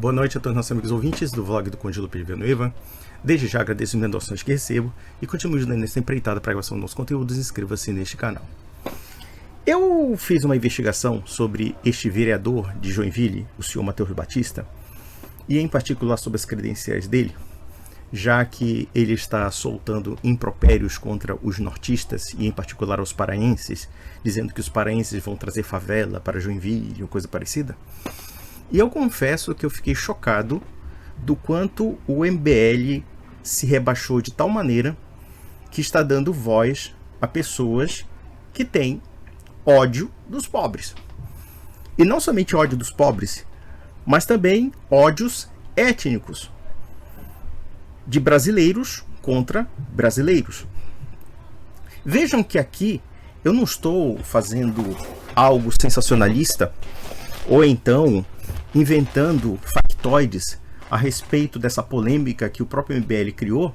Boa noite a todos os nossos amigos ouvintes do vlog do Conde Lupe de Villanueva. Desde já agradeço as doações que recebo e continue ajudando nessa empreitada para a gravação dos nossos conteúdos. Inscreva-se neste canal. Eu fiz uma investigação sobre este vereador de Joinville, o senhor Matheus Batista, e em particular sobre as credenciais dele, já que ele está soltando impropérios contra os nortistas e em particular os paraenses, dizendo que os paraenses vão trazer favela para Joinville ou coisa parecida. E eu confesso que eu fiquei chocado do quanto o MBL se rebaixou de tal maneira que está dando voz a pessoas que têm ódio dos pobres. E não somente ódio dos pobres, mas também ódios étnicos de brasileiros contra brasileiros. Vejam que aqui eu não estou fazendo algo sensacionalista ou então inventando factoides a respeito dessa polêmica que o próprio MBL criou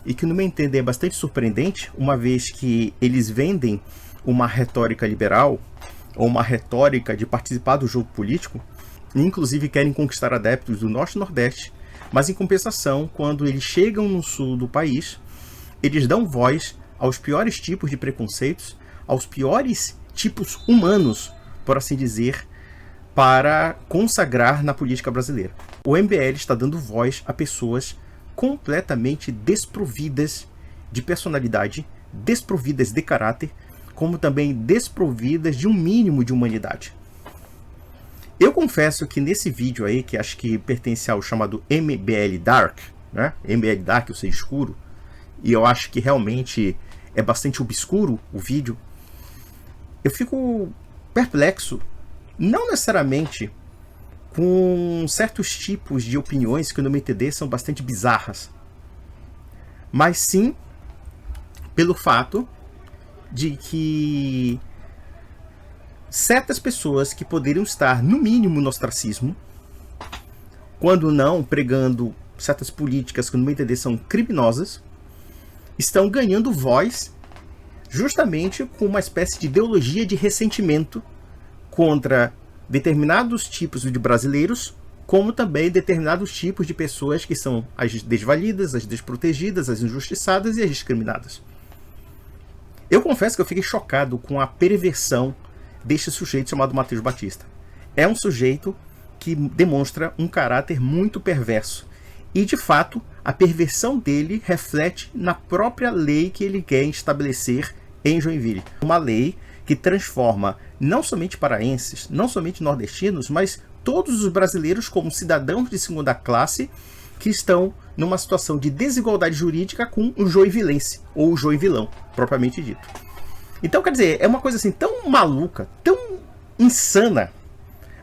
e que, no meu entender, é bastante surpreendente, uma vez que eles vendem uma retórica liberal ou uma retórica de participar do jogo político e inclusive querem conquistar adeptos do Norte e Nordeste, mas em compensação, quando eles chegam no sul do país, eles dão voz aos piores tipos de preconceitos, aos piores tipos humanos, por assim dizer, para consagrar na política brasileira. O MBL está dando voz a pessoas completamente desprovidas de personalidade, desprovidas de caráter, como também desprovidas de um mínimo de humanidade. Eu confesso que nesse vídeo aí, que acho que pertence ao chamado MBL Dark, né? MBL Dark, ou seja, escuro, e eu acho que realmente é bastante obscuro o vídeo, eu fico perplexo, não necessariamente com certos tipos de opiniões que no meu entender são bastante bizarras, mas sim pelo fato de que certas pessoas que poderiam estar no mínimo no ostracismo, quando não pregando certas políticas que no meu entender são criminosas, estão ganhando voz justamente com uma espécie de ideologia de ressentimento contra determinados tipos de brasileiros, como também determinados tipos de pessoas que são as desvalidas, as desprotegidas, as injustiçadas e as discriminadas. Eu confesso que eu fiquei chocado com a perversão deste sujeito chamado Matheus Batista. É um sujeito que demonstra um caráter muito perverso. E, de fato, a perversão dele reflete na própria lei que ele quer estabelecer em Joinville. Uma lei que transforma não somente paraenses, não somente nordestinos, mas todos os brasileiros como cidadãos de segunda classe que estão numa situação de desigualdade jurídica com o joinvilense, ou o joinvilão, propriamente dito. Então, quer dizer, é uma coisa assim tão maluca, tão insana,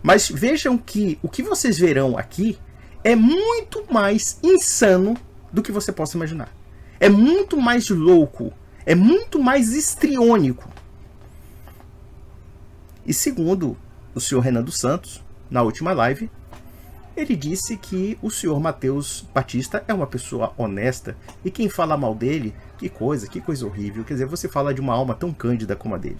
mas vejam que o que vocês verão aqui é muito mais insano do que você possa imaginar. É muito mais louco, é muito mais histriônico. E segundo o senhor Renan dos Santos, na última live, ele disse que o senhor Matheus Batista é uma pessoa honesta e quem fala mal dele, que coisa horrível. Quer dizer, você fala de uma alma tão cândida como a dele.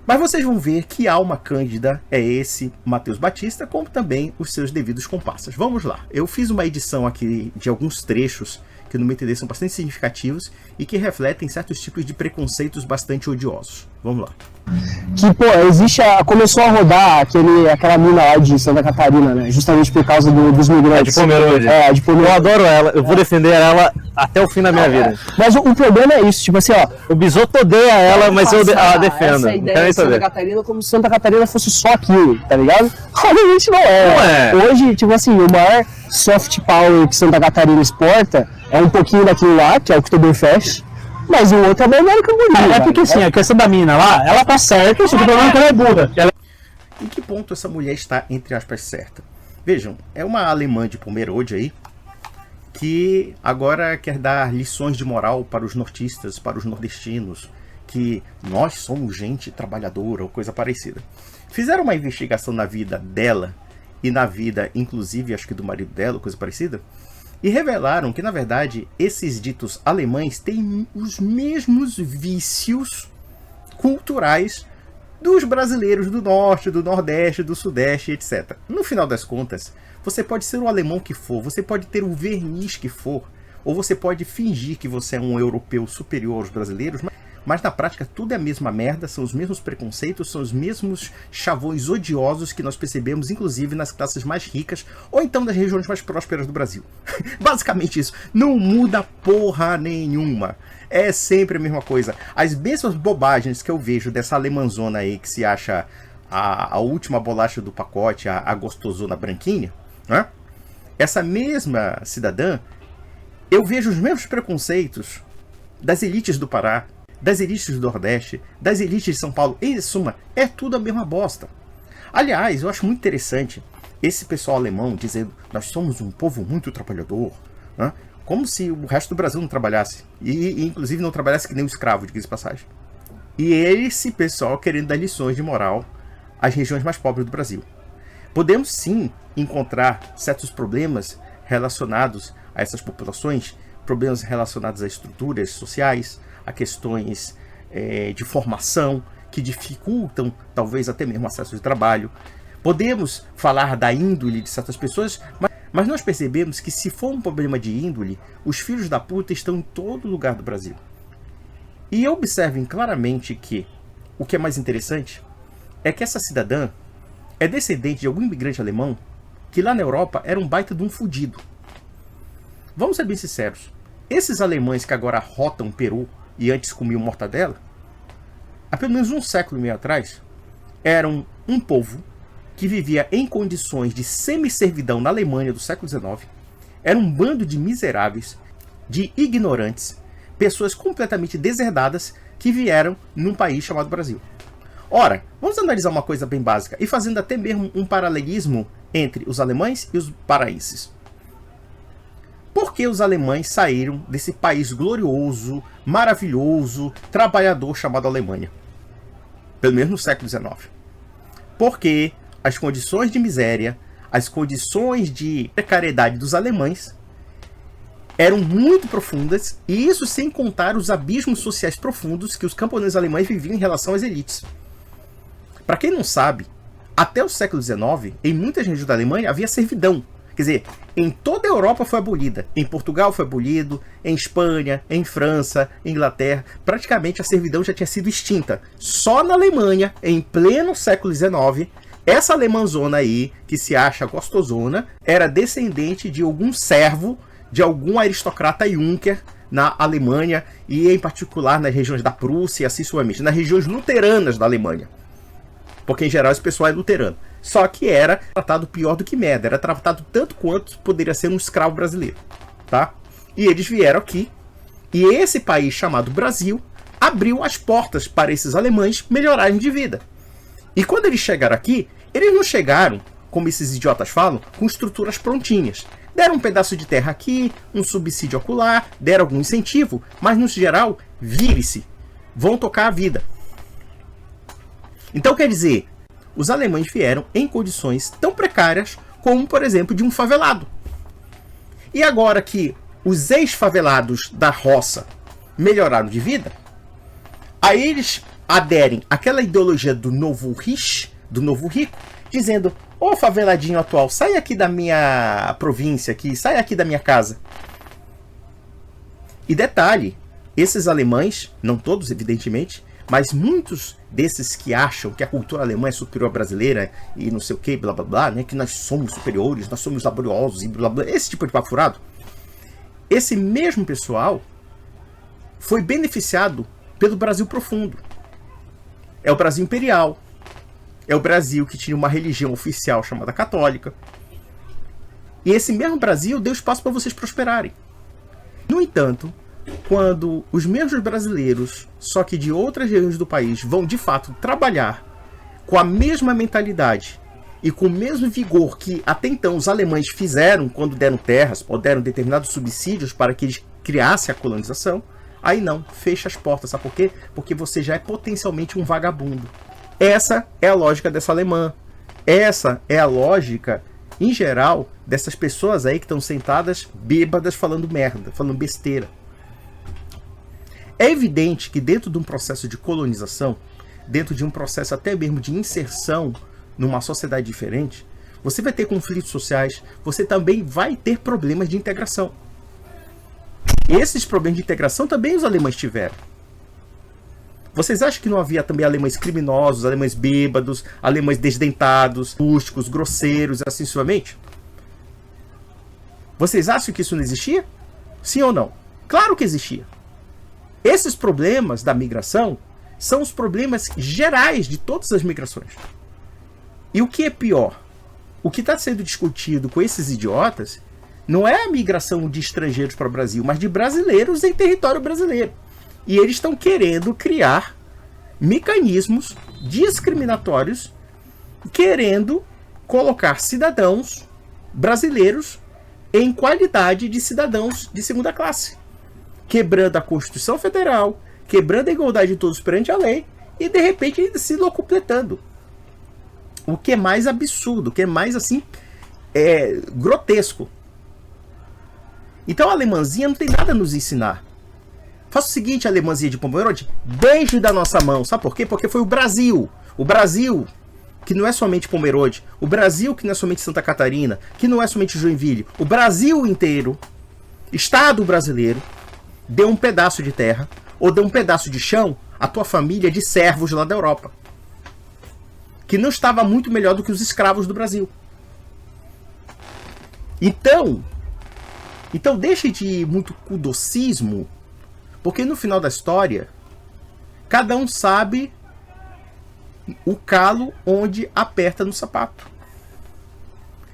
Mas vocês vão ver que alma cândida é esse Matheus Batista, como também os seus devidos comparsas. Vamos lá. Eu fiz uma edição aqui de alguns trechos que no meu entender são bastante significativos e que refletem certos tipos de preconceitos bastante odiosos. Vamos lá. Que, pô, começou a rodar aquela mina lá de Santa Catarina, né? Justamente por causa dos migrantes. De Pomerode. De Pomerode. Eu adoro ela, eu vou defender ela até o fim da minha vida. Mas o problema é isso, tipo assim, ó. O Bisoto odeia ela, mas eu a defendo. Essa ideia de Santa Catarina como se Santa Catarina fosse só aquilo, tá ligado? Obviamente não é. Não é. Hoje, tipo assim, o maior soft power que Santa Catarina exporta é um pouquinho daquilo lá, que é o Oktoberfest. Mas o outro é bem América bonita. É porque assim, a questão da mina lá, ela tá certa, só que o problema é que ela é burra. Em que ponto essa mulher está, entre aspas, certa? Vejam, é uma alemã de Pomerode aí, que agora quer dar lições de moral para os nortistas, para os nordestinos, que nós somos gente trabalhadora ou coisa parecida. Fizeram uma investigação na vida dela e na vida, inclusive, acho que do marido dela, coisa parecida, e revelaram que, na verdade, esses ditos alemães têm os mesmos vícios culturais dos brasileiros do norte, do nordeste, do sudeste, etc. No final das contas, você pode ser o alemão que for, você pode ter o verniz que for, ou você pode fingir que você é um europeu superior aos brasileiros, mas na prática tudo é a mesma merda, são os mesmos preconceitos, são os mesmos chavões odiosos que nós percebemos, inclusive nas classes mais ricas, ou então nas regiões mais prósperas do Brasil. Basicamente isso, não muda porra nenhuma. É sempre a mesma coisa. As mesmas bobagens que eu vejo dessa alemãzona aí que se acha a última bolacha do pacote, a gostosona branquinha, né? Essa mesma cidadã, eu vejo os mesmos preconceitos das elites do Pará, das elites do Nordeste, das elites de São Paulo. Em suma, é tudo a mesma bosta. Aliás, eu acho muito interessante esse pessoal alemão dizendo: nós somos um povo muito trabalhador, né? Como se o resto do Brasil não trabalhasse. E inclusive não trabalhasse que nem um escravo, diga-se de passagem. E esse pessoal querendo dar lições de moral às regiões mais pobres do Brasil. Podemos sim encontrar certos problemas relacionados a essas populações, problemas relacionados a estruturas sociais, a questões de formação, que dificultam talvez até mesmo o acesso de trabalho. Podemos falar da índole de certas pessoas, mas nós percebemos que se for um problema de índole, os filhos da puta estão em todo lugar do Brasil. E observem claramente que o que é mais interessante é que essa cidadã é descendente de algum imigrante alemão que lá na Europa era um baita de um fudido. Vamos ser bem sinceros, esses alemães que agora rotam o Peru e antes comiam mortadela, há pelo menos um século e meio atrás, eram um povo que vivia em condições de semi-servidão na Alemanha do século XIX, era um bando de miseráveis, de ignorantes, pessoas completamente deserdadas que vieram num país chamado Brasil. Ora, vamos analisar uma coisa bem básica e fazendo até mesmo um paralelismo entre os alemães e os paraenses. Por que os alemães saíram desse país glorioso, maravilhoso, trabalhador chamado Alemanha? Pelo menos no século XIX. Porque as condições de miséria, as condições de precariedade dos alemães eram muito profundas, e isso sem contar os abismos sociais profundos que os camponeses alemães viviam em relação às elites. Para quem não sabe, até o século XIX, em muitas regiões da Alemanha havia servidão. Quer dizer, em toda a Europa foi abolida. Em Portugal foi abolido, em Espanha, em França, em Inglaterra. Praticamente a servidão já tinha sido extinta. Só na Alemanha, em pleno século XIX, essa alemãzona aí, que se acha gostosona, era descendente de algum servo, de algum aristocrata Junker na Alemanha, e em particular nas regiões da Prússia e assim sucessivamente, nas regiões luteranas da Alemanha. Porque em geral esse pessoal é luterano. Só que era tratado pior do que merda, era tratado tanto quanto poderia ser um escravo brasileiro, tá? E eles vieram aqui, e esse país chamado Brasil abriu as portas para esses alemães melhorarem de vida. E quando eles chegaram aqui, eles não chegaram, como esses idiotas falam, com estruturas prontinhas. Deram um pedaço de terra aqui, um subsídio acolá, deram algum incentivo, mas no geral, vire-se, vão tocar a vida. Então quer dizer, os alemães vieram em condições tão precárias como, por exemplo, de um favelado. E agora que os ex-favelados da roça melhoraram de vida, aí eles aderem àquela ideologia do novo rich, do novo rico, dizendo: ô faveladinho atual, sai aqui da minha província, aqui, sai aqui da minha casa. E detalhe, esses alemães, não todos evidentemente, mas muitos desses que acham que a cultura alemã é superior à brasileira e não sei o que, blá blá blá, né, que nós somos superiores, nós somos laboriosos e blá blá, esse tipo de papo furado, esse mesmo pessoal foi beneficiado pelo Brasil profundo. É o Brasil imperial, é o Brasil que tinha uma religião oficial chamada católica, e esse mesmo Brasil deu espaço para vocês prosperarem. No entanto, quando os mesmos brasileiros, só que de outras regiões do país, vão de fato trabalhar com a mesma mentalidade e com o mesmo vigor que até então os alemães fizeram quando deram terras ou deram determinados subsídios para que eles criassem a colonização, aí não, fecha as portas. Sabe por quê? Porque você já é potencialmente um vagabundo. Essa é a lógica dessa alemã. Essa é a lógica, em geral, dessas pessoas aí que estão sentadas bêbadas falando merda, falando besteira. É evidente que dentro de um processo de colonização, dentro de um processo até mesmo de inserção numa sociedade diferente, você vai ter conflitos sociais, você também vai ter problemas de integração. Esses problemas de integração também os alemães tiveram. Vocês acham que não havia também alemães criminosos, alemães bêbados, alemães desdentados, rústicos, grosseiros, assim sucessivamente? Vocês acham que isso não existia? Sim ou não? Claro que existia. Esses problemas da migração são os problemas gerais de todas as migrações. E o que é pior? O que está sendo discutido com esses idiotas não é a migração de estrangeiros para o Brasil, mas de brasileiros em território brasileiro. E eles estão querendo criar mecanismos discriminatórios, querendo colocar cidadãos brasileiros em qualidade de cidadãos de segunda classe, quebrando a Constituição Federal, quebrando a igualdade de todos perante a lei e, de repente, ainda se locupletando. O que é mais absurdo, o que é mais, assim, grotesco. Então a alemãzinha não tem nada a nos ensinar. Faça o seguinte, alemãzinha de Pomerode, deixe da nossa mão. Sabe por quê? Porque foi o Brasil, que não é somente Pomerode, o Brasil que não é somente Santa Catarina, que não é somente Joinville, o Brasil inteiro, Estado brasileiro, deu um pedaço de terra, ou deu um pedaço de chão à tua família de servos lá da Europa, que não estava muito melhor do que os escravos do Brasil. Então deixe de muito cudocismo, porque no final da história, cada um sabe o calo onde aperta no sapato.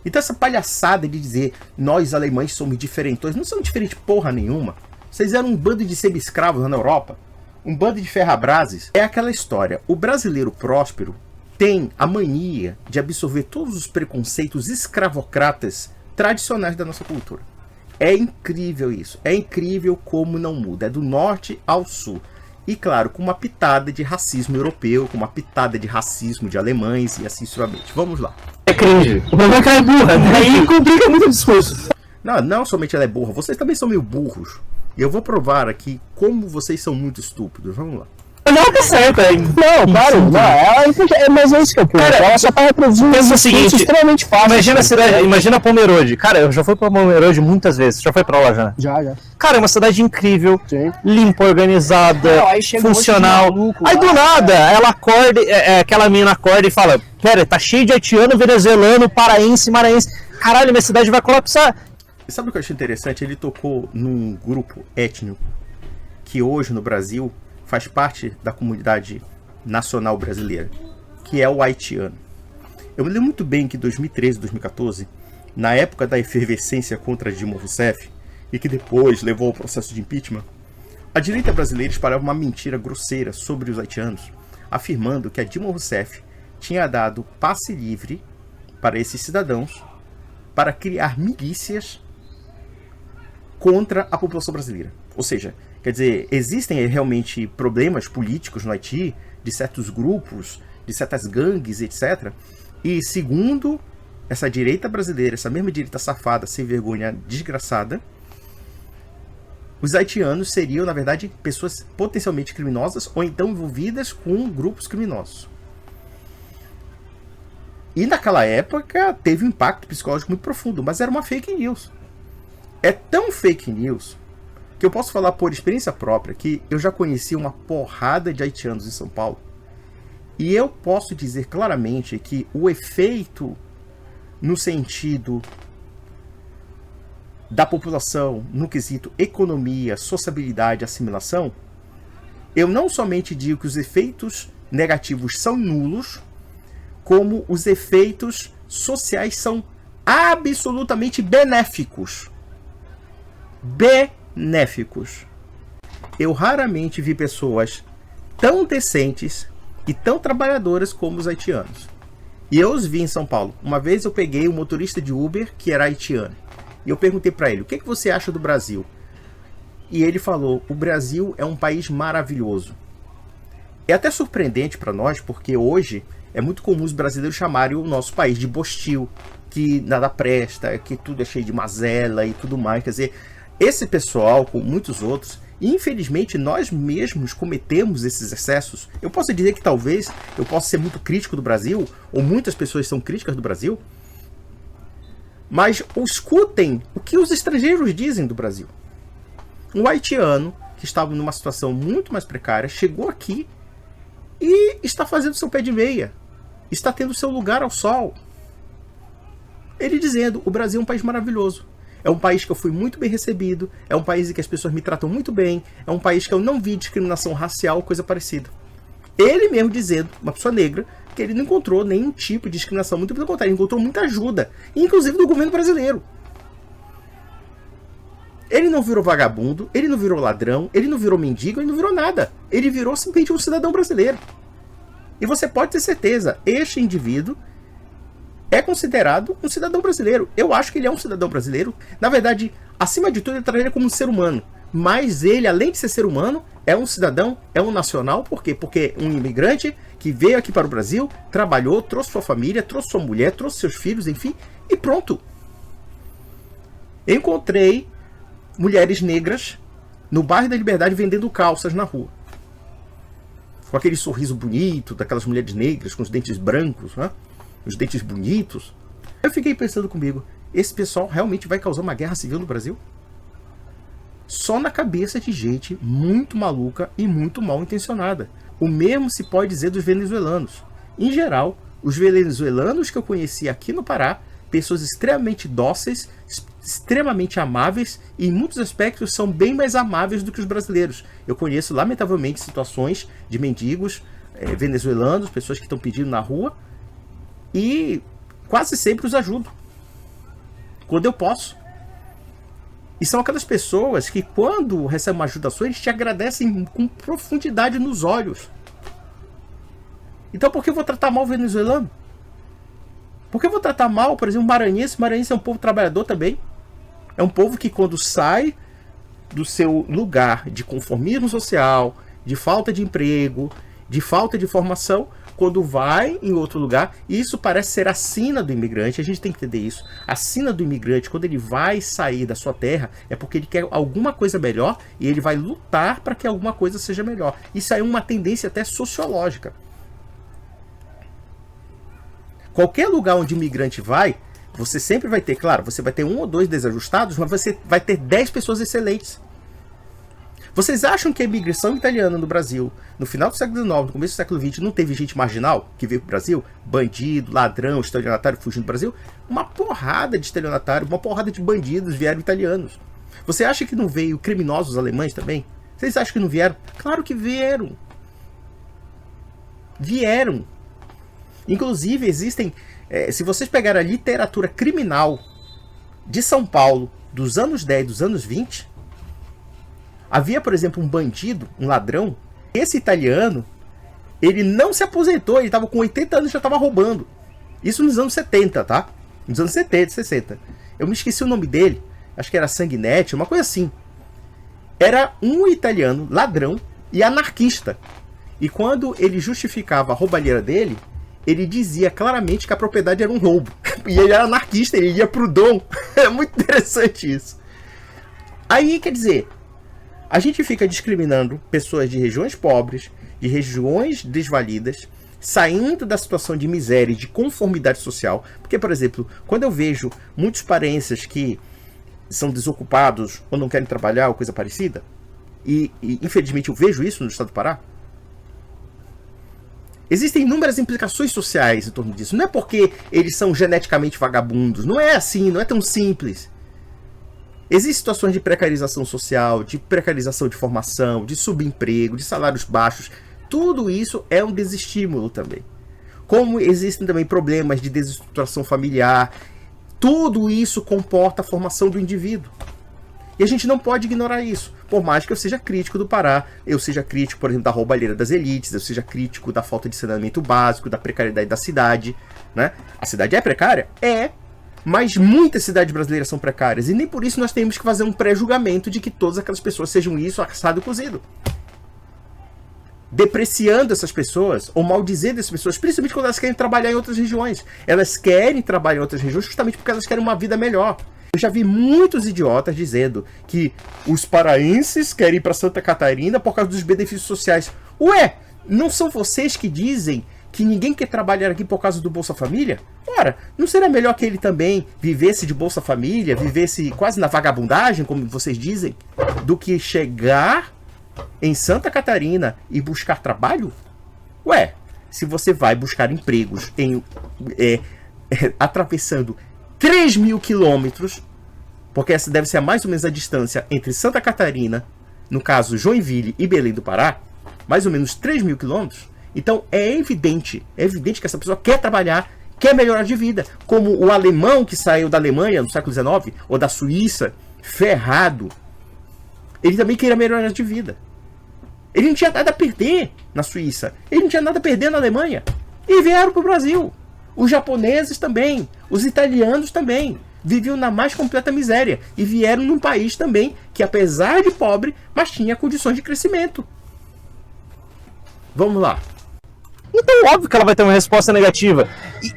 Então essa palhaçada de dizer nós alemães somos diferentões, não são diferentes porra nenhuma. Vocês eram um bando de semi-escravos lá na Europa, um bando de ferrabrases. É aquela história, o brasileiro próspero tem a mania de absorver todos os preconceitos escravocratas tradicionais da nossa cultura. É incrível isso. É incrível como não muda. É do norte ao sul. E claro, com uma pitada de racismo europeu, com uma pitada de racismo de alemães e assim sucessivamente. Vamos lá. É cringe. O problema é que ela é burra. Aí complica muito o discurso. Não somente ela é burra. Vocês também são meio burros. E eu vou provar aqui como vocês são muito estúpidos. Vamos lá. Não, tá certo, hein? Não, claro, não, mas é isso que eu penso. Ela só tá reproduzindo pensa o um seguinte, extremamente fácil. Imagina a cidade, imagina Pomerode. Cara, eu já fui pra Pomerode muitas vezes. Já foi pra lá, já? Já. Cara, é uma cidade incrível, Sim. limpa, organizada, Não, aí chega funcional. um monte de maluco Aí lá, do nada, ela acorda, aquela menina acorda e fala: pera, tá cheio de haitiano, venezuelano, paraense, maranhense. Caralho, minha cidade vai colapsar. E sabe o que eu achei interessante? Ele tocou num grupo étnico que hoje no Brasil faz parte da comunidade nacional brasileira, que é o haitiano. Eu me lembro muito bem que em 2013, 2014, na época da efervescência contra Dilma Rousseff, e que depois levou ao processo de impeachment, a direita brasileira espalhava uma mentira grosseira sobre os haitianos, afirmando que a Dilma Rousseff tinha dado passe livre para esses cidadãos para criar milícias contra a população brasileira. Ou seja, quer dizer, existem realmente problemas políticos no Haiti, de certos grupos, de certas gangues, etc. E segundo essa direita brasileira, essa mesma direita safada, sem vergonha, desgraçada, os haitianos seriam, na verdade, pessoas potencialmente criminosas ou então envolvidas com grupos criminosos. E naquela época teve um impacto psicológico muito profundo, mas era uma fake news. É tão fake news que eu posso falar por experiência própria que eu já conheci uma porrada de haitianos em São Paulo. E eu posso dizer claramente que o efeito no sentido da população, no quesito economia, sociabilidade, assimilação, eu não somente digo que os efeitos negativos são nulos, como os efeitos sociais são absolutamente benéficos. Benéficos. Eu raramente vi pessoas tão decentes e tão trabalhadoras como os haitianos. E eu os vi em São Paulo. Uma vez eu peguei um motorista de Uber que era haitiano. E eu perguntei para ele, o que você acha do Brasil? E ele falou, o Brasil é um país maravilhoso. É até surpreendente para nós, porque hoje é muito comum os brasileiros chamarem o nosso país de bostil, que nada presta, que tudo é cheio de mazela e tudo mais. Quer dizer, esse pessoal, como muitos outros, E, infelizmente, nós mesmos cometemos esses excessos. Eu posso dizer que talvez eu possa ser muito crítico do Brasil, ou muitas pessoas são críticas do Brasil, mas escutem o que os estrangeiros dizem do Brasil. Um haitiano que estava numa situação muito mais precária chegou aqui e está fazendo seu pé de meia, está tendo seu lugar ao sol. Ele dizendo: o Brasil é um país maravilhoso. É um país que eu fui muito bem recebido, é um país em que as pessoas me tratam muito bem, é um país que eu não vi discriminação racial, coisa parecida. Ele mesmo dizendo, uma pessoa negra, que ele não encontrou nenhum tipo de discriminação, muito pelo contrário, ele encontrou muita ajuda, inclusive do governo brasileiro. Ele não virou vagabundo, ele não virou ladrão, ele não virou mendigo, ele não virou nada. Ele virou simplesmente um cidadão brasileiro. E você pode ter certeza, este indivíduo é considerado um cidadão brasileiro. Eu acho que ele é um cidadão brasileiro. Na verdade, acima de tudo, ele trata ele como um ser humano. Mas ele, além de ser humano, é um cidadão, é um nacional. Por quê? Porque um imigrante que veio aqui para o Brasil, trabalhou, trouxe sua família, trouxe sua mulher, trouxe seus filhos, enfim, e pronto. Eu encontrei mulheres negras no bairro da Liberdade vendendo calças na rua. Com aquele sorriso bonito daquelas mulheres negras com os dentes brancos, né? Os dentes bonitos. Eu fiquei pensando comigo, esse pessoal realmente vai causar uma guerra civil no Brasil? Só na cabeça de gente muito maluca e muito mal intencionada. O mesmo se pode dizer dos venezuelanos. Em geral, os venezuelanos que eu conheci aqui no Pará, pessoas extremamente dóceis, extremamente amáveis e em muitos aspectos são bem mais amáveis do que os brasileiros. Eu conheço lamentavelmente situações de mendigos venezuelanos, pessoas que estão pedindo na rua, e quase sempre os ajudo quando eu posso. E são aquelas pessoas que, quando recebem uma ajuda sua, eles te agradecem com profundidade nos olhos. Então por que eu vou tratar mal o venezuelano? Por que eu vou tratar mal, por exemplo, o maranhense? O maranhense é um povo trabalhador também. É um povo que, quando sai do seu lugar de conformismo social, de falta de emprego, de falta de formação, quando vai em outro lugar, e isso parece ser a sina do imigrante, a gente tem que entender isso. A sina do imigrante, quando ele vai sair da sua terra, é porque ele quer alguma coisa melhor e ele vai lutar para que alguma coisa seja melhor. Isso aí é uma tendência até sociológica. Qualquer lugar onde o imigrante vai, você sempre vai ter, claro, você vai ter 1 ou 2 desajustados, mas você vai ter 10 pessoas excelentes. Vocês acham que a imigração italiana no Brasil, no final do século XIX, no começo do século XX, não teve gente marginal que veio para o Brasil? Bandido, ladrão, estelionatário fugindo do Brasil? Uma porrada de estelionatário, uma porrada de bandidos vieram italianos. Você acha que não veio criminosos alemães também? Vocês acham que não vieram? Claro que vieram. Vieram. Inclusive existem, se vocês pegarem a literatura criminal de São Paulo dos anos 10, dos anos 20, havia, por exemplo, um bandido, um ladrão. Esse italiano, ele não se aposentou, ele estava com 80 anos e já estava roubando. Isso nos anos 70, tá? Nos anos 70, 60. Eu me esqueci o nome dele, acho que era Sanguinetti, uma coisa assim. Era um italiano, ladrão e anarquista. E quando ele justificava a roubalheira dele, ele dizia claramente que a propriedade era um roubo. E ele era anarquista, ele ia pro dom. É muito interessante isso. Aí, quer dizer, a gente fica discriminando pessoas de regiões pobres, de regiões desvalidas, saindo da situação de miséria e de conformidade social. Porque, por exemplo, quando eu vejo muitos parentes que são desocupados ou não querem trabalhar ou coisa parecida, e infelizmente eu vejo isso no estado do Pará, existem inúmeras implicações sociais em torno disso. Não é porque eles são geneticamente vagabundos, não é assim, não é tão simples. Existem situações de precarização social, de precarização de formação, de subemprego, de salários baixos. Tudo isso é um desestímulo também. Como existem também problemas de desestruturação familiar, tudo isso comporta a formação do indivíduo. E a gente não pode ignorar isso. Por mais que eu seja crítico do Pará, eu seja crítico, por exemplo, da roubalheira das elites, eu seja crítico da falta de saneamento básico, da precariedade da cidade, né? A cidade é precária? É. Mas muitas cidades brasileiras são precárias. E nem por isso nós temos que fazer um pré-julgamento de que todas aquelas pessoas sejam isso, assado e cozido. Depreciando essas pessoas, ou maldizendo essas pessoas, principalmente quando elas querem trabalhar em outras regiões. Elas querem trabalhar em outras regiões justamente porque elas querem uma vida melhor. Eu já vi muitos idiotas dizendo que os paraenses querem ir para Santa Catarina por causa dos benefícios sociais. Ué, não são vocês que dizem que ninguém quer trabalhar aqui por causa do Bolsa Família? Ora, não seria melhor que ele também vivesse de Bolsa Família, vivesse quase na vagabundagem, como vocês dizem, do que chegar em Santa Catarina e buscar trabalho? Ué, se você vai buscar empregos atravessando 3.000 quilômetros, porque essa deve ser mais ou menos a distância entre Santa Catarina, no caso Joinville e Belém do Pará, mais ou menos 3.000 quilômetros, então é evidente que essa pessoa quer trabalhar, quer melhorar de vida, como o alemão que saiu da Alemanha no século XIX, ou da Suíça, ferrado, ele também queria melhorar de vida. Ele não tinha nada a perder na Suíça, ele não tinha nada a perder na Alemanha, e vieram para o Brasil. Os japoneses também, os italianos também, viviam na mais completa miséria, e vieram num país também que, apesar de pobre, mas tinha condições de crescimento. Vamos lá. Então, óbvio que ela vai ter uma resposta negativa.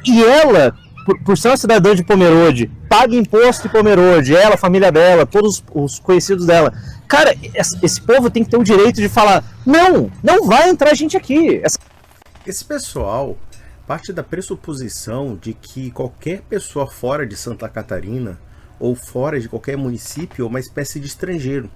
E ela, por ser uma cidadã de Pomerode, paga imposto de Pomerode, ela, a família dela, todos os conhecidos dela. Cara, esse povo tem que ter o direito de falar: não vai entrar gente aqui. Esse pessoal parte da pressuposição de que qualquer pessoa fora de Santa Catarina ou fora de qualquer município é uma espécie de estrangeiro,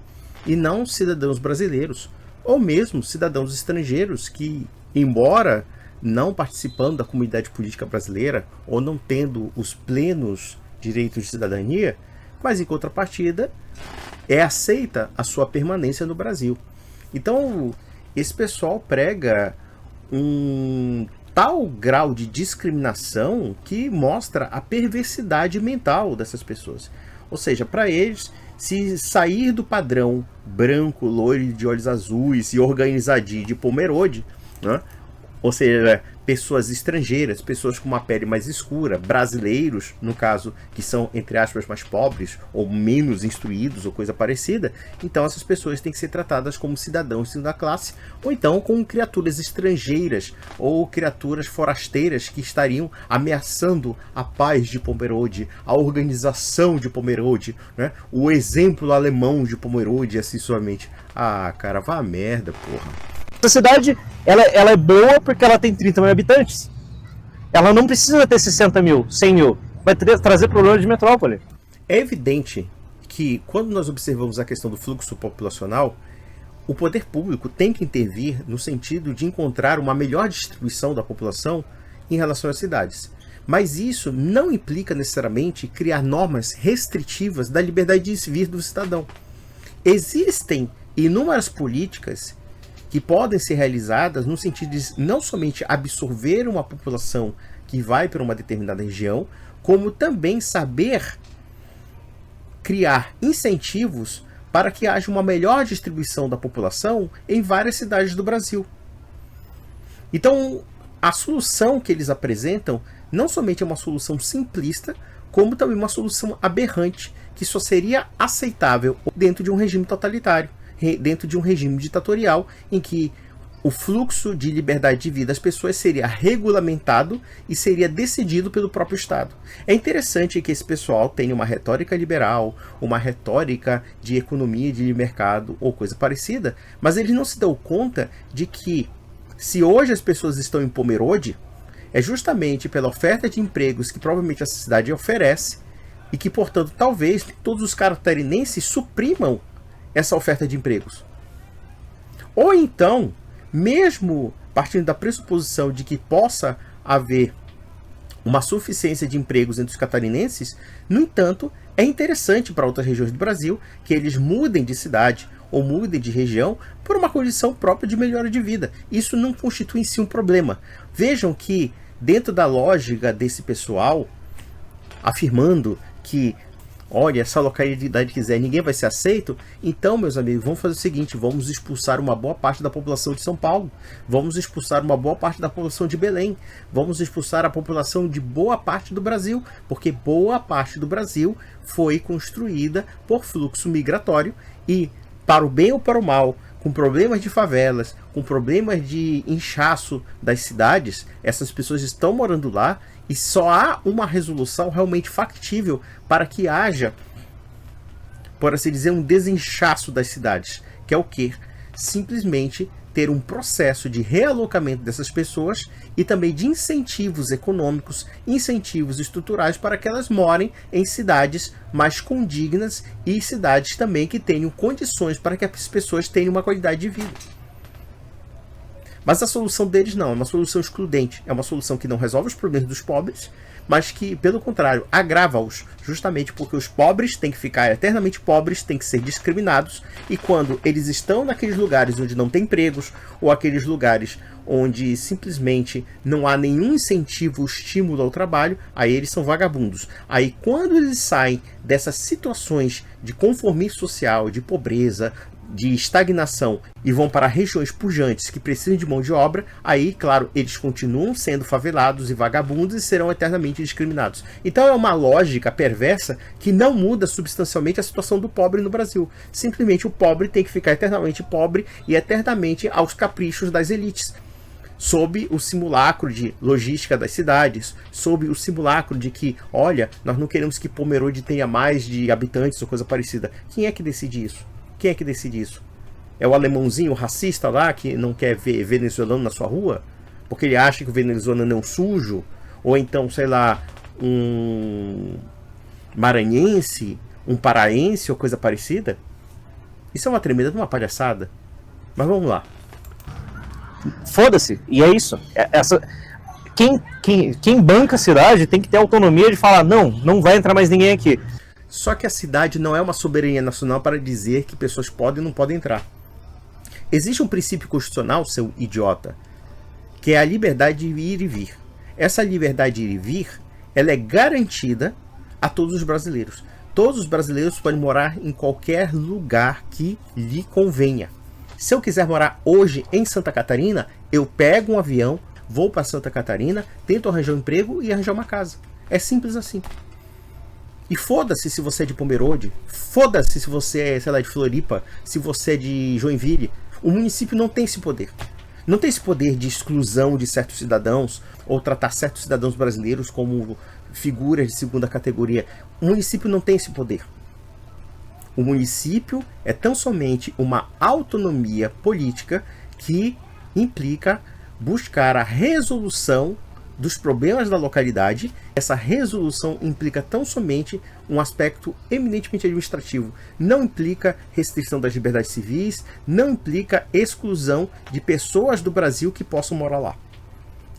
e não cidadãos brasileiros, ou mesmo cidadãos estrangeiros que, embora não participando da comunidade política brasileira ou não tendo os plenos direitos de cidadania, mas em contrapartida é aceita a sua permanência no Brasil. Então esse pessoal prega um tal grau de discriminação que mostra a perversidade mental dessas pessoas. Ou seja, para eles, se sair do padrão branco, loiro de olhos azuis e organizadinho de Pomerode, né? Ou seja, pessoas estrangeiras, pessoas com uma pele mais escura, brasileiros, no caso, que são, entre aspas, mais pobres ou menos instruídos ou coisa parecida, então essas pessoas têm que ser tratadas como cidadãos de segunda classe, ou então como criaturas estrangeiras ou criaturas forasteiras que estariam ameaçando a paz de Pomerode, a organização de Pomerode, né? O exemplo alemão de Pomerode, assim suavemente. Ah, cara, vá a merda, porra. Essa cidade, ela é boa porque ela tem 30 mil habitantes. Ela não precisa ter 60 mil, 100 mil. Vai trazer problema de metrópole. É evidente que, quando nós observamos a questão do fluxo populacional, o poder público tem que intervir no sentido de encontrar uma melhor distribuição da população em relação às cidades. Mas isso não implica necessariamente criar normas restritivas da liberdade de vir do cidadão. Existem inúmeras políticas que podem ser realizadas no sentido de não somente absorver uma população que vai para uma determinada região, como também saber criar incentivos para que haja uma melhor distribuição da população em várias cidades do Brasil. Então, a solução que eles apresentam não somente é uma solução simplista, como também uma solução aberrante, que só seria aceitável dentro de um regime totalitário, dentro de um regime ditatorial, em que o fluxo de liberdade de vida das pessoas seria regulamentado e seria decidido pelo próprio Estado. É interessante que esse pessoal tenha uma retórica liberal, uma retórica de economia de mercado ou coisa parecida, mas eles não se dão conta de que, se hoje as pessoas estão em Pomerode, é justamente pela oferta de empregos que provavelmente essa cidade oferece, e que, portanto, talvez todos os catarinenses suprimam essa oferta de empregos. Ou então, mesmo partindo da pressuposição de que possa haver uma suficiência de empregos entre os catarinenses, no entanto, é interessante para outras regiões do Brasil que eles mudem de cidade ou mudem de região por uma condição própria de melhora de vida. Isso não constitui em si um problema. Vejam que, dentro da lógica desse pessoal, afirmando que, olha, essa localidade quiser, ninguém vai ser aceito, então, meus amigos, vamos fazer o seguinte: vamos expulsar uma boa parte da população de São Paulo, vamos expulsar uma boa parte da população de Belém, vamos expulsar a população de boa parte do Brasil, porque boa parte do Brasil foi construída por fluxo migratório e, para o bem ou para o mal, com problemas de favelas, com problemas de inchaço das cidades, essas pessoas estão morando lá, e só há uma resolução realmente factível para que haja por assim dizer, um desinchaço das cidades, que é o quê? Simplesmente ter um processo de realocamento dessas pessoas e também de incentivos econômicos, incentivos estruturais para que elas morem em cidades mais condignas e cidades também que tenham condições para que as pessoas tenham uma qualidade de vida. Mas a solução deles não, é uma solução excludente, é uma solução que não resolve os problemas dos pobres, mas que, pelo contrário, agrava-os, justamente porque os pobres têm que ficar eternamente pobres, têm que ser discriminados, e quando eles estão naqueles lugares onde não tem empregos, ou aqueles lugares onde simplesmente não há nenhum incentivo ou estímulo ao trabalho, aí eles são vagabundos. Aí quando eles saem dessas situações de conformismo social, de pobreza, de estagnação e vão para regiões pujantes que precisam de mão de obra, aí, claro, eles continuam sendo favelados e vagabundos e serão eternamente discriminados. Então é uma lógica perversa que não muda substancialmente a situação do pobre no Brasil. Simplesmente o pobre tem que ficar eternamente pobre e eternamente aos caprichos das elites, sob o simulacro de logística das cidades, sob o simulacro de que, olha, nós não queremos que Pomerode tenha mais de habitantes ou coisa parecida. Quem é que decide isso? Quem é que decide isso? É o alemãozinho racista lá que não quer ver venezuelano na sua rua? Porque ele acha que o venezuelano é um sujo? Ou então, sei lá, um maranhense, um paraense ou coisa parecida? Isso é uma tremenda de uma palhaçada. Mas vamos lá. Foda-se, e é isso. Quem banca a cidade tem que ter autonomia de falar, não vai entrar mais ninguém aqui. Só que a cidade não é uma soberania nacional para dizer que pessoas podem ou não podem entrar. Existe um princípio constitucional, seu idiota, que é a liberdade de ir e vir. Essa liberdade de ir e vir, ela é garantida a todos os brasileiros. Todos os brasileiros podem morar em qualquer lugar que lhe convenha. Se eu quiser morar hoje em Santa Catarina, eu pego um avião, vou para Santa Catarina, tento arranjar um emprego e arranjar uma casa. É simples assim. E foda-se se você é de Pomerode, foda-se se você é, sei lá, de Floripa, se você é de Joinville. O município não tem esse poder. Não tem esse poder de exclusão de certos cidadãos ou tratar certos cidadãos brasileiros como figuras de segunda categoria. O município não tem esse poder. O município é tão somente uma autonomia política que implica buscar a resolução dos problemas da localidade. Essa resolução implica tão somente um aspecto eminentemente administrativo. Não implica restrição das liberdades civis, não implica exclusão de pessoas do Brasil que possam morar lá.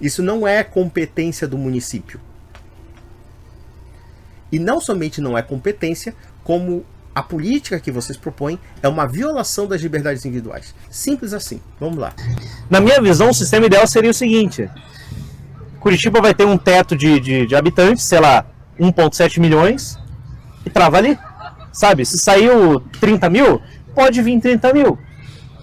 Isso não é competência do município. E não somente não é competência, como a política que vocês propõem é uma violação das liberdades individuais. Simples assim. Vamos lá. Na minha visão, o sistema ideal seria o seguinte: Curitiba vai ter um teto de habitantes, sei lá, 1,7 milhões, e trava ali. Sabe, se saiu 30 mil, pode vir 30 mil.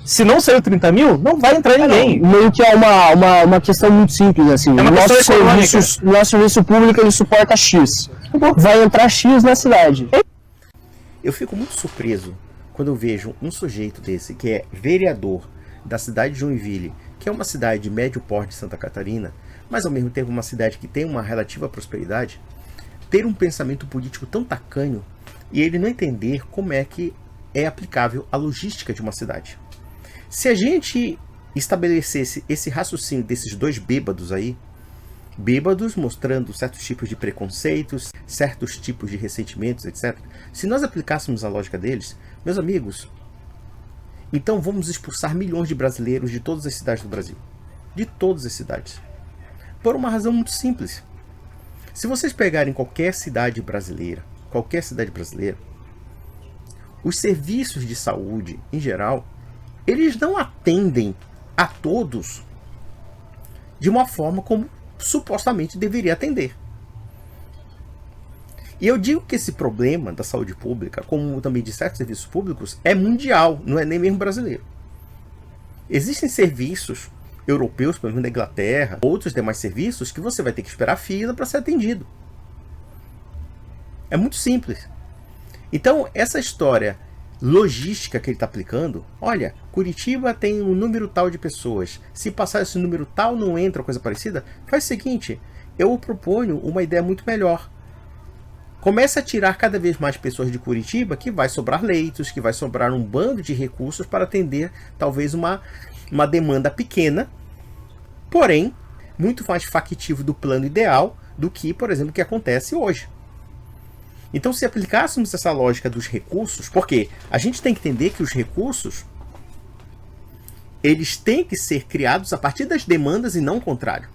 Se não saiu 30 mil, não vai entrar ninguém. Meio que é uma questão muito simples, assim. É uma questão econômica. Nosso serviço público, ele suporta X. Vai entrar X na cidade. Eu fico muito surpreso quando eu vejo um sujeito desse, que é vereador da cidade de Joinville, que é uma cidade de médio porte de Santa Catarina, mas ao mesmo tempo uma cidade que tem uma relativa prosperidade, ter um pensamento político tão tacanho e ele não entender como é que é aplicável a logística de uma cidade. Se a gente estabelecesse esse raciocínio desses dois bêbados aí, bêbados mostrando certos tipos de preconceitos, certos tipos de ressentimentos, etc. Se nós aplicássemos a lógica deles, meus amigos, então vamos expulsar milhões de brasileiros de todas as cidades do Brasil. De todas as cidades. Por uma razão muito simples. Se vocês pegarem qualquer cidade brasileira, os serviços de saúde, em geral, eles não atendem a todos de uma forma como supostamente deveria atender. E eu digo que esse problema da saúde pública, como também de certos serviços públicos, é mundial, não é nem mesmo brasileiro. Existem serviços europeus, por exemplo, na Inglaterra, outros demais serviços, que você vai ter que esperar fila para ser atendido. É muito simples. Então, essa história logística que ele está aplicando, olha, Curitiba tem um número tal de pessoas, se passar esse número tal não entra, coisa parecida, faz o seguinte, eu proponho uma ideia muito melhor. Começa a tirar cada vez mais pessoas de Curitiba, que vai sobrar leitos, que vai sobrar um bando de recursos para atender talvez uma demanda pequena, porém muito mais factível do plano ideal do que, por exemplo, o que acontece hoje. Então, se aplicássemos essa lógica dos recursos, porque a gente tem que entender que os recursos eles têm que ser criados a partir das demandas e não o contrário.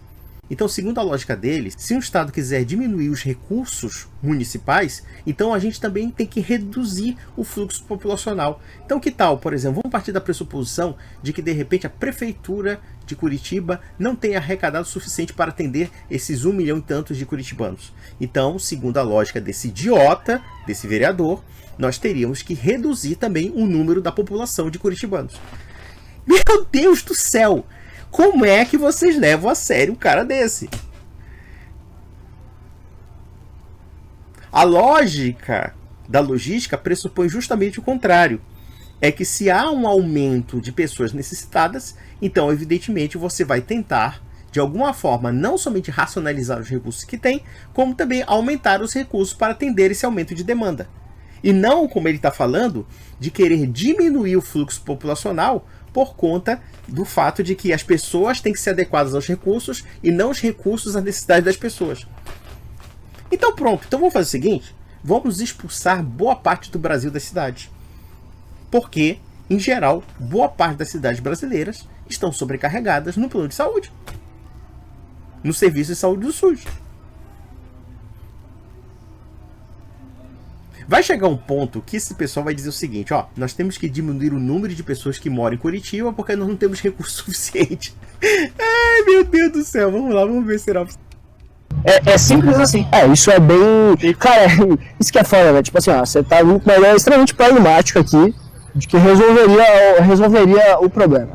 Então, segundo a lógica deles, se um Estado quiser diminuir os recursos municipais, então a gente também tem que reduzir o fluxo populacional. Então, que tal, por exemplo, vamos partir da pressuposição de que, de repente, a Prefeitura de Curitiba não tenha arrecadado o suficiente para atender esses 1 milhão e tantos de curitibanos. Então, segundo a lógica desse idiota, desse vereador, nós teríamos que reduzir também o número da população de curitibanos. Meu Deus do céu! Como é que vocês levam a sério um cara desse? A lógica da logística pressupõe justamente o contrário. É que se há um aumento de pessoas necessitadas, então evidentemente você vai tentar, de alguma forma, não somente racionalizar os recursos que tem, como também aumentar os recursos para atender esse aumento de demanda. E não, como ele está falando, de querer diminuir o fluxo populacional por conta do fato de que as pessoas têm que ser adequadas aos recursos e não os recursos às necessidades das pessoas. Então pronto, então vamos fazer o seguinte, vamos expulsar boa parte do Brasil das cidades. Porque, em geral, boa parte das cidades brasileiras estão sobrecarregadas no plano de saúde, no serviço de saúde do SUS. Vai chegar um ponto que esse pessoal vai dizer o seguinte, ó, nós temos que diminuir o número de pessoas que moram em Curitiba porque nós não temos recurso suficiente. Ai, meu Deus do céu, vamos lá, vamos ver se será. É simples assim. Isso é bem... Cara, isso que é foda, né? Tipo assim, ó, você tá muito melhor, extremamente pragmático aqui, de que resolveria o problema.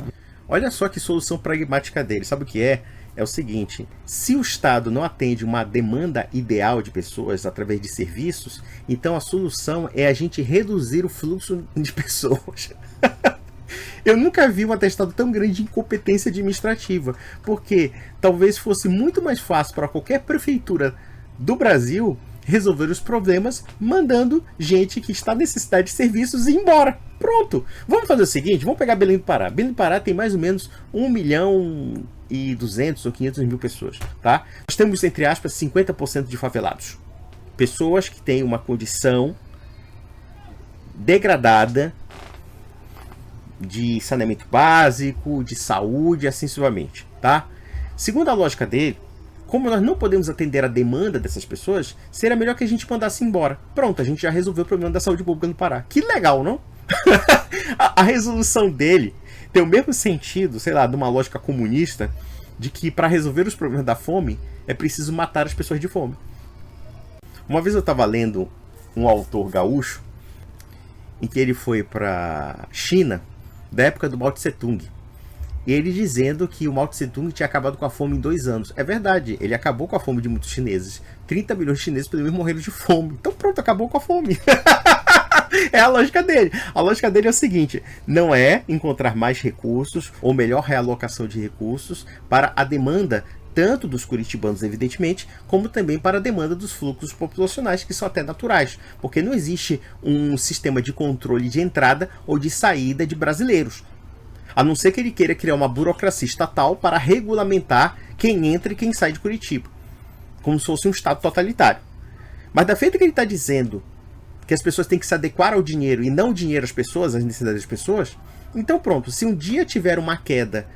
Olha só que solução pragmática dele, sabe o que é? É o seguinte, se o Estado não atende uma demanda ideal de pessoas através de serviços, então a solução é a gente reduzir o fluxo de pessoas. Eu nunca vi um atestado tão grande de incompetência administrativa, porque talvez fosse muito mais fácil para qualquer prefeitura do Brasil resolver os problemas mandando gente que está em necessidade de serviços ir embora. Pronto. Vamos fazer o seguinte, vamos pegar Belém do Pará. Belém do Pará tem mais ou menos 1.200.000 ou 500.000 pessoas, tá? Nós temos, entre aspas, 50% de favelados. Pessoas que têm uma condição degradada de saneamento básico, de saúde, assim sucessivamente, tá? Segundo a lógica dele, como nós não podemos atender a demanda dessas pessoas, seria melhor que a gente mandasse embora. Pronto, a gente já resolveu o problema da saúde pública no Pará. Que legal, não? A resolução dele tem o mesmo sentido, sei lá, de uma lógica comunista, de que para resolver os problemas da fome é preciso matar as pessoas de fome. Uma vez eu estava lendo um autor gaúcho em que ele foi para China da época do Mao Tse Tung. E ele dizendo que o Mao Tse Tung tinha acabado com a fome em 2 anos. É verdade, ele acabou com a fome de muitos chineses. 30 milhões de chineses pelo menos morreram de fome. Então pronto, acabou com a fome. É a lógica dele. A lógica dele é o seguinte, não é encontrar mais recursos ou melhor realocação de recursos para a demanda tanto dos curitibanos, evidentemente, como também para a demanda dos fluxos populacionais, que são até naturais, porque não existe um sistema de controle de entrada ou de saída de brasileiros. A não ser que ele queira criar uma burocracia estatal para regulamentar quem entra e quem sai de Curitiba, como se fosse um Estado totalitário. Mas da feita que ele está dizendo que as pessoas têm que se adequar ao dinheiro e não o dinheiro às pessoas, às necessidades das pessoas, então pronto, se um dia tiver uma queda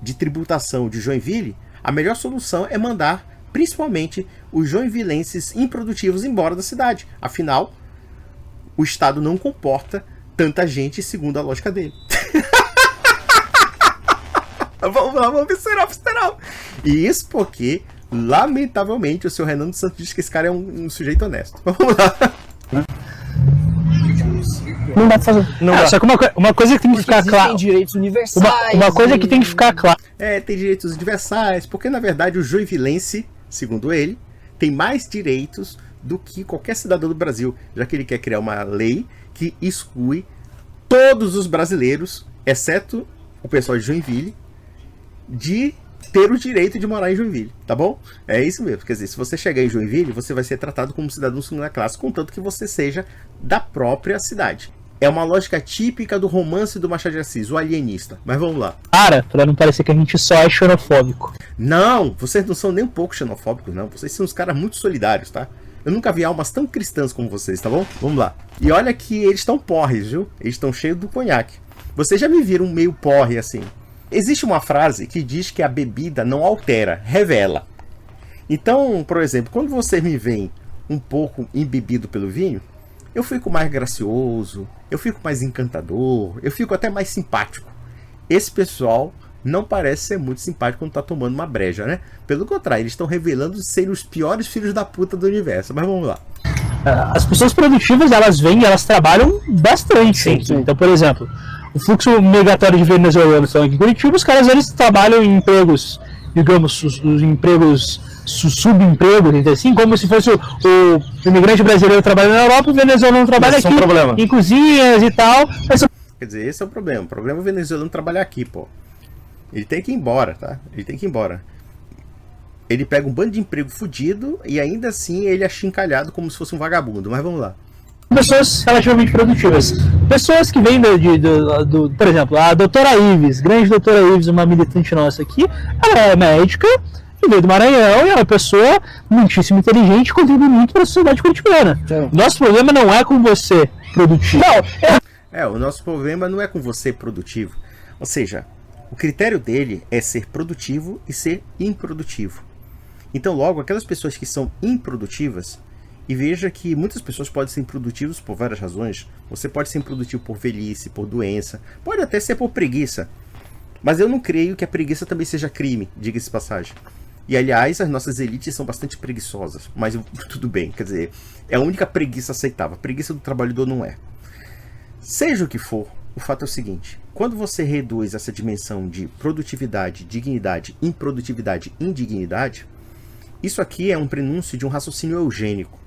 de tributação de Joinville, a melhor solução é mandar, principalmente, os joinvilenses improdutivos embora da cidade. Afinal, o Estado não comporta tanta gente segundo a lógica dele. Vamos lá, vamos ver será. E isso porque, lamentavelmente, o seu Renan dos Santos diz que esse cara é um sujeito honesto. Vamos lá. Não dá pra fazer. Não dá. Só que uma coisa que tem que ficar clara. Tem direitos universais. Uma coisa que tem que ficar clara. Tem direitos universais, porque na verdade o joinvilense, segundo ele, tem mais direitos do que qualquer cidadão do Brasil, já que ele quer criar uma lei que exclui todos os brasileiros, exceto o pessoal de Joinville, de ter o direito de morar em Joinville, tá bom? É isso mesmo. Quer dizer, se você chegar em Joinville, você vai ser tratado como cidadão de segunda classe, contanto que você seja da própria cidade. É uma lógica típica do romance do Machado de Assis, o alienista. Mas vamos lá. Para, pra não parecer que a gente só é xenofóbico. Não, vocês não são nem um pouco xenofóbicos, não. Vocês são uns caras muito solidários, tá? Eu nunca vi almas tão cristãs como vocês, tá bom? Vamos lá. E olha que eles estão porres, viu? Eles estão cheios do conhaque. Vocês já me viram meio porre assim. Existe uma frase que diz que a bebida não altera, revela. Então, por exemplo, quando vocês me veem um pouco embebido pelo vinho, eu fico mais gracioso, eu fico mais encantador, eu fico até mais simpático. Esse pessoal não parece ser muito simpático quando tá tomando uma breja, né? Pelo contrário, eles estão revelando serem os piores filhos da puta do universo. Mas vamos lá. As pessoas produtivas, elas vêm e elas trabalham bastante. Sim. Então, por exemplo, o fluxo migratório de venezuelanos estão aqui em Curitiba, os caras eles trabalham em empregos, digamos, os empregos subempregos, assim, como se fosse o imigrante brasileiro trabalhando na Europa, o venezuelano trabalha aqui, em cozinhas e tal. Quer dizer, esse é o problema. O problema é o venezuelano trabalhar aqui, pô. Ele tem que ir embora, tá? Ele tem que ir embora. Ele pega um bando de emprego fudido e ainda assim ele é achincalhado como se fosse um vagabundo. Mas vamos lá. Pessoas relativamente produtivas. Pessoas que vêm por exemplo, a doutora Ives, grande doutora Ives, uma militante nossa aqui, ela é médica, veio do Maranhão e é uma pessoa muitíssimo inteligente e contribui muito para a sociedade curitibana. Nosso problema não é com você produtivo. O nosso problema não é com você produtivo. Ou seja, o critério dele é ser produtivo e ser improdutivo. Então, logo, aquelas pessoas que são improdutivas, e veja que muitas pessoas podem ser improdutivas por várias razões. Você pode ser improdutivo por velhice, por doença, pode até ser por preguiça. Mas eu não creio que a preguiça também seja crime, diga-se de passagem. E, aliás, as nossas elites são bastante preguiçosas. Mas tudo bem, quer dizer, é a única preguiça aceitável. A preguiça do trabalhador não é. Seja o que for, o fato é o seguinte. Quando você reduz essa dimensão de produtividade, dignidade, improdutividade, indignidade, isso aqui é um prenúncio de um raciocínio eugênico.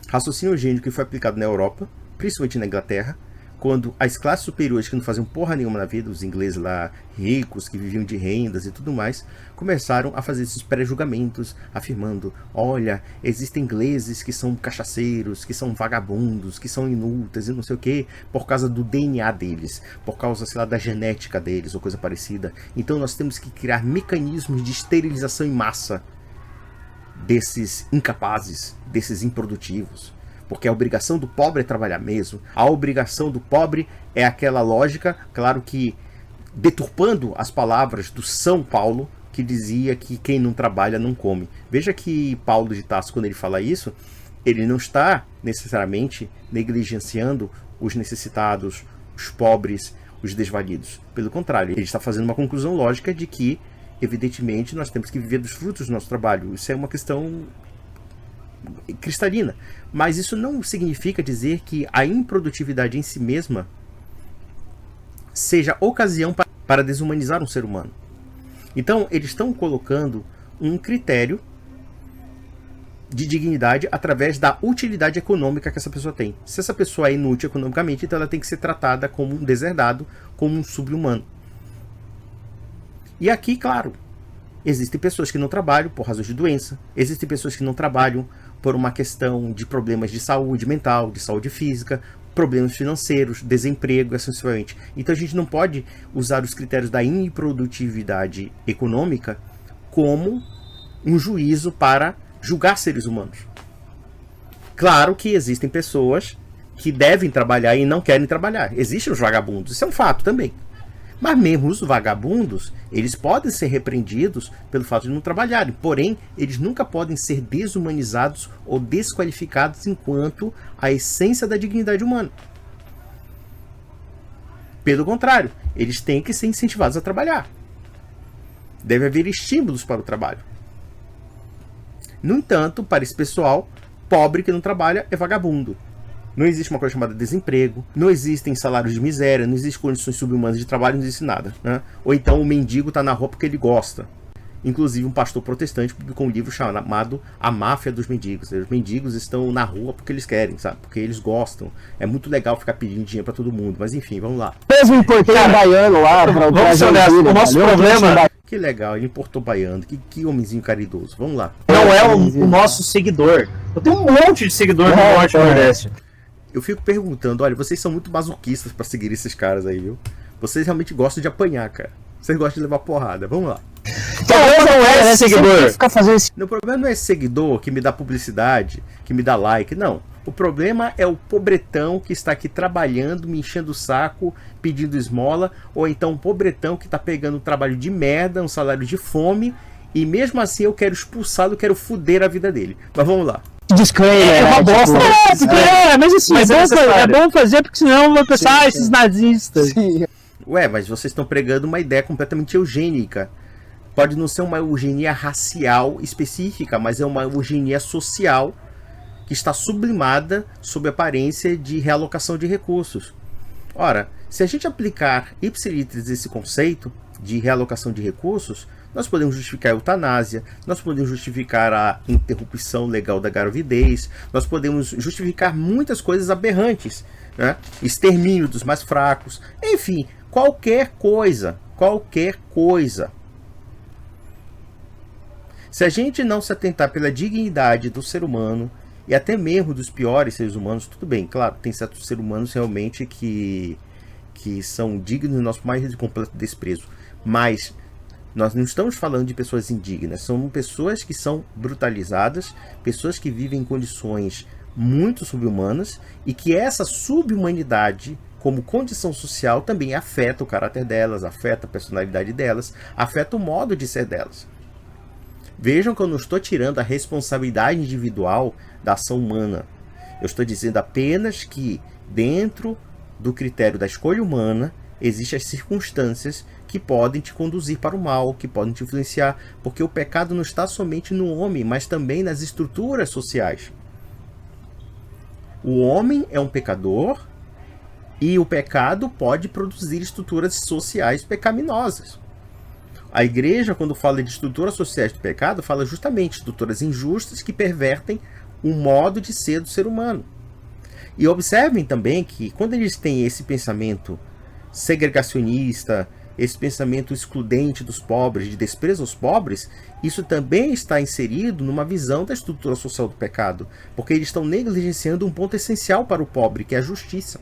Raciocínio eugênico que foi aplicado na Europa, principalmente na Inglaterra, quando as classes superiores que não faziam porra nenhuma na vida, os ingleses lá ricos, que viviam de rendas e tudo mais, começaram a fazer esses pré-julgamentos, afirmando, olha, existem ingleses que são cachaceiros, que são vagabundos, que são inúteis e não sei o que, por causa do DNA deles, por causa, sei lá, da genética deles ou coisa parecida. Então nós temos que criar mecanismos de esterilização em massa desses incapazes, desses improdutivos. Porque a obrigação do pobre é trabalhar mesmo. A obrigação do pobre é aquela lógica, claro que deturpando as palavras do São Paulo, que dizia que quem não trabalha não come. Veja que Paulo de Tarso, quando ele fala isso, ele não está necessariamente negligenciando os necessitados, os pobres, os desvalidos. Pelo contrário, ele está fazendo uma conclusão lógica de que, evidentemente, nós temos que viver dos frutos do nosso trabalho. Isso é uma questão cristalina. Mas isso não significa dizer que a improdutividade em si mesma seja ocasião para desumanizar um ser humano. Então, eles estão colocando um critério de dignidade através da utilidade econômica que essa pessoa tem. Se essa pessoa é inútil economicamente, então ela tem que ser tratada como um deserdado, como um sub-humano. E aqui, claro, existem pessoas que não trabalham por razões de doença, existem pessoas que não trabalham por uma questão de problemas de saúde mental, de saúde física, problemas financeiros, desemprego, assim sucessivamente. Então a gente não pode usar os critérios da improdutividade econômica como um juízo para julgar seres humanos. Claro que existem pessoas que devem trabalhar e não querem trabalhar. Existem os vagabundos, isso é um fato também. Mas mesmo os vagabundos, eles podem ser repreendidos pelo fato de não trabalharem. Porém, eles nunca podem ser desumanizados ou desqualificados enquanto a essência da dignidade humana. Pelo contrário, eles têm que ser incentivados a trabalhar. Deve haver estímulos para o trabalho. No entanto, para esse pessoal, pobre que não trabalha é vagabundo. Não existe uma coisa chamada desemprego, não existem salários de miséria, não existem condições subhumanas de trabalho, não existe nada, né? Ou então o mendigo está na rua porque ele gosta. Inclusive um pastor protestante publicou um livro chamado A Máfia dos Mendigos. Os mendigos estão na rua porque eles querem, sabe? Porque eles gostam. É muito legal ficar pedindo dinheiro para todo mundo, mas enfim, vamos lá. Mesmo importei um baiano lá para vamos ser honestos, o nosso problema Que legal, ele importou baiano. Que homenzinho caridoso. Vamos lá. Não é o nosso seguidor. Eu tenho um monte de seguidor no Norte e Nordeste. Eu fico perguntando, olha, vocês são muito masoquistas pra seguir esses caras aí, viu? Vocês realmente gostam de apanhar, cara. Vocês gostam de levar porrada. Vamos lá. Talvez não é seguidor. Ficar fazendo esse... O problema não é esse seguidor que me dá publicidade, que me dá like, não. O problema é o pobretão que está aqui trabalhando, me enchendo o saco, pedindo esmola, ou então o pobretão que está pegando um trabalho de merda, um salário de fome, e mesmo assim eu quero expulsá-lo, eu quero foder a vida dele. Mas vamos lá. Disclaimer, É uma bosta. mas assim, Mas é bom fazer, porque senão vai pensar, esses nazistas. Sim. Ué, mas vocês estão pregando uma ideia completamente eugênica. Pode não ser uma eugenia racial específica, mas é uma eugenia social que está sublimada sob a aparência de realocação de recursos. Ora, se a gente aplicar ipsilitris esse conceito de realocação de recursos, nós podemos justificar a eutanásia, nós podemos justificar a interrupção legal da gravidez, nós podemos justificar muitas coisas aberrantes, né? Extermínio dos mais fracos, enfim, qualquer coisa. Se a gente não se atentar pela dignidade do ser humano, e até mesmo dos piores seres humanos, tudo bem, claro, tem certos seres humanos realmente que são dignos do nosso mais completo desprezo, mas nós não estamos falando de pessoas indignas, são pessoas que são brutalizadas, pessoas que vivem em condições muito subhumanas, e que essa subhumanidade, como condição social, também afeta o caráter delas, afeta a personalidade delas, afeta o modo de ser delas. Vejam que eu não estou tirando a responsabilidade individual da ação humana. Eu estou dizendo apenas que, dentro do critério da escolha humana, existem as circunstâncias que podem te conduzir para o mal, que podem te influenciar, porque o pecado não está somente no homem, mas também nas estruturas sociais. O homem é um pecador e o pecado pode produzir estruturas sociais pecaminosas. A igreja, quando fala de estruturas sociais do pecado, fala justamente de estruturas injustas que pervertem o modo de ser do ser humano. E observem também que quando eles têm esse pensamento segregacionista, esse pensamento excludente dos pobres, de desprezo aos pobres, isso também está inserido numa visão da estrutura social do pecado, porque eles estão negligenciando um ponto essencial para o pobre, que é a justiça.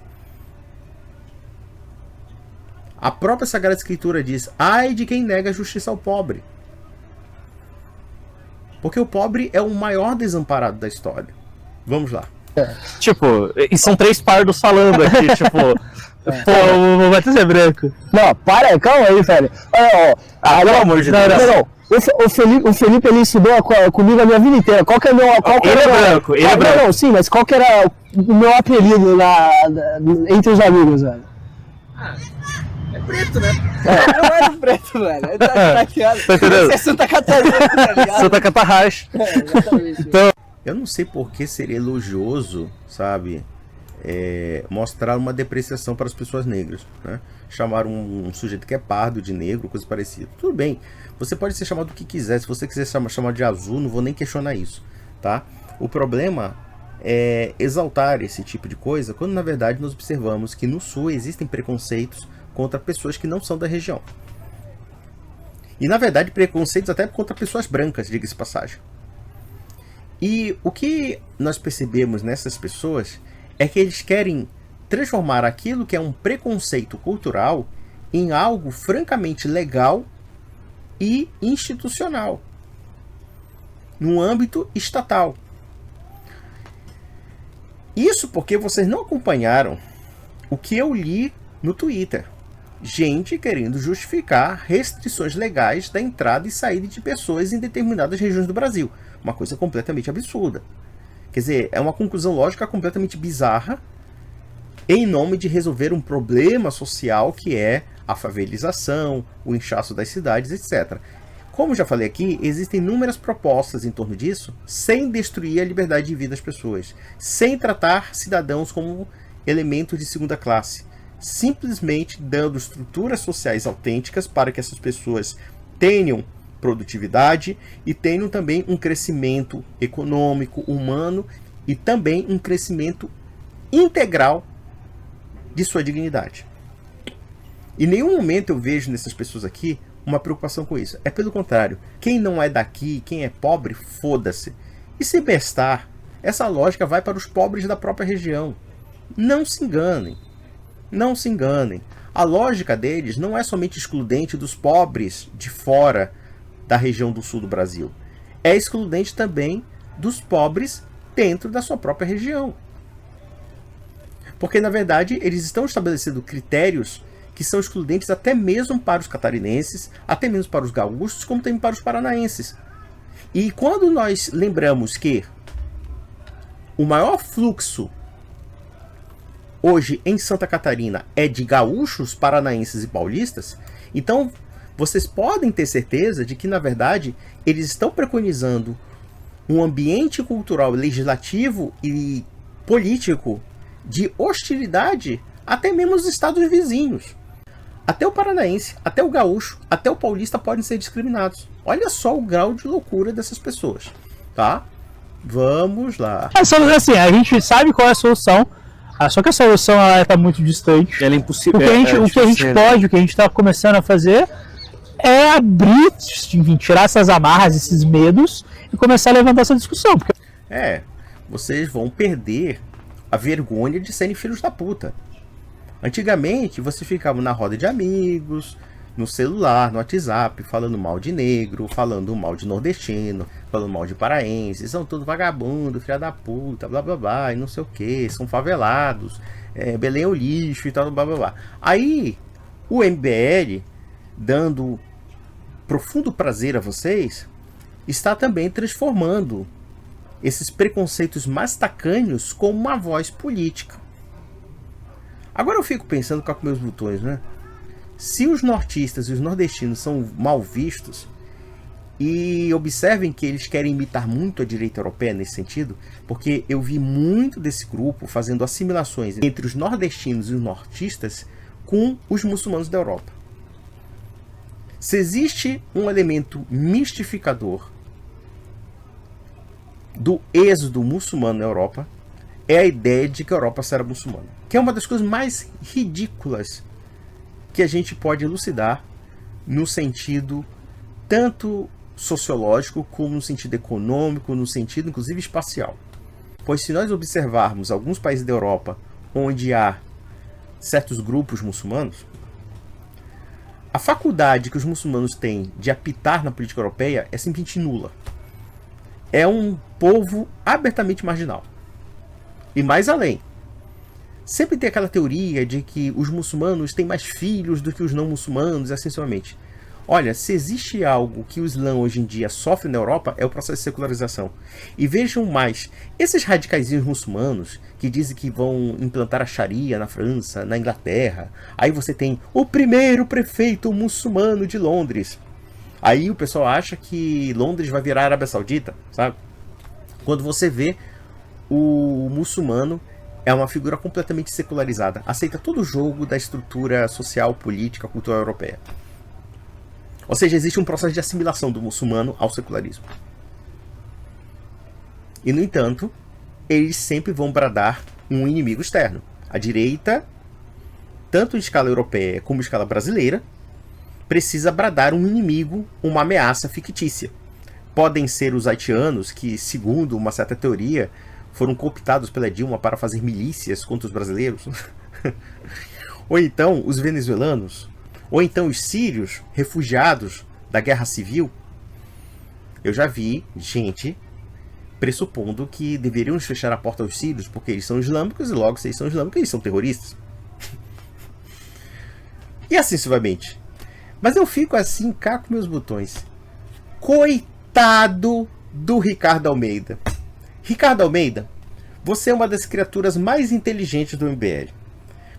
A própria Sagrada Escritura diz: ai de quem nega a justiça ao pobre. Porque o pobre é o maior desamparado da história. Vamos lá. Tipo, e são 3 pardos falando aqui, tipo... Pô, o Matheus é branco. Não, para, calma aí, velho. Olha, ó. pelo amor de Deus. Não. O Felipe ele estudou comigo a minha vida inteira. Qual que é meu. Ele é branco, ele é branco. Não, sim, mas qual que era o meu apelido entre os amigos, velho? É preto, né? Não é do preto, velho. Tá ligado? Tá entendendo? Você é Santa Catarina, tá ligado? Santa Catarracha. Exatamente. Então, Eu não sei por que seria elogioso, sabe, mostrar uma depreciação para as pessoas negras, né? Chamar um sujeito que é pardo de negro, coisa parecida. Tudo bem, você pode ser chamado do que quiser. Se você quiser chamar de azul, não vou nem questionar isso, tá? O problema é exaltar esse tipo de coisa, quando na verdade nós observamos que no Sul existem preconceitos contra pessoas que não são da região. E na verdade preconceitos até contra pessoas brancas, diga-se passagem. E o que nós percebemos nessas pessoas é que eles querem transformar aquilo que é um preconceito cultural em algo francamente legal e institucional, no âmbito estatal. Isso porque vocês não acompanharam o que eu li no Twitter. Gente querendo justificar restrições legais da entrada e saída de pessoas em determinadas regiões do Brasil. Uma coisa completamente absurda. Quer dizer, é uma conclusão lógica completamente bizarra em nome de resolver um problema social que é a favelização, o inchaço das cidades, etc. Como já falei aqui, existem inúmeras propostas em torno disso, sem destruir a liberdade de vida das pessoas, sem tratar cidadãos como elementos de segunda classe, simplesmente dando estruturas sociais autênticas para que essas pessoas tenham produtividade e tenham também um crescimento econômico, humano e também um crescimento integral de sua dignidade. Em nenhum momento eu vejo nessas pessoas aqui uma preocupação com isso. É pelo contrário. Quem não é daqui, quem é pobre, foda-se. E se bestar, essa lógica vai para os pobres da própria região. Não se enganem. Não se enganem. A lógica deles não é somente excludente dos pobres de fora da região do sul do Brasil. É excludente também dos pobres dentro da sua própria região. Porque, na verdade, eles estão estabelecendo critérios que são excludentes até mesmo para os catarinenses, até mesmo para os gaúchos, como também para os paranaenses. E quando nós lembramos que o maior fluxo hoje em Santa Catarina é de gaúchos, paranaenses e paulistas, então vocês podem ter certeza de que, na verdade, eles estão preconizando um ambiente cultural, legislativo e político de hostilidade até mesmo os estados vizinhos. Até o paranaense, até o gaúcho, até o paulista podem ser discriminados. Olha só o grau de loucura dessas pessoas, tá? Vamos lá. Assim, a gente sabe qual é a solução, só que a solução está muito distante. Ela é impossível. O que a gente pode, o que a gente está começando a fazer é abrir, enfim, tirar essas amarras, esses medos e começar a levantar essa discussão. Porque... vocês vão perder a vergonha de serem filhos da puta. Antigamente, você ficava na roda de amigos, no celular, no WhatsApp, falando mal de negro, falando mal de nordestino, falando mal de paraense, são tudo vagabundo, filha da puta, blá blá blá, e não sei o que, são favelados, Belém é o lixo e tal, blá blá blá. Aí, o MBL, dando profundo prazer a vocês, está também transformando esses preconceitos mais tacanhos como uma voz política. Agora eu fico pensando com meus botões, né? Se os nortistas e os nordestinos são mal vistos, e observem que eles querem imitar muito a direita europeia nesse sentido, porque eu vi muito desse grupo fazendo assimilações entre os nordestinos e os nortistas com os muçulmanos da Europa. Se existe um elemento mistificador do êxodo muçulmano na Europa, é a ideia de que a Europa será muçulmana, que é uma das coisas mais ridículas que a gente pode elucidar no sentido tanto sociológico como no sentido econômico, no sentido inclusive espacial. Pois se nós observarmos alguns países da Europa onde há certos grupos muçulmanos, a faculdade que os muçulmanos têm de apitar na política europeia é simplesmente nula. É um povo abertamente marginal. E mais além, sempre tem aquela teoria de que os muçulmanos têm mais filhos do que os não muçulmanos, assim sucessivamente. Olha, se existe algo que o Islã hoje em dia sofre na Europa, é o processo de secularização. E vejam mais, esses radicaizinhos muçulmanos que dizem que vão implantar a Sharia na França, na Inglaterra, aí você tem o primeiro prefeito muçulmano de Londres. Aí o pessoal acha que Londres vai virar Arábia Saudita, sabe? Quando você vê, o muçulmano é uma figura completamente secularizada, aceita todo o jogo da estrutura social, política, cultural europeia. Ou seja, existe um processo de assimilação do muçulmano ao secularismo. E, no entanto, eles sempre vão bradar um inimigo externo. A direita, tanto em escala europeia como em escala brasileira, precisa bradar um inimigo, uma ameaça fictícia. Podem ser os haitianos, que, segundo uma certa teoria, foram cooptados pela Dilma para fazer milícias contra os brasileiros. Ou então os venezuelanos, ou então os sírios, refugiados da guerra civil. Eu já vi gente pressupondo que deveríamos fechar a porta aos sírios porque eles são islâmicos, e logo se eles são islâmicos, eles são terroristas. E assim sucessivamente. Mas eu fico assim, cá com meus botões. Coitado do Ricardo Almeida. Ricardo Almeida, você é uma das criaturas mais inteligentes do MBL.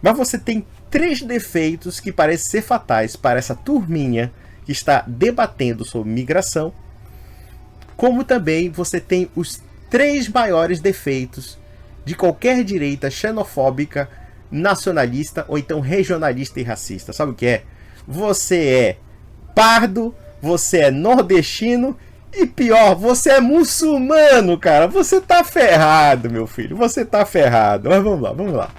Mas você tem 3 defeitos que parecem ser fatais para essa turminha que está debatendo sobre migração. Como também você tem os 3 maiores defeitos de qualquer direita xenofóbica, nacionalista ou então regionalista e racista. Sabe o que é? Você é pardo, você é nordestino e pior, você é muçulmano, cara. Você tá ferrado, meu filho. Você tá ferrado. Mas vamos lá, vamos lá.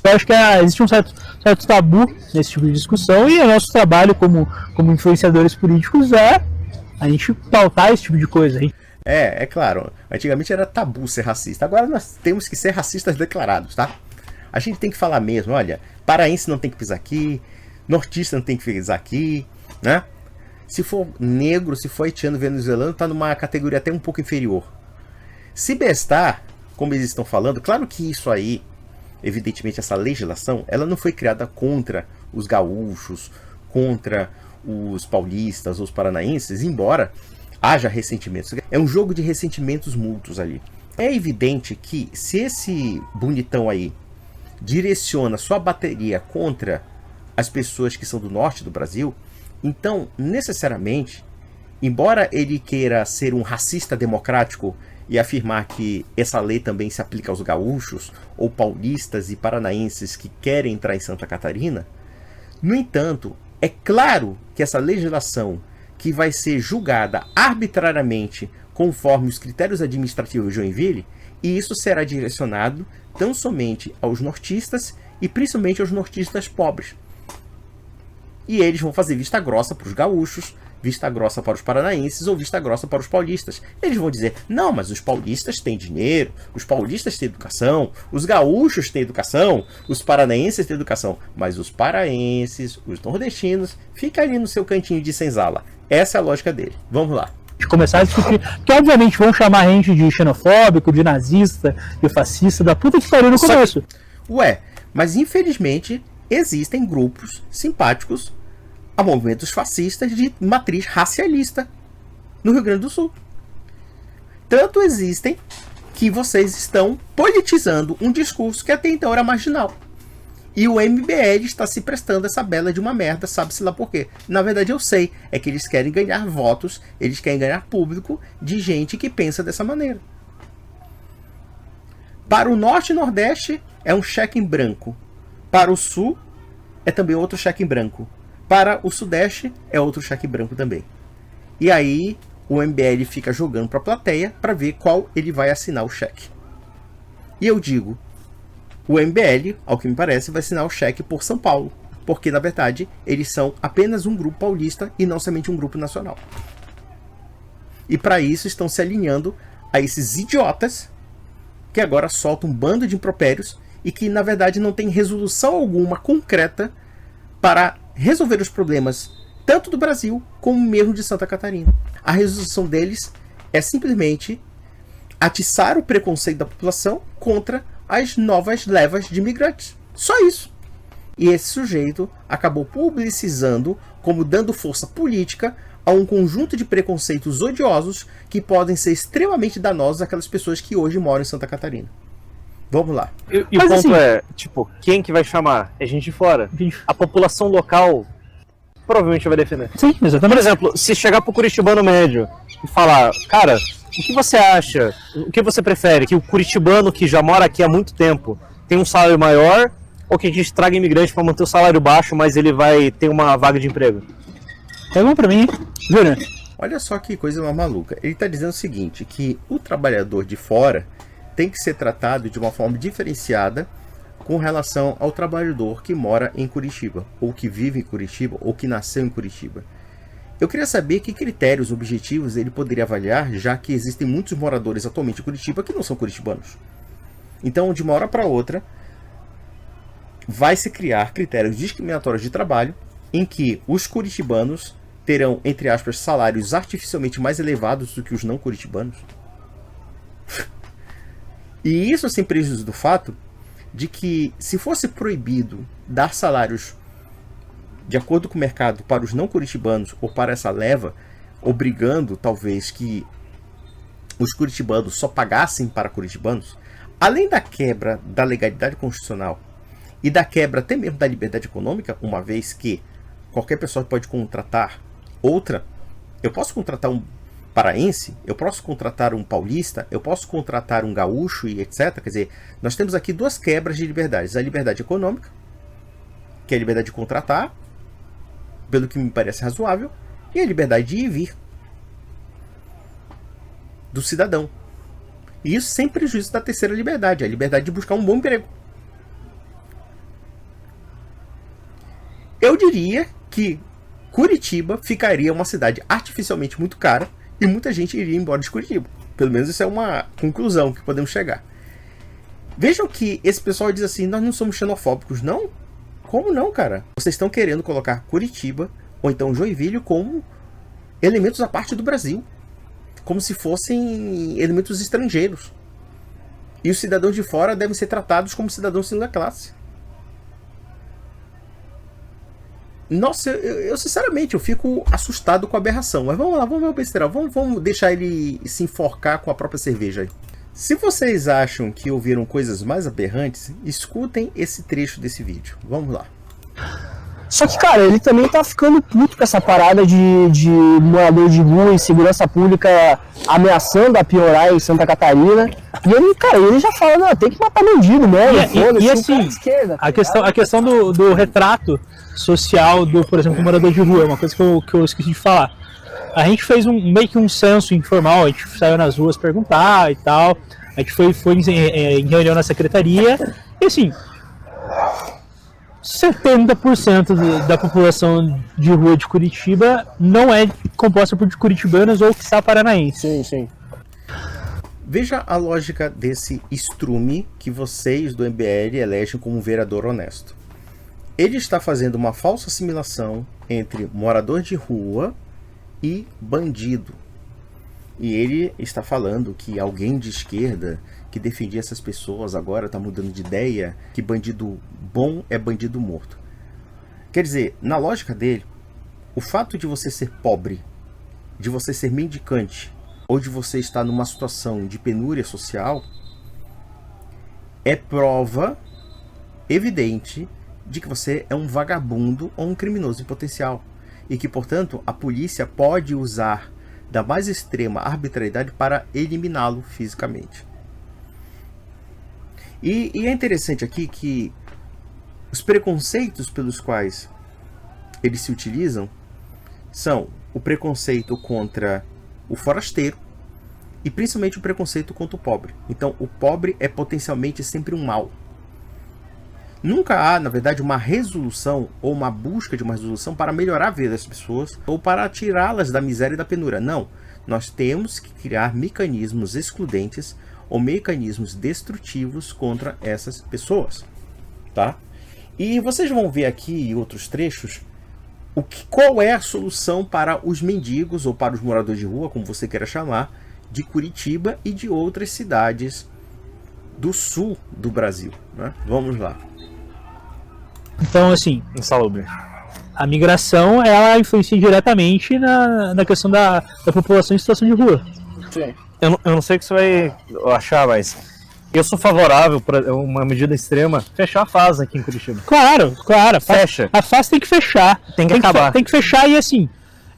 Eu acho que existe um certo tabu nesse tipo de discussão, e o nosso trabalho como influenciadores políticos é a gente pautar esse tipo de coisa. É claro, antigamente era tabu ser racista, agora nós temos que ser racistas declarados, tá? A gente tem que falar mesmo, olha, paraense não tem que pisar aqui, nortista não tem que pisar aqui, né? Se for negro, se for haitiano, venezuelano, tá numa categoria até um pouco inferior. Se bestar, como eles estão falando, claro que isso aí, evidentemente essa legislação, ela não foi criada contra os gaúchos, contra os paulistas, os paranaenses, embora haja ressentimentos. É um jogo de ressentimentos mútuos ali. É evidente que se esse bonitão aí direciona sua bateria contra as pessoas que são do norte do Brasil, então, necessariamente, embora ele queira ser um racista democrático e afirmar que essa lei também se aplica aos gaúchos ou paulistas e paranaenses que querem entrar em Santa Catarina, no entanto, é claro que essa legislação, que vai ser julgada arbitrariamente conforme os critérios administrativos de Joinville, e isso será direcionado tão somente aos nortistas e principalmente aos nortistas pobres. E eles vão fazer vista grossa para os gaúchos, vista grossa para os paranaenses ou vista grossa para os paulistas. Eles vão dizer, não, mas os paulistas têm dinheiro, os paulistas têm educação, os gaúchos têm educação, os paranaenses têm educação, mas os paraenses, os nordestinos, ficam ali no seu cantinho de senzala. Essa é a lógica dele. Vamos lá. De começar a discutir, que obviamente vão chamar a gente de xenofóbico, de nazista, de fascista, da puta que pariu no começo. Ué, mas infelizmente existem grupos simpáticos a movimentos fascistas de matriz racialista no Rio Grande do Sul. Tanto existem que vocês estão politizando um discurso que até então era marginal. E o MBL está se prestando essa bela de uma merda, sabe-se lá por quê. Na verdade eu sei, é que eles querem ganhar votos, eles querem ganhar público de gente que pensa dessa maneira. Para o Norte e Nordeste é um cheque em branco. Para o Sul é também outro cheque em branco. Para o Sudeste é outro cheque branco também. E aí o MBL fica jogando para a plateia para ver qual ele vai assinar o cheque. E eu digo, o MBL, ao que me parece, vai assinar o cheque por São Paulo. Porque, na verdade, eles são apenas um grupo paulista e não somente um grupo nacional. E para isso estão se alinhando a esses idiotas que agora soltam um bando de impropérios e que, na verdade, não tem resolução alguma concreta para resolver os problemas tanto do Brasil como mesmo de Santa Catarina. A resolução deles é simplesmente atiçar o preconceito da população contra as novas levas de imigrantes. Só isso. E esse sujeito acabou publicizando como dando força política a um conjunto de preconceitos odiosos que podem ser extremamente danosos àquelas pessoas que hoje moram em Santa Catarina. Vamos lá. E o ponto assim, é, tipo, quem que vai chamar? É gente de fora. A população local provavelmente vai defender. Sim, exatamente. Por exemplo, se chegar pro curitibano médio e falar, cara, o que você acha? O que você prefere? Que o curitibano que já mora aqui há muito tempo tem um salário maior, ou que a gente traga imigrante para manter o salário baixo, mas ele vai ter uma vaga de emprego? É bom pra mim, Júnior. Olha só que coisa mais maluca. Ele está dizendo o seguinte, que o trabalhador de fora tem que ser tratado de uma forma diferenciada com relação ao trabalhador que mora em Curitiba, ou que vive em Curitiba, ou que nasceu em Curitiba. Eu queria saber que critérios objetivos ele poderia avaliar, já que existem muitos moradores atualmente em Curitiba que não são curitibanos. Então, de uma hora para outra, vai se criar critérios discriminatórios de trabalho em que os curitibanos terão, entre aspas, salários artificialmente mais elevados do que os não curitibanos. E isso sem prejuízo do fato de que, se fosse proibido dar salários de acordo com o mercado para os não curitibanos ou para essa leva, obrigando talvez que os curitibanos só pagassem para curitibanos, além da quebra da legalidade constitucional e da quebra até mesmo da liberdade econômica, uma vez que qualquer pessoa pode contratar outra, eu posso contratar um paraense, eu posso contratar um paulista, eu posso contratar um gaúcho e etc. Quer dizer, nós temos aqui duas quebras de liberdades. A liberdade econômica, que é a liberdade de contratar, pelo que me parece razoável, e a liberdade de ir e vir do cidadão. E isso sem prejuízo da terceira liberdade, a liberdade de buscar um bom emprego. eu diria que Curitiba ficaria uma cidade artificialmente muito cara e muita gente iria embora de Curitiba. Pelo menos isso é uma conclusão que podemos chegar. Vejam que esse pessoal diz assim, nós não somos xenofóbicos. Não? Como não, cara? Vocês estão querendo colocar Curitiba ou então Joinville como elementos à parte do Brasil. Como se fossem elementos estrangeiros. E os cidadãos de fora devem ser tratados como cidadãos de segunda classe. Nossa, eu sinceramente eu fico assustado com a aberração. Mas vamos lá, vamos ver o besteirão. Vamos deixar ele se enforcar com a própria cerveja aí. Se vocês acham que ouviram coisas mais aberrantes, escutem esse trecho desse vídeo. Vamos lá. Só que, cara, ele também tá ficando puto com essa parada de morador de rua e segurança pública ameaçando a piorar em Santa Catarina. E ele, cara, ele já fala, não, tem que matar bandido mesmo. E assim, esquerda, a questão do retrato social do, por exemplo, morador de rua, é uma coisa que eu esqueci de falar. A gente fez meio que um censo informal, a gente saiu nas ruas perguntar e tal, a gente foi em reunião na secretaria, e assim, 70% da população de rua de Curitiba não é composta por curitibanos ou quiçá paranaenses. Sim, sim. Veja a lógica desse estrume que vocês do MBL elegem como um vereador honesto. Ele está fazendo uma falsa assimilação entre morador de rua e bandido. E ele está falando que alguém de esquerda que defendia essas pessoas agora está mudando de ideia, que bandido bom é bandido morto. Quer dizer, na lógica dele, o fato de você ser pobre, de você ser mendicante, ou de você estar numa situação de penúria social, é prova evidente de que você é um vagabundo ou um criminoso em potencial. E que, portanto, a polícia pode usar da mais extrema arbitrariedade para eliminá-lo fisicamente. E é interessante aqui que os preconceitos pelos quais eles se utilizam são o preconceito contra o forasteiro e principalmente o preconceito contra o pobre. Então, o pobre é potencialmente sempre um mal. Nunca há, na verdade, uma resolução ou uma busca de uma resolução para melhorar a vida das pessoas ou para tirá-las da miséria e da penúria. Não. Nós temos que criar mecanismos excludentes ou mecanismos destrutivos contra essas pessoas. Tá? E vocês vão ver aqui em outros trechos qual é a solução para os mendigos ou para os moradores de rua, como você queira chamar, de Curitiba e de outras cidades do sul do Brasil. Né? Vamos lá. Então, assim, Insalubre. a migração ela influencia diretamente na questão da população em situação de rua. Sim. Eu não sei o que você vai achar, mas eu sou favorável para uma medida extrema, fechar a FAS aqui em Curitiba. Claro, Fecha. A FAS tem que fechar. Tem que acabar. Tem que fechar e assim,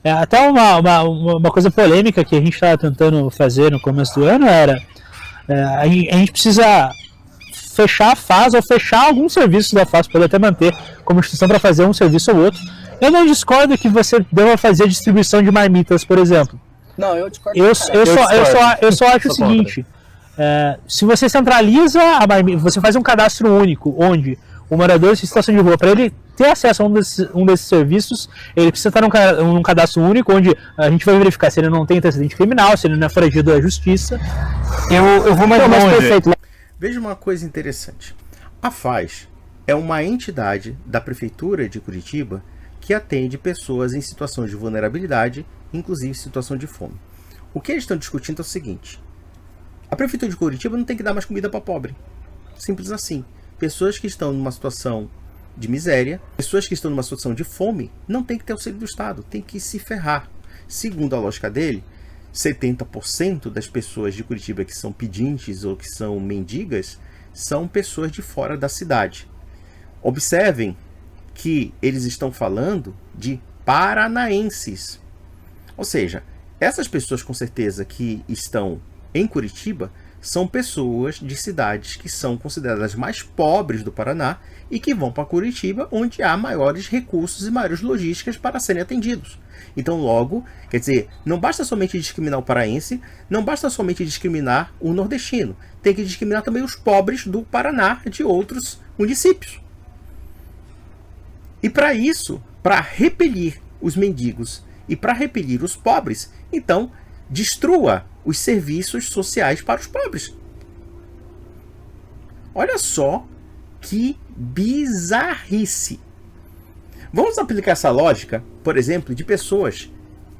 até uma coisa polêmica que a gente estava tentando fazer no começo do ano era a gente precisa fechar a FAS ou fechar algum serviço da FAS, pode até manter como instituição para fazer um serviço ou outro. Eu não discordo que você deva fazer distribuição de marmitas, por exemplo. Não, eu discordo. Eu só acho o seguinte, se você centraliza a marmita, você faz um cadastro único, onde o morador em situação de rua, para ele ter acesso a um desses serviços, ele precisa estar num cadastro único, onde a gente vai verificar se ele não tem antecedente criminal, se ele não é foragido da justiça. Eu vou mais longe. Perfeito, né? Veja uma coisa interessante. A FAS é uma entidade da Prefeitura de Curitiba que atende pessoas em situação de vulnerabilidade, inclusive em situação de fome. O que eles estão discutindo é o seguinte: a Prefeitura de Curitiba não tem que dar mais comida para pobre. Simples assim. Pessoas que estão numa situação de miséria, pessoas que estão numa situação de fome, não tem que ter auxílio do Estado, tem que se ferrar. Segundo a lógica dele, 70% das pessoas de Curitiba que são pedintes ou que são mendigas são pessoas de fora da cidade. Observem que eles estão falando de paranaenses. Ou seja, essas pessoas com certeza que estão em Curitiba são pessoas de cidades que são consideradas mais pobres do Paraná e que vão para Curitiba, onde há maiores recursos e maiores logísticas para serem atendidos. Então, logo, quer dizer, não basta somente discriminar o paraense, não basta somente discriminar o nordestino, tem que discriminar também os pobres do Paraná de outros municípios. E para isso, para repelir os mendigos e para repelir os pobres, então destrua os serviços sociais para os pobres. Olha só que bizarrice. Vamos aplicar essa lógica, por exemplo, de pessoas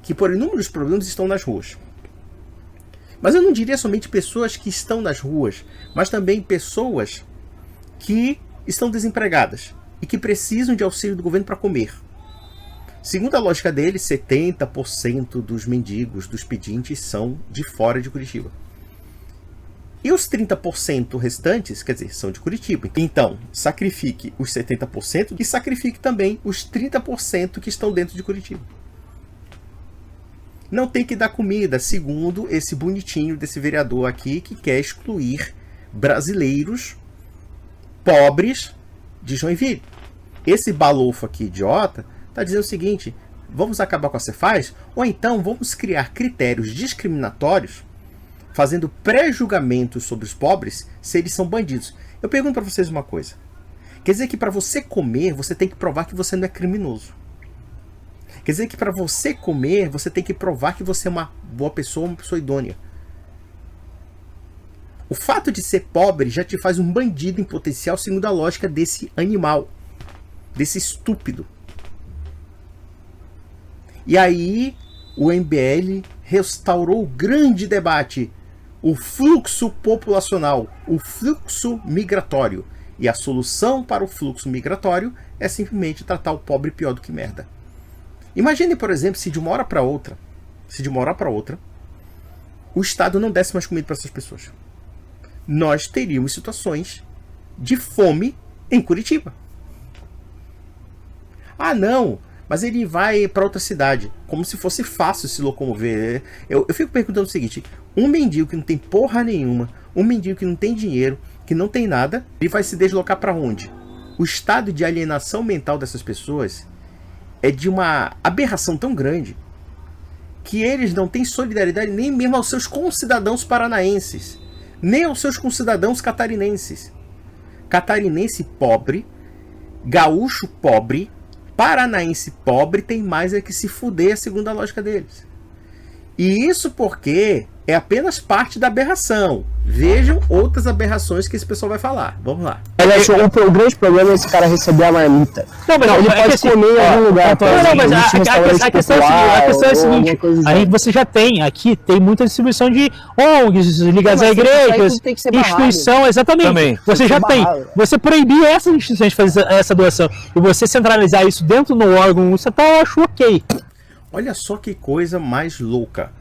que por inúmeros problemas estão nas ruas. Mas eu não diria somente pessoas que estão nas ruas, mas também pessoas que estão desempregadas e que precisam de auxílio do governo para comer. Segundo a lógica dele, 70% dos mendigos, dos pedintes, são de fora de Curitiba. E os 30% restantes, quer dizer, são de Curitiba. Então, sacrifique os 70% e sacrifique também os 30% que estão dentro de Curitiba. Não tem que dar comida, segundo esse bonitinho desse vereador aqui que quer excluir brasileiros pobres de Joinville. Esse balofo aqui, idiota, está dizendo o seguinte: vamos acabar com a Cefaz? Ou então vamos criar critérios discriminatórios, fazendo pré-julgamentos sobre os pobres se eles são bandidos. Eu pergunto para vocês uma coisa. Quer dizer que para você comer, você tem que provar que você não é criminoso. Quer dizer que para você comer, você tem que provar que você é uma boa pessoa, uma pessoa idônea. O fato de ser pobre já te faz um bandido em potencial, segundo a lógica desse animal, desse estúpido. E aí o MBL restaurou o grande debate, o fluxo populacional, o fluxo migratório. E a solução para o fluxo migratório é simplesmente tratar o pobre pior do que merda. Imagine, por exemplo, se de uma hora para outra, o Estado não desse mais comida para essas pessoas. Nós teríamos situações de fome em Curitiba. Ah, não, mas ele vai para outra cidade, como se fosse fácil se locomover. Eu fico perguntando o seguinte: um mendigo que não tem porra nenhuma, um mendigo que não tem dinheiro, que não tem nada, ele vai se deslocar para onde? O estado de alienação mental dessas pessoas é de uma aberração tão grande que eles não têm solidariedade nem mesmo aos seus concidadãos paranaenses, nem aos seus concidadãos catarinenses. Catarinense pobre, gaúcho pobre, paranaense pobre tem mais é que se fuder, segundo a lógica deles. E isso porque é apenas parte da aberração. Vejam outras aberrações que esse pessoal vai falar. Vamos lá. O grande problema é esse cara receber a marmita. Não, mas ele pode comer em algum lugar. Não, mas a questão é a seguinte: aí você já tem, aqui tem muita distribuição de ONGs ligadas a igrejas, instituição, exatamente. Também. Você já tem. Você proibir essas instituições de fazer essa doação e você centralizar isso dentro do órgão, você tá, eu acho ok. Olha só que coisa mais louca.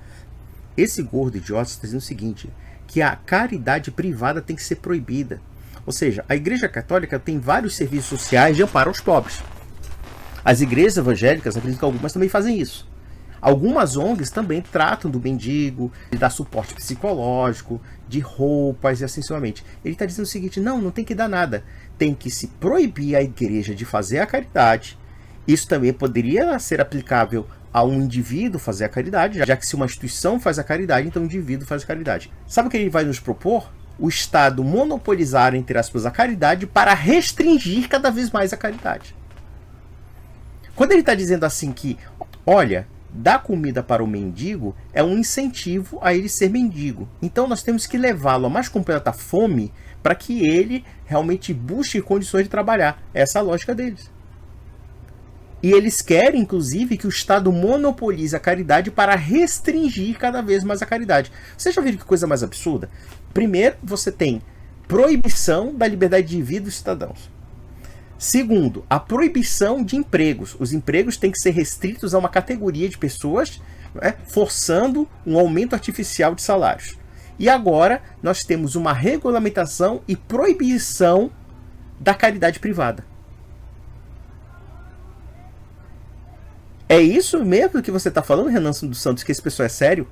Esse gordo idiota está dizendo o seguinte, que a caridade privada tem que ser proibida. Ou seja, a Igreja Católica tem vários serviços sociais de amparo aos pobres. As igrejas evangélicas, acredito que algumas também fazem isso. Algumas ONGs também tratam do mendigo, de dar suporte psicológico, de roupas e assim sucessivamente. Ele está dizendo o seguinte: não tem que dar nada. Tem que se proibir a igreja de fazer a caridade. Isso também poderia ser aplicável a um indivíduo fazer a caridade, já que se uma instituição faz a caridade, então o indivíduo faz a caridade. Sabe o que ele vai nos propor? O Estado monopolizar, entre aspas, a caridade para restringir cada vez mais a caridade. Quando ele está dizendo assim que, olha, dar comida para o mendigo é um incentivo a ele ser mendigo. Então nós temos que levá-lo a mais completa fome para que ele realmente busque condições de trabalhar. Essa é a lógica deles. E eles querem, inclusive, que o Estado monopolize a caridade para restringir cada vez mais a caridade. Vocês já viram que coisa mais absurda? Primeiro, você tem proibição da liberdade de vida dos cidadãos. Segundo, a proibição de empregos. Os empregos têm que ser restritos a uma categoria de pessoas, né, forçando um aumento artificial de salários. E agora, nós temos uma regulamentação e proibição da caridade privada. É isso mesmo que você está falando, Renan dos Santos, que esse pessoal é sério?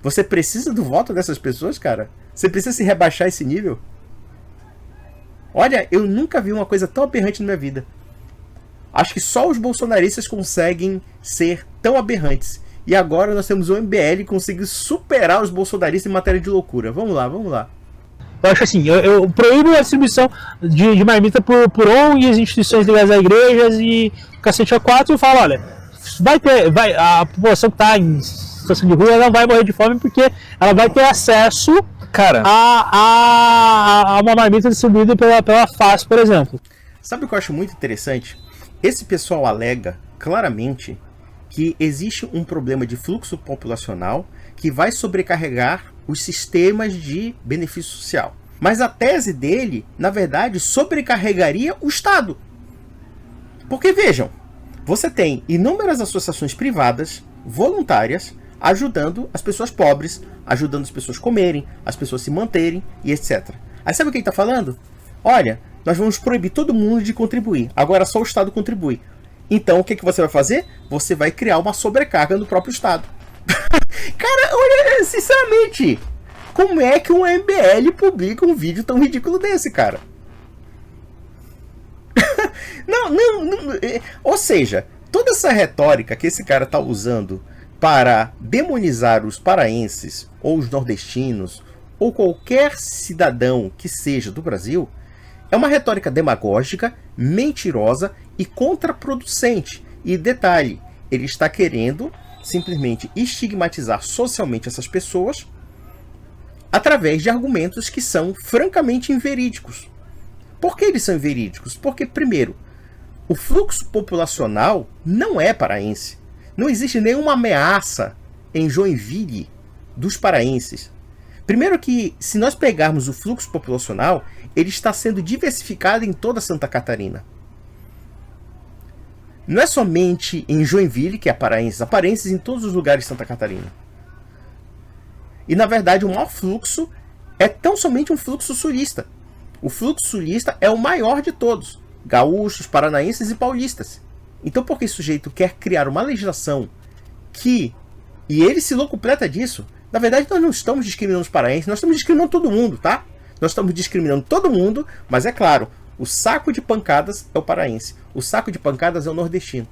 Você precisa do voto dessas pessoas, cara? Você precisa se rebaixar esse nível? Olha, eu nunca vi uma coisa tão aberrante na minha vida. Acho que só os bolsonaristas conseguem ser tão aberrantes. E agora nós temos o MBL que conseguiu superar os bolsonaristas em matéria de loucura. Vamos lá, vamos lá. Eu acho assim, eu proíbo a distribuição de marmita por ONGs, instituições ligadas a igrejas e cacete A4 e falo, olha, a população que está em situação de rua não vai morrer de fome porque ela vai ter acesso, Cara, a uma marmita distribuída pela FAS, por exemplo. Sabe o que eu acho muito interessante? Esse pessoal alega claramente que existe um problema de fluxo populacional que vai sobrecarregar os sistemas de benefício social. Mas a tese dele, na verdade, sobrecarregaria o Estado. Porque vejam, você tem inúmeras associações privadas, voluntárias, ajudando as pessoas pobres, ajudando as pessoas a comerem, as pessoas a se manterem e etc. Aí sabe o que ele está falando? Olha, nós vamos proibir todo mundo de contribuir. Agora só o Estado contribui. Então o que você vai fazer? Você vai criar uma sobrecarga no próprio Estado. Cara, olha, sinceramente, como é que um MBL publica um vídeo tão ridículo desse, cara? não, ou seja, toda essa retórica que esse cara tá usando para demonizar os paraenses, ou os nordestinos, ou qualquer cidadão que seja do Brasil, é uma retórica demagógica, mentirosa e contraproducente. E detalhe, ele está querendo simplesmente estigmatizar socialmente essas pessoas através de argumentos que são francamente inverídicos. Por que eles são inverídicos? Porque, primeiro, o fluxo populacional não é paraense. Não existe nenhuma ameaça em Joinville dos paraenses. Primeiro que, se nós pegarmos o fluxo populacional, ele está sendo diversificado em toda Santa Catarina. Não é somente em Joinville que há paraenses em todos os lugares de Santa Catarina. E, na verdade, o maior fluxo é tão somente um fluxo sulista. O fluxo sulista é o maior de todos. Gaúchos, paranaenses e paulistas. Então, por que esse sujeito quer criar uma legislação que... E ele se locupleta disso. Na verdade, nós não estamos discriminando os paraenses, nós estamos discriminando todo mundo, tá? Nós estamos discriminando todo mundo, mas é claro, o saco de pancadas é o paraense. O saco de pancadas é o nordestino.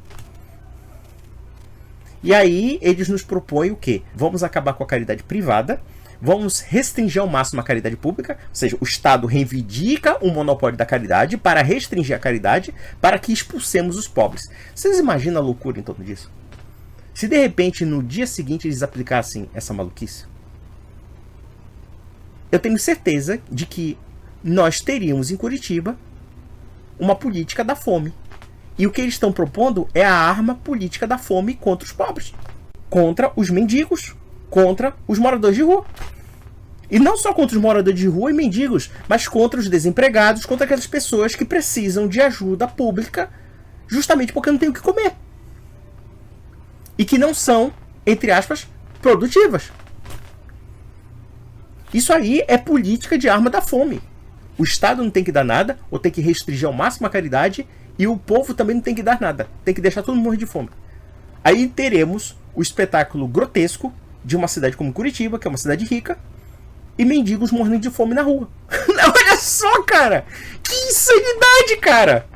E aí, eles nos propõem o quê? Vamos acabar com a caridade privada, vamos restringir ao máximo a caridade pública, ou seja, o Estado reivindica o monopólio da caridade para restringir a caridade, para que expulsemos os pobres. Vocês imaginam a loucura em torno disso? Se de repente no dia seguinte eles aplicassem essa maluquice, eu tenho certeza de que nós teríamos em Curitiba uma política da fome. E o que eles estão propondo é a arma política da fome contra os pobres, contra os mendigos, contra os moradores de rua. E não só contra os moradores de rua e mendigos, mas contra os desempregados, contra aquelas pessoas que precisam de ajuda pública justamente porque não tem o que comer. E que não são, entre aspas, produtivas. Isso aí é política de arma da fome. O Estado não tem que dar nada, ou tem que restringir ao máximo a caridade, e o povo também não tem que dar nada. Tem que deixar todo mundo morrer de fome. Aí teremos o espetáculo grotesco de uma cidade como Curitiba, que é uma cidade rica, e mendigos morrendo de fome na rua. Olha só, cara! Que insanidade, cara!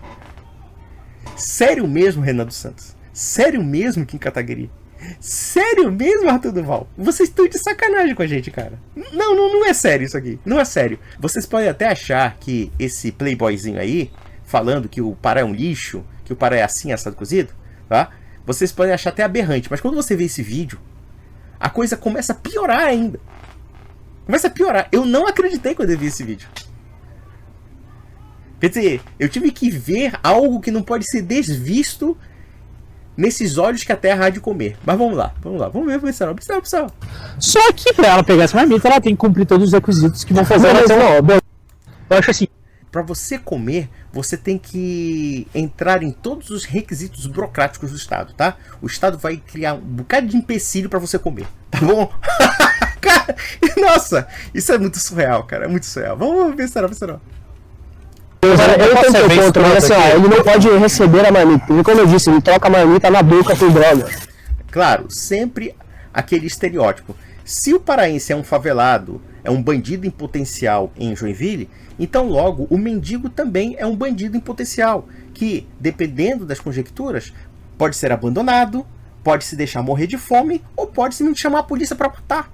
Sério mesmo, Renan dos Santos? Sério mesmo, Kim Kataguiri? Sério mesmo, Arthur Duval? Vocês estão de sacanagem com a gente, cara. Não é sério isso aqui. Não é sério. Vocês podem até achar que esse playboyzinho aí, falando que o Pará é um lixo, que o Pará é assim, assado cozido, tá? Vocês podem achar até aberrante. Mas quando você vê esse vídeo, a coisa começa a piorar ainda. Começa a piorar. Eu não acreditei quando eu vi esse vídeo. Quer dizer, eu tive que ver algo que não pode ser desvisto nesses olhos que a terra há de comer. Mas vamos lá. Vamos ver, pessoal. Só que pra ela pegar essa marmita, ela tem que cumprir todos os requisitos que vão fazer ela ter uma... Eu acho assim. Para você comer, você tem que entrar em todos os requisitos burocráticos do Estado, tá? O Estado vai criar um bocado de empecilho para você comer, tá bom? Cara, nossa, isso é muito surreal, cara. É muito surreal. Vamos ver, será? Eu tenho que ponto, mas assim, ó, ele não pode receber a marmita. E como eu disse, ele troca a marmita na boca por droga. Claro, sempre aquele estereótipo. Se o paraense é um favelado, é um bandido em potencial em Joinville, então logo o mendigo também é um bandido em potencial, que, dependendo das conjecturas, pode ser abandonado, pode se deixar morrer de fome, ou pode simplesmente chamar a polícia para matar.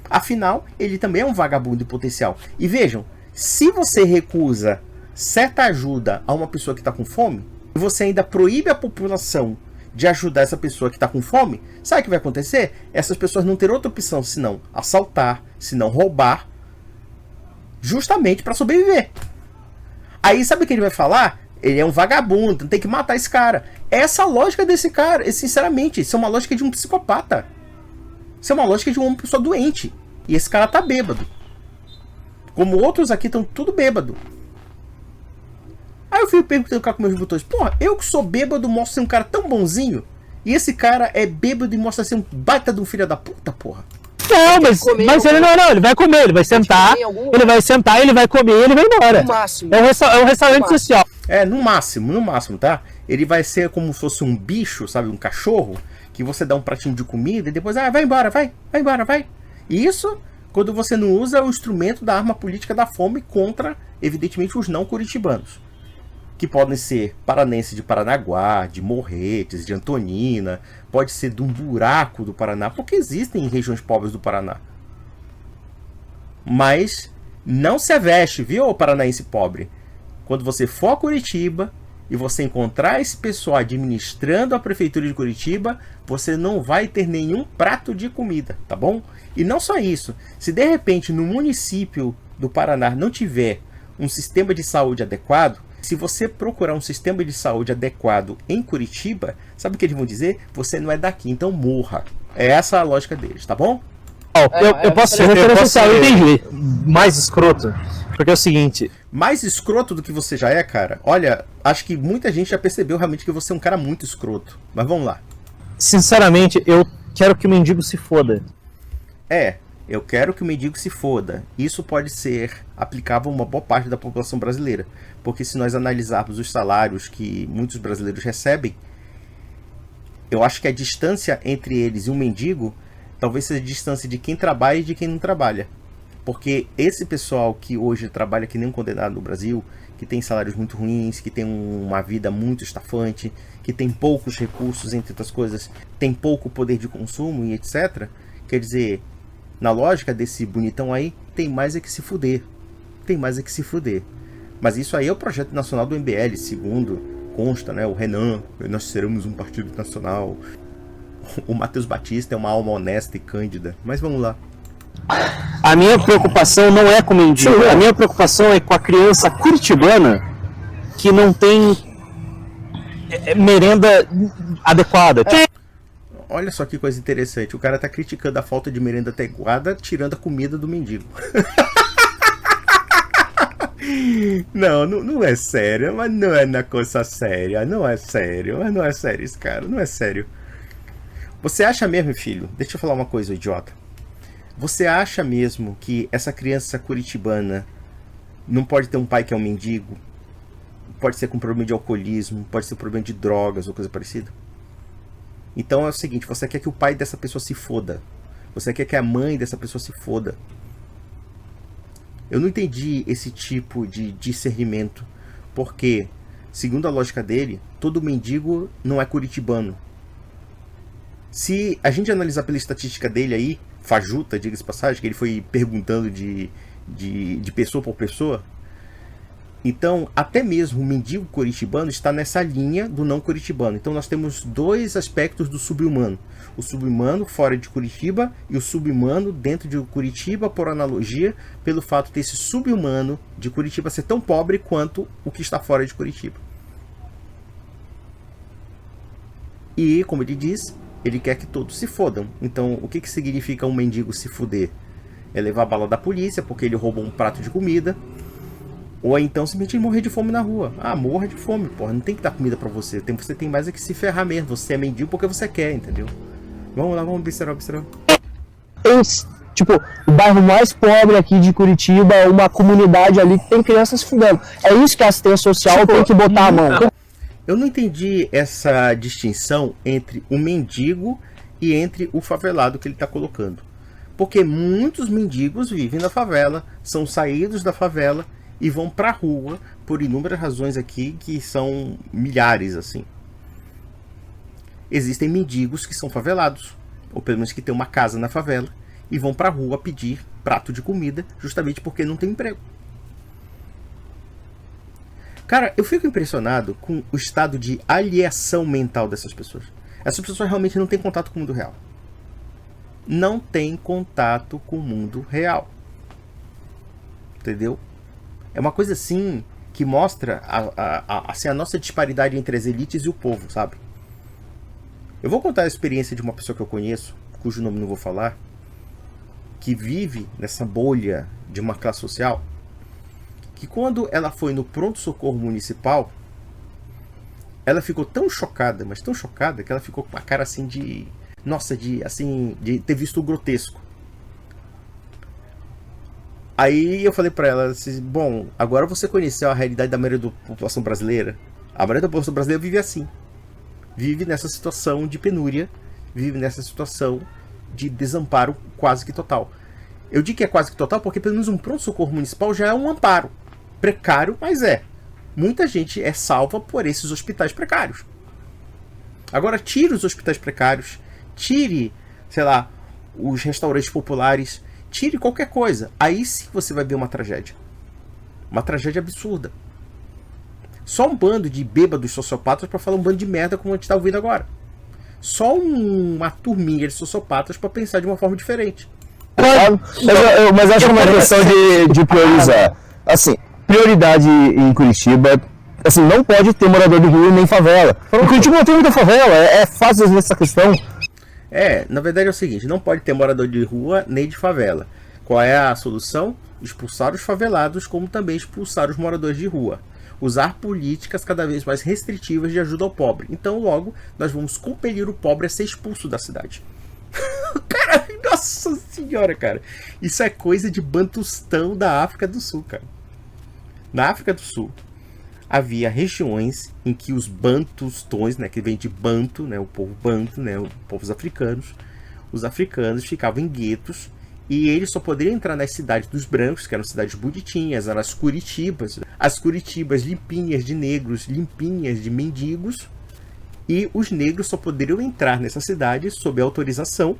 Afinal, ele também é um vagabundo em potencial. E vejam, se você recusa certa ajuda a uma pessoa que está com fome, e você ainda proíbe a população de ajudar essa pessoa que está com fome, sabe o que vai acontecer? Essas pessoas não terão outra opção senão assaltar, senão roubar, justamente para sobreviver. Aí sabe o que ele vai falar? Ele é um vagabundo, tem que matar esse cara. Essa lógica desse cara, sinceramente, isso é uma lógica de um psicopata. Isso é uma lógica de uma pessoa doente. E esse cara tá bêbado. Como outros aqui estão tudo bêbado. Aí eu fico perguntando com meus botões, porra, eu que sou bêbado mostro ser um cara tão bonzinho, e esse cara é bêbado e mostra ser um baita de um filho da puta, porra. Não, mas ele não, ele vai comer, ele vai sentar, ele vai comer e ele vai embora. No máximo. É um restaurante social. No máximo, tá? Ele vai ser como se fosse um bicho, sabe, um cachorro, que você dá um pratinho de comida e depois, vai embora, vai embora, vai. E isso quando você não usa o instrumento da arma política da fome contra, evidentemente, os não curitibanos. Que podem ser paranenses de Paranaguá, de Morretes, de Antonina, pode ser de um buraco do Paraná, porque existem regiões pobres do Paraná. Mas não se aveste, viu, paranaense pobre? Quando você for a Curitiba e você encontrar esse pessoal administrando a prefeitura de Curitiba, você não vai ter nenhum prato de comida, tá bom? E não só isso, se de repente no município do Paraná não tiver um sistema de saúde adequado, se você procurar um sistema de saúde adequado em Curitiba, sabe o que eles vão dizer? Você não é daqui, então morra. É essa a lógica deles, tá bom? Eu posso ser mais escroto, porque é o seguinte... Mais escroto do que você já é, cara? Olha, acho que muita gente já percebeu realmente que você é um cara muito escroto. Mas vamos lá. Sinceramente, eu quero que o mendigo se foda. Eu quero que o mendigo se foda. Isso pode ser aplicável a uma boa parte da população brasileira. Porque se nós analisarmos os salários que muitos brasileiros recebem, eu acho que a distância entre eles e um mendigo talvez seja a distância de quem trabalha e de quem não trabalha. Porque esse pessoal que hoje trabalha que nem um condenado no Brasil, que tem salários muito ruins, que tem uma vida muito estafante, que tem poucos recursos, entre outras coisas, tem pouco poder de consumo e etc. Quer dizer... Na lógica desse bonitão aí, tem mais é que se fuder. Tem mais é que se fuder. Mas isso aí é o projeto nacional do MBL, segundo consta, né? O Renan, nós seremos um partido nacional. O Matheus Batista é uma alma honesta e cândida. Mas vamos lá. A minha preocupação não é com o mendigo. A minha preocupação é com a criança curitibana que não tem merenda adequada. Olha só que coisa interessante. O cara tá criticando a falta de merenda adequada, tirando a comida do mendigo. Não é sério. Mas não é na coisa séria. Não é sério. Mas não é sério isso, cara. Não é sério. Você acha mesmo, filho? Deixa eu falar uma coisa, idiota. Você acha mesmo que essa criança curitibana não pode ter um pai que é um mendigo? Pode ser com problema de alcoolismo, pode ser problema de drogas ou coisa parecida? Então é o seguinte, você quer que o pai dessa pessoa se foda. Você quer que a mãe dessa pessoa se foda. Eu não entendi esse tipo de discernimento. Porque, segundo a lógica dele, todo mendigo não é curitibano. Se a gente analisar pela estatística dele aí, fajuta, diga-se passagem, que ele foi perguntando de pessoa por pessoa... Então, até mesmo o mendigo curitibano está nessa linha do não curitibano. Então, nós temos dois aspectos do sub-humano. O sub-humano fora de Curitiba e o sub-humano dentro de Curitiba, por analogia, pelo fato desse sub-humano de Curitiba ser tão pobre quanto o que está fora de Curitiba. E, como ele diz, ele quer que todos se fodam. Então, o que significa um mendigo se fuder? É levar a bala da polícia porque ele roubou um prato de comida. Ou então simplesmente morrer de fome na rua. Morra de fome, porra. Não tem que dar comida pra você. Você tem mais é que se ferrar mesmo. Você é mendigo porque você quer, entendeu? Vamos lá, vamos observar. Tipo, o bairro mais pobre aqui de Curitiba, uma comunidade ali que tem crianças fudendo. É isso que a assistência social tem que botar a mão. Eu não entendi essa distinção entre o mendigo e entre o favelado que ele tá colocando. Porque muitos mendigos vivem na favela, são saídos da favela e vão pra rua por inúmeras razões aqui que são milhares assim. Existem mendigos que são favelados, ou pelo menos que tem uma casa na favela, e vão para a rua pedir prato de comida justamente porque não tem emprego. Cara, eu fico impressionado com o estado de alienação mental dessas pessoas. Essas pessoas realmente não têm contato com o mundo real. Não tem contato com o mundo real. Entendeu? É uma coisa assim que mostra assim, a nossa disparidade entre as elites e o povo, sabe? Eu vou contar a experiência de uma pessoa que eu conheço, cujo nome não vou falar, que vive nessa bolha de uma classe social, que quando ela foi no pronto-socorro municipal, ela ficou tão chocada, mas tão chocada, que ela ficou com uma cara assim de... Nossa, de ter visto o grotesco. Aí eu falei pra ela assim, bom, agora você conheceu a realidade da maioria da população brasileira? A maioria da população brasileira vive assim. Vive nessa situação de penúria, vive nessa situação de desamparo quase que total. Eu digo que é quase que total porque pelo menos um pronto-socorro municipal já é um amparo. Precário, mas é. Muita gente é salva por esses hospitais precários. Agora tire os hospitais precários, tire, sei lá, os restaurantes populares, tire qualquer coisa. Aí sim você vai ver uma tragédia. Uma tragédia absurda. Só um bando de bêbados sociopatas para falar um bando de merda como a gente está ouvindo agora. Só uma turminha de sociopatas para pensar de uma forma diferente. Mas acho que é uma questão de priorizar. Assim, prioridade em Curitiba, assim, não pode ter morador de rua nem favela. Porque Curitiba não tem muita favela, é fácil resolver essa questão. Na verdade é o seguinte, não pode ter morador de rua nem de favela. Qual é a solução? Expulsar os favelados, como também expulsar os moradores de rua. Usar políticas cada vez mais restritivas de ajuda ao pobre. Então, logo, nós vamos compelir o pobre a ser expulso da cidade. Cara, nossa senhora, cara. Isso é coisa de Bantustão da África do Sul, cara. Na África do Sul, havia regiões em que os bantustões, né, que vem de Banto, né, o povo Banto, né, os povos africanos, os africanos ficavam em guetos e eles só poderiam entrar nas cidades dos brancos, que eram cidades bonitinhas, eram as Curitibas limpinhas de negros, limpinhas de mendigos, e os negros só poderiam entrar nessa cidade sob autorização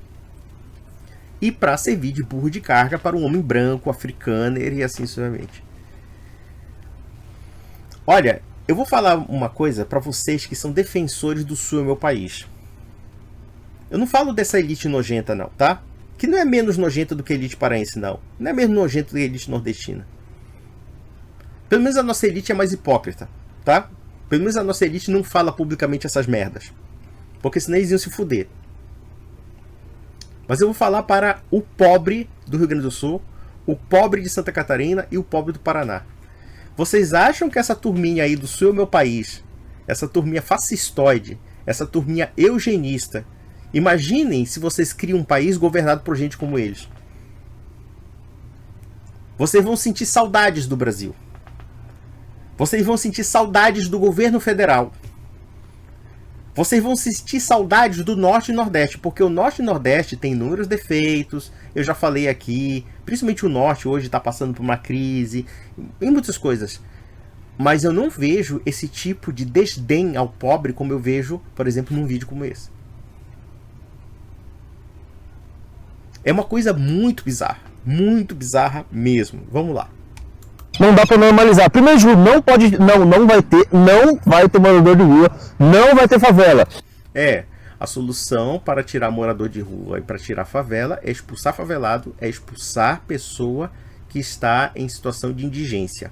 e para servir de burro de carga para um homem branco, africano e assim sucessivamente. Olha, eu vou falar uma coisa para vocês que são defensores do Sul, meu país. Eu não falo dessa elite nojenta não, tá? Que não é menos nojenta do que a elite paraense, não. Não é menos nojenta do que a elite nordestina. Pelo menos a nossa elite é mais hipócrita, tá? Pelo menos a nossa elite não fala publicamente essas merdas. Porque senão eles iam se fuder. Mas eu vou falar para o pobre do Rio Grande do Sul, o pobre de Santa Catarina e o pobre do Paraná. Vocês acham que essa turminha aí do Sul, meu país, essa turminha fascistoide, essa turminha eugenista, imaginem se vocês criam um país governado por gente como eles. Vocês vão sentir saudades do Brasil. Vocês vão sentir saudades do governo federal. Vocês vão sentir saudades do Norte e Nordeste, porque o Norte e Nordeste tem inúmeros defeitos, eu já falei aqui, principalmente o Norte hoje está passando por uma crise, em muitas coisas. Mas eu não vejo esse tipo de desdém ao pobre como eu vejo, por exemplo, num vídeo como esse. É uma coisa muito bizarra mesmo. Vamos lá. Não dá pra normalizar. Primeiro de tudo, não vai ter morador de rua, não vai ter favela. A solução para tirar morador de rua e para tirar favela é expulsar favelado, é expulsar pessoa que está em situação de indigência.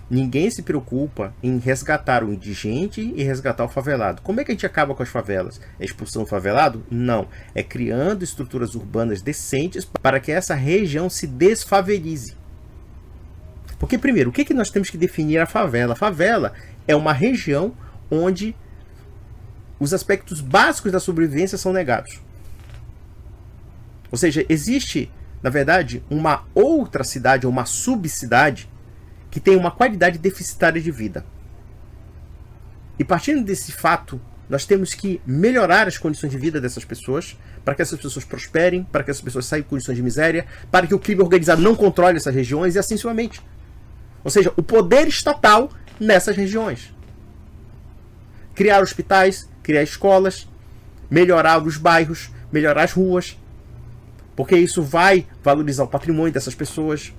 Ninguém se preocupa em resgatar o indigente e resgatar o favelado. Como é que a gente acaba com as favelas? É expulsando o favelado? Não. É criando estruturas urbanas decentes para que essa região se desfavelize. Porque, primeiro, o que nós temos que definir a favela? A favela é uma região onde os aspectos básicos da sobrevivência são negados. Ou seja, existe, na verdade, uma outra cidade, ou uma subcidade, que tem uma qualidade deficitária de vida. E partindo desse fato, nós temos que melhorar as condições de vida dessas pessoas, para que essas pessoas prosperem, para que essas pessoas saiam de condições de miséria, para que o crime organizado não controle essas regiões e assim sucessivamente. Ou seja, o poder estatal nessas regiões. Criar hospitais, criar escolas, melhorar os bairros, melhorar as ruas. porque isso vai valorizar o patrimônio dessas pessoas.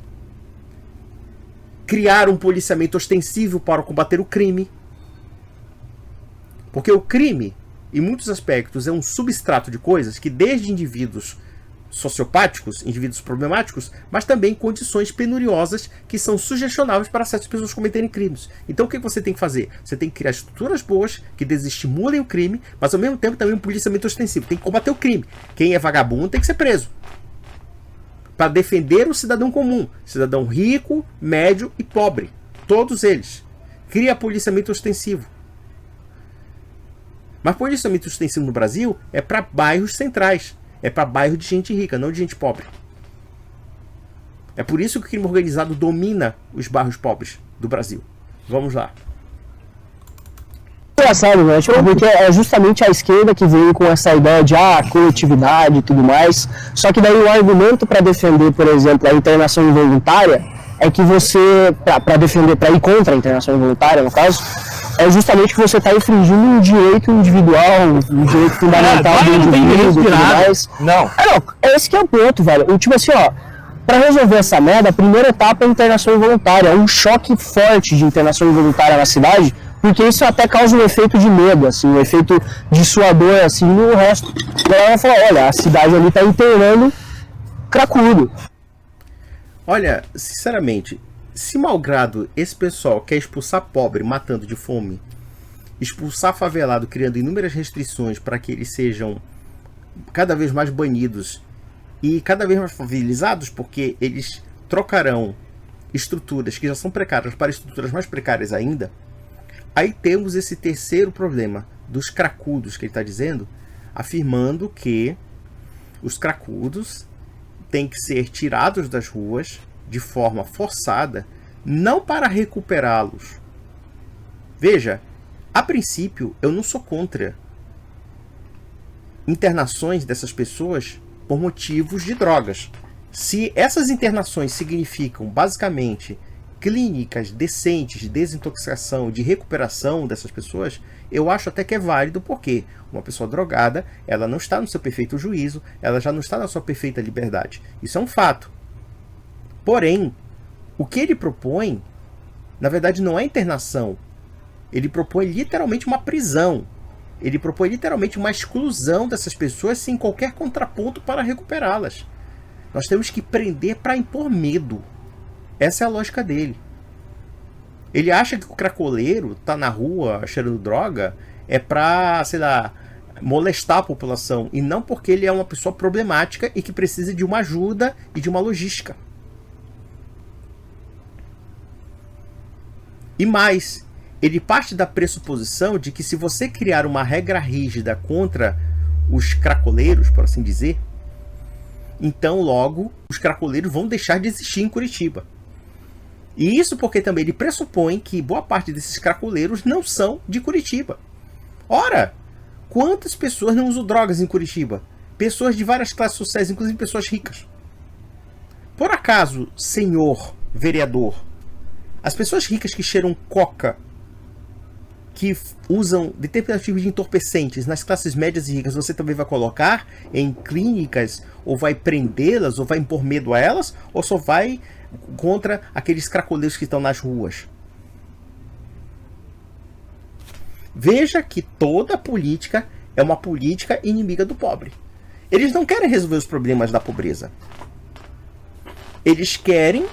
Criar um policiamento ostensivo para combater o crime. Porque o crime, em muitos aspectos, é um substrato de coisas que, desde indivíduos sociopáticos, indivíduos problemáticos, mas também condições penuriosas que são sugestionáveis para certas pessoas cometerem crimes. Então o que você tem que fazer? Você tem que criar estruturas boas que desestimulem o crime, mas ao mesmo tempo também um policiamento ostensivo. Tem que combater o crime. Quem é vagabundo tem que ser preso. Para defender o cidadão comum, cidadão rico, médio e pobre. Todos eles. Cria policiamento ostensivo. Mas policiamento ostensivo no Brasil é para bairros centrais. É para bairro de gente rica, não de gente pobre. É por isso que o crime organizado domina os bairros pobres do Brasil. Vamos lá. Engraçado, né? Tipo, porque é justamente a esquerda que veio com essa ideia de coletividade e tudo mais. Só que daí o argumento para defender, por exemplo, a internação involuntária é que você, para ir contra a internação involuntária, no caso, é justamente que você está infringindo um direito individual, um direito fundamental do indivíduo e tudo mais. Não. Esse que é o ponto, velho. Tipo assim, ó, para resolver essa merda, a primeira etapa é a internação involuntária. É um choque forte de internação involuntária na cidade, porque isso até causa um efeito de medo, assim, um efeito dissuador, assim, no resto. E ela vai falar, olha, a cidade ali tá internando cracudo. Olha, sinceramente, se malgrado esse pessoal quer expulsar pobre matando de fome, expulsar favelado criando inúmeras restrições para que eles sejam cada vez mais banidos e cada vez mais favelizados, porque eles trocarão estruturas que já são precárias para estruturas mais precárias ainda, aí temos esse terceiro problema dos cracudos que ele está dizendo, afirmando que os cracudos têm que ser tirados das ruas de forma forçada, não para recuperá-los. Veja, a princípio eu não sou contra internações dessas pessoas por motivos de drogas. Se essas internações significam basicamente clínicas decentes de desintoxicação, de recuperação dessas pessoas, eu acho até que é válido, porque uma pessoa drogada, ela não está no seu perfeito juízo, ela já não está na sua perfeita liberdade. Isso é um fato. Porém, o que ele propõe, na verdade, não é internação. Ele propõe literalmente uma prisão. Ele propõe literalmente uma exclusão dessas pessoas sem qualquer contraponto para recuperá-las. Nós temos que prender para impor medo. Essa é a lógica dele. Ele acha que o cracoleiro tá na rua cheirando droga é para, sei lá, molestar a população, e não porque ele é uma pessoa problemática e que precisa de uma ajuda e de uma logística. E mais, ele parte da pressuposição de que se você criar uma regra rígida contra os cracoleiros, por assim dizer, então logo os cracoleiros vão deixar de existir em Curitiba. E isso porque também ele pressupõe que boa parte desses cracoleiros não são de Curitiba. Ora, quantas pessoas não usam drogas em Curitiba? Pessoas de várias classes sociais, inclusive pessoas ricas. Por acaso, senhor vereador, as pessoas ricas que cheiram coca, que usam determinados tipos de entorpecentes nas classes médias e ricas, você também vai colocar em clínicas, ou vai prendê-las, ou vai impor medo a elas, ou só vai contra aqueles cracoleiros que estão nas ruas? Veja que toda política é uma política inimiga do pobre. Eles não querem resolver os problemas da pobreza. Eles querem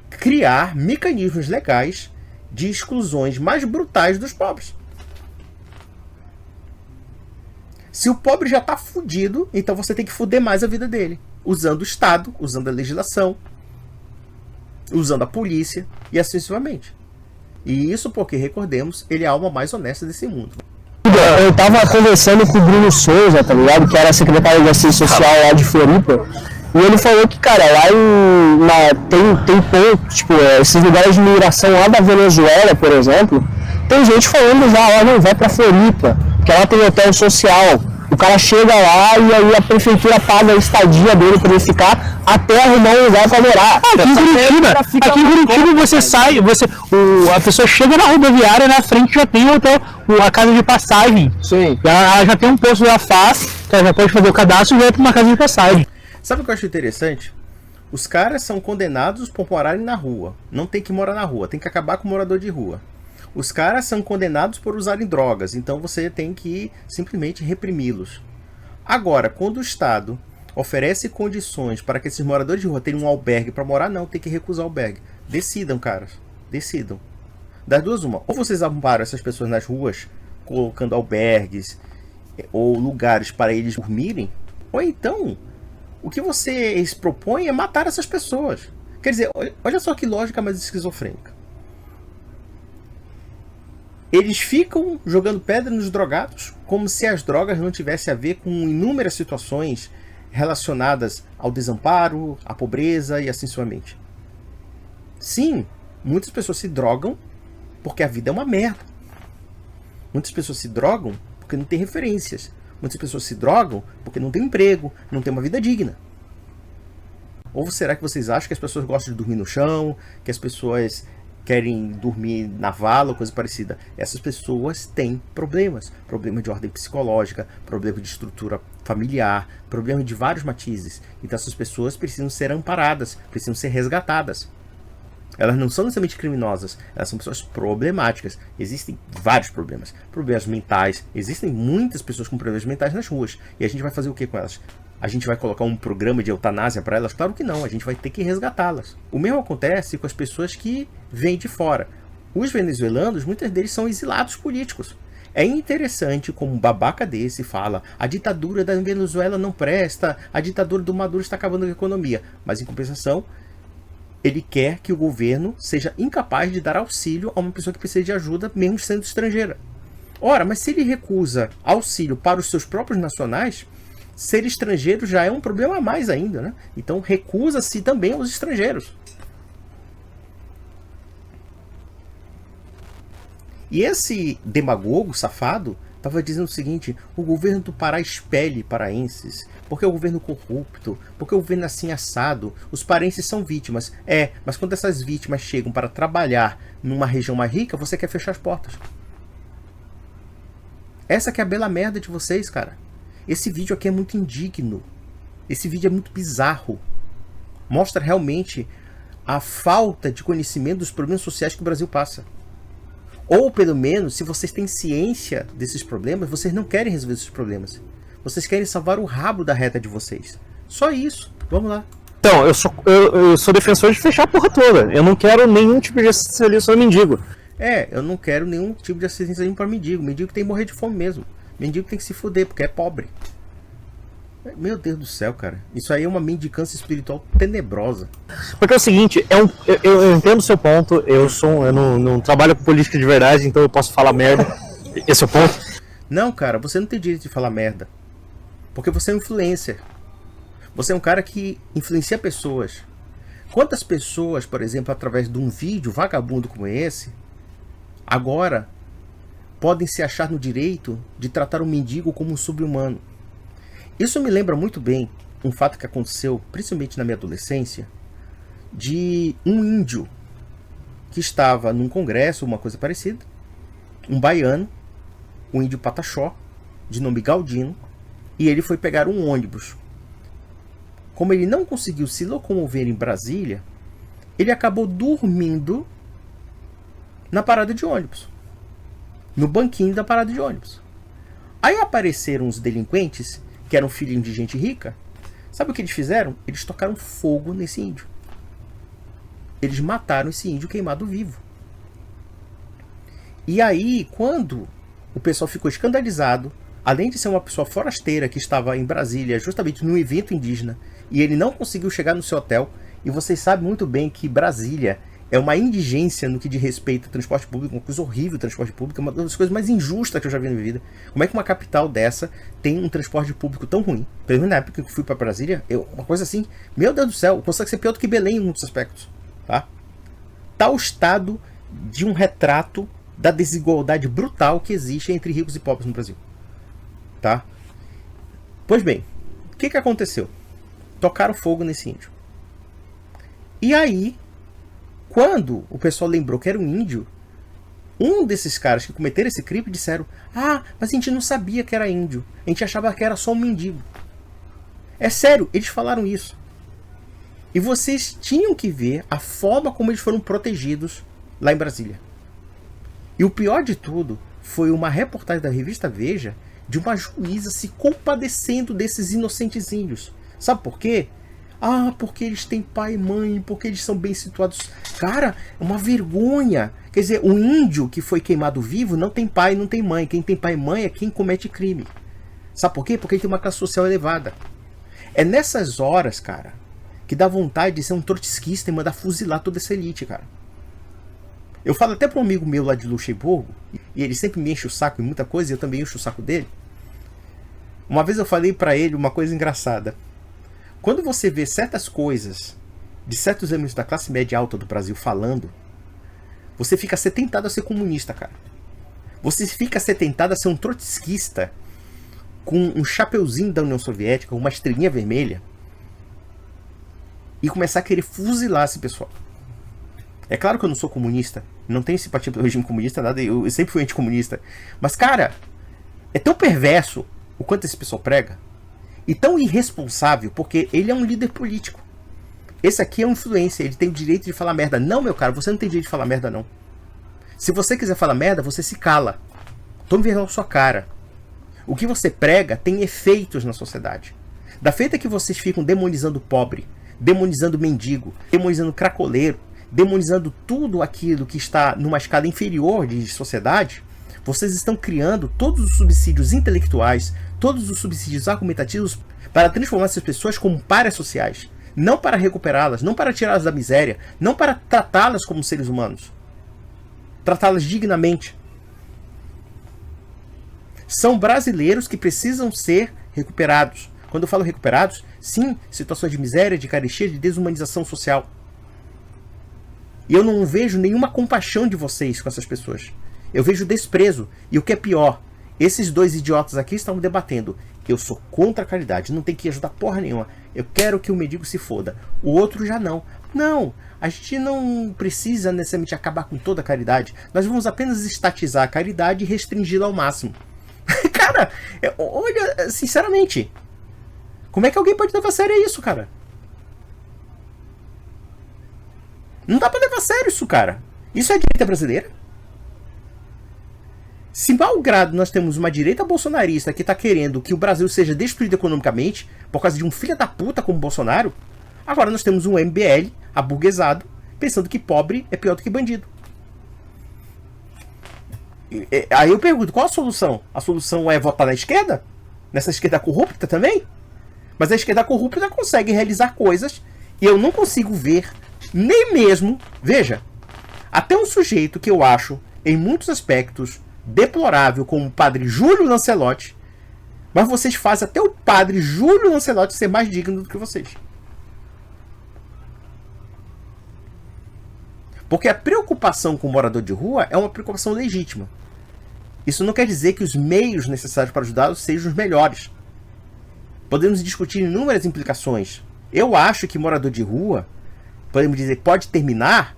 criar mecanismos legais de exclusões mais brutais dos pobres. Se o pobre já está fudido, então você tem que fuder mais a vida dele, usando o Estado, usando a legislação, usando a polícia e assim sucessivamente. E isso porque, recordemos, ele é a alma mais honesta desse mundo. Eu tava conversando com o Bruno Souza, tá ligado? Que era secretário de assistência social lá de Floripa. E ele falou que, cara, lá tem ponto, tipo, esses lugares de migração lá da Venezuela, por exemplo, tem gente falando já, não, vai pra Floripa, porque lá tem hotel social. O cara chega lá e aí a prefeitura paga a estadia dele pra ele ficar até arrumar um lugar pra morar. Aqui em Curitiba você sai, a pessoa chega na rodoviária, na frente já tem o hotel, a casa de passagem. Sim. Já tem um posto da FAS, que ela já pode fazer o cadastro e vai pra uma casa de passagem. Sabe o que eu acho interessante? Os caras são condenados por morarem na rua. Não tem que morar na rua, tem que acabar com o morador de rua. Os caras são condenados por usarem drogas, então você tem que simplesmente reprimi-los. Agora, quando o Estado oferece condições para que esses moradores de rua tenham um albergue para morar, não, tem que recusar o albergue. Decidam, caras. Decidam. Das duas, uma. Ou vocês amparam essas pessoas nas ruas, colocando albergues ou lugares para eles dormirem, ou então, o que vocês propõem é matar essas pessoas. Quer dizer, olha só que lógica mais esquizofrênica. Eles ficam jogando pedra nos drogados, como se as drogas não tivessem a ver com inúmeras situações relacionadas ao desamparo, à pobreza e assim sucessivamente. Sim, muitas pessoas se drogam porque a vida é uma merda. Muitas pessoas se drogam porque não tem referências. Muitas pessoas se drogam porque não tem emprego, não tem uma vida digna. Ou será que vocês acham que as pessoas gostam de dormir no chão, que as pessoas querem dormir na vala ou coisa parecida? Essas pessoas têm problemas. Problema de ordem psicológica, problema de estrutura familiar, problema de vários matizes. Então essas pessoas precisam ser amparadas, precisam ser resgatadas. Elas não são necessariamente criminosas, elas são pessoas problemáticas. Existem vários problemas. Problemas mentais. Existem muitas pessoas com problemas mentais nas ruas. E a gente vai fazer o que com elas? A gente vai colocar um programa de eutanásia para elas? Claro que não, a gente vai ter que resgatá-las. O mesmo acontece com as pessoas que vêm de fora. Os venezuelanos, muitos deles são exilados políticos. É interessante como um babaca desse fala: a ditadura da Venezuela não presta, a ditadura do Maduro está acabando com a economia. Mas em compensação, ele quer que o governo seja incapaz de dar auxílio a uma pessoa que precisa de ajuda, mesmo sendo estrangeira. Ora, mas se ele recusa auxílio para os seus próprios nacionais, ser estrangeiro já é um problema a mais ainda, né? Então recusa-se também aos estrangeiros. E esse demagogo safado estava dizendo o seguinte: o governo do Pará expele paraenses, porque é o governo corrupto, porque o governo é assim assado, os paraenses são vítimas. Mas quando essas vítimas chegam para trabalhar numa região mais rica, você quer fechar as portas. Essa que é a bela merda de vocês, cara. Esse vídeo aqui é muito indigno. Esse vídeo é muito bizarro. Mostra realmente a falta de conhecimento dos problemas sociais que o Brasil passa. Ou, pelo menos, se vocês têm ciência desses problemas, vocês não querem resolver esses problemas. Vocês querem salvar o rabo da reta de vocês. Só isso. Vamos lá. Então, eu sou defensor de fechar a porra toda. Eu não quero nenhum tipo de assistencialismo para mendigo. Eu não quero nenhum tipo de assistencialismo para mendigo. Mendigo tem que morrer de fome mesmo. Mendigo tem que se fuder, porque é pobre. Meu Deus do céu, cara. Isso aí é uma mendicância espiritual tenebrosa. Porque é o seguinte, eu entendo o seu ponto. Eu não trabalho com política de verdade, então eu posso falar merda. Esse é o ponto. Não, cara, você não tem direito de falar merda. Porque você é um influencer. Você é um cara que influencia pessoas. Quantas pessoas, por exemplo, através de um vídeo vagabundo como esse, agora podem se achar no direito de tratar um mendigo como um sub-humano? Isso me lembra muito bem um fato que aconteceu, principalmente na minha adolescência, de um índio que estava num congresso, uma coisa parecida, um baiano, um índio pataxó, de nome Galdino, e ele foi pegar um ônibus. Como ele não conseguiu se locomover em Brasília, ele acabou dormindo na parada de ônibus, no banquinho da parada de ônibus. Aí apareceram os delinquentes, que eram filhinhos de gente rica. Sabe o que eles fizeram? Eles tocaram fogo nesse índio. Eles mataram esse índio queimado vivo. E aí, quando o pessoal ficou escandalizado, além de ser uma pessoa forasteira que estava em Brasília justamente num evento indígena, e ele não conseguiu chegar no seu hotel, e vocês sabem muito bem que Brasília é uma indigência no que diz respeito ao transporte público, uma coisa horrível o transporte público, é uma das coisas mais injustas que eu já vi na minha vida. Como é que uma capital dessa tem um transporte público tão ruim? Pelo menos na época que eu fui para Brasília, uma coisa assim, meu Deus do céu, consegue ser pior do que Belém em muitos aspectos. Tá? Tal estado de um retrato da desigualdade brutal que existe entre ricos e pobres no Brasil. Tá? Pois bem, o que aconteceu? Tocaram fogo nesse índio. E aí, quando o pessoal lembrou que era um índio, um desses caras que cometeram esse crime disseram: mas a gente não sabia que era índio, a gente achava que era só um mendigo. É sério, eles falaram isso. E vocês tinham que ver a forma como eles foram protegidos lá em Brasília. E o pior de tudo foi uma reportagem da revista Veja de uma juíza se compadecendo desses inocentezinhos. Sabe por quê? Ah, porque eles têm pai e mãe, porque eles são bem situados. Cara, é uma vergonha. Quer dizer, o índio que foi queimado vivo não tem pai, não tem mãe. Quem tem pai e mãe é quem comete crime. Sabe por quê? Porque ele tem uma classe social elevada. É nessas horas, cara, que dá vontade de ser um trotskista e mandar fuzilar toda essa elite, cara. Eu falo até para um amigo meu lá de Luxemburgo, e ele sempre me enche o saco em muita coisa, e eu também encho o saco dele. Uma vez eu falei para ele uma coisa engraçada. Quando você vê certas coisas de certos elementos da classe média alta do Brasil falando, você fica ser tentado a ser comunista, cara. Você fica ser tentado a ser um trotskista com um chapeuzinho da União Soviética, uma estrelinha vermelha, e começar a querer fuzilar esse pessoal. É claro que eu não sou comunista, não tenho simpatia pelo regime comunista, nada, eu sempre fui anticomunista. Mas, cara, é tão perverso o quanto esse pessoal prega, e tão irresponsável, porque ele é um líder político. Esse aqui é um influencer, ele tem o direito de falar merda. Não, meu cara, você não tem direito de falar merda, não. Se você quiser falar merda, você se cala. Tome vergonha na sua cara. O que você prega tem efeitos na sociedade. Da feita que vocês ficam demonizando o pobre, demonizando o mendigo, demonizando o cracoleiro, demonizando tudo aquilo que está numa escala inferior de sociedade, vocês estão criando todos os subsídios intelectuais, todos os subsídios argumentativos para transformar essas pessoas como párias sociais. Não para recuperá-las, não para tirá-las da miséria, não para tratá-las como seres humanos. Tratá-las dignamente. São brasileiros que precisam ser recuperados. Quando eu falo recuperados, sim, situações de miséria, de carestia, de desumanização social. E eu não vejo nenhuma compaixão de vocês com essas pessoas. Eu vejo desprezo. E o que é pior, esses dois idiotas aqui estão debatendo. Eu sou contra a caridade, não tem que ajudar porra nenhuma. Eu quero que o mendigo se foda. O outro já não. Não, a gente não precisa necessariamente acabar com toda a caridade. Nós vamos apenas estatizar a caridade e restringi-la ao máximo. Cara, olha, sinceramente, como é que alguém pode levar a sério isso, cara? Não dá pra levar a sério isso, cara. Isso é direita brasileira? Se malgrado nós temos uma direita bolsonarista que tá querendo que o Brasil seja destruído economicamente por causa de um filho da puta como Bolsonaro, agora nós temos um MBL aburguesado pensando que pobre é pior do que bandido. Aí eu pergunto, qual a solução? A solução é votar na esquerda? Nessa esquerda corrupta também? Mas a esquerda corrupta consegue realizar coisas e eu não consigo ver, nem mesmo, veja, até um sujeito que eu acho, em muitos aspectos, deplorável, como o padre Júlio Lancelotti, mas vocês fazem até o padre Júlio Lancelotti ser mais digno do que vocês. Porque a preocupação com o morador de rua é uma preocupação legítima. Isso não quer dizer que os meios necessários para ajudá-los sejam os melhores. Podemos discutir inúmeras implicações. Eu acho que morador de rua, podemos dizer, pode terminar,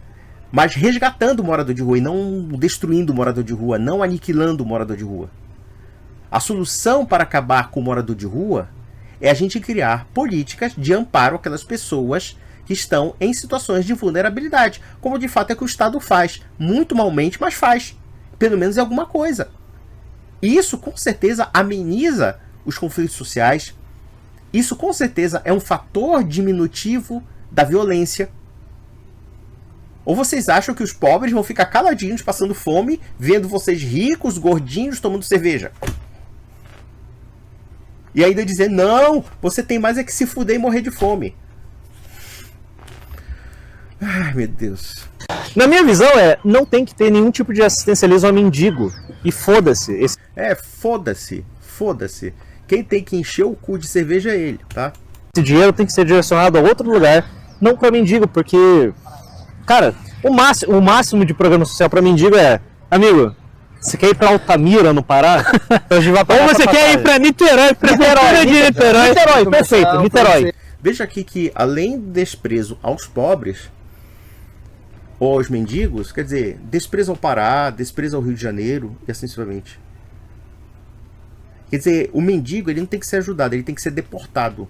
mas resgatando o morador de rua e não destruindo o morador de rua, não aniquilando o morador de rua. A solução para acabar com o morador de rua é a gente criar políticas de amparo àquelas pessoas que estão em situações de vulnerabilidade, como de fato é que o Estado faz, muito malmente, mas faz, pelo menos é alguma coisa. E isso com certeza ameniza os conflitos sociais, isso com certeza é um fator diminutivo da violência. Ou vocês acham que os pobres vão ficar caladinhos, passando fome, vendo vocês ricos, gordinhos, tomando cerveja? E ainda dizer, não, você tem mais é que se fuder e morrer de fome. Ai, meu Deus. Na minha visão não tem que ter nenhum tipo de assistencialismo a mendigo. E foda-se. Foda-se. Foda-se. Quem tem que encher o cu de cerveja é ele, tá? Esse dinheiro tem que ser direcionado a outro lugar, não para mendigo, porque... Cara, o máximo de programa social para mendigo é... Amigo, você quer ir para Altamira, no Pará? Ou você quer ir para Niterói? Niterói, perfeito, Niterói. Veja aqui que, além do desprezo aos pobres, ou aos mendigos, quer dizer, desprezo ao Pará, desprezo ao Rio de Janeiro, e assim sucessivamente. Quer dizer, o mendigo ele não tem que ser ajudado, ele tem que ser deportado.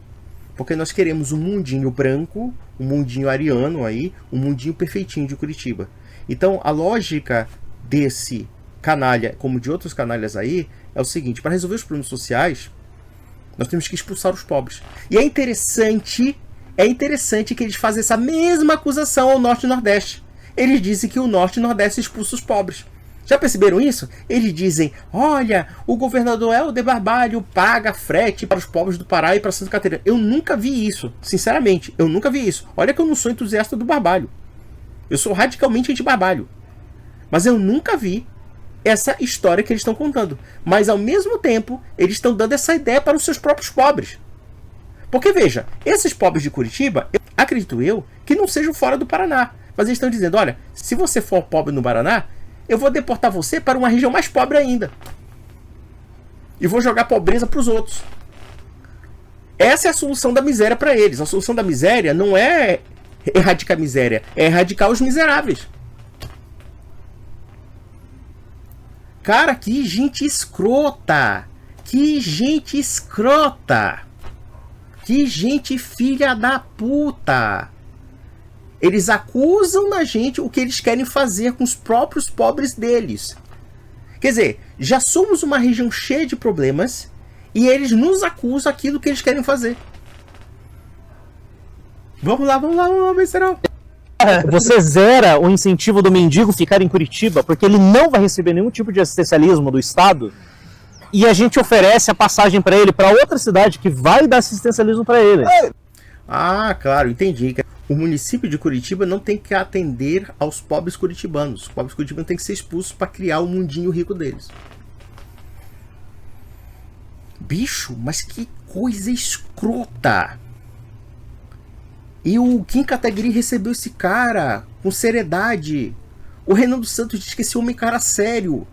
Porque nós queremos um mundinho branco, um mundinho ariano aí, um mundinho perfeitinho de Curitiba. Então, a lógica desse canalha, como de outros canalhas aí, é o seguinte: para resolver os problemas sociais, nós temos que expulsar os pobres. E é interessante que eles fazem essa mesma acusação ao Norte e Nordeste. Eles dizem que o Norte e Nordeste expulsa os pobres. Já perceberam isso? Eles dizem: olha, o governador Helder Barbalho paga frete para os pobres do Pará e para Santa Catarina. Eu nunca vi isso, sinceramente, eu nunca vi isso. Olha que eu não sou entusiasta do Barbalho. Eu sou radicalmente anti-Barbalho. Mas eu nunca vi essa história que eles estão contando. Mas ao mesmo tempo, eles estão dando essa ideia para os seus próprios pobres. Porque veja, esses pobres de Curitiba, acredito eu, que não sejam fora do Paraná. Mas eles estão dizendo: olha, se você for pobre no Paraná, eu vou deportar você para uma região mais pobre ainda. E vou jogar pobreza para os outros. Essa é a solução da miséria para eles. A solução da miséria não é erradicar a miséria, é erradicar os miseráveis. Cara, que gente escrota! Que gente escrota! Que gente filha da puta! Eles acusam na gente o que eles querem fazer com os próprios pobres deles. Quer dizer, já somos uma região cheia de problemas e eles nos acusam aquilo que eles querem fazer. Vamos lá, Becerol. Você zera o incentivo do mendigo ficar em Curitiba, porque ele não vai receber nenhum tipo de assistencialismo do Estado, e a gente oferece a passagem para ele para outra cidade que vai dar assistencialismo para ele. Ah, claro, entendi. O município de Curitiba não tem que atender aos pobres curitibanos. Os pobres curitibanos têm que ser expulsos para criar o mundinho rico deles. Bicho, mas que coisa escrota! E o Kim Kataguiri recebeu esse cara com seriedade. O Renan dos Santos diz que esse homem é cara sério.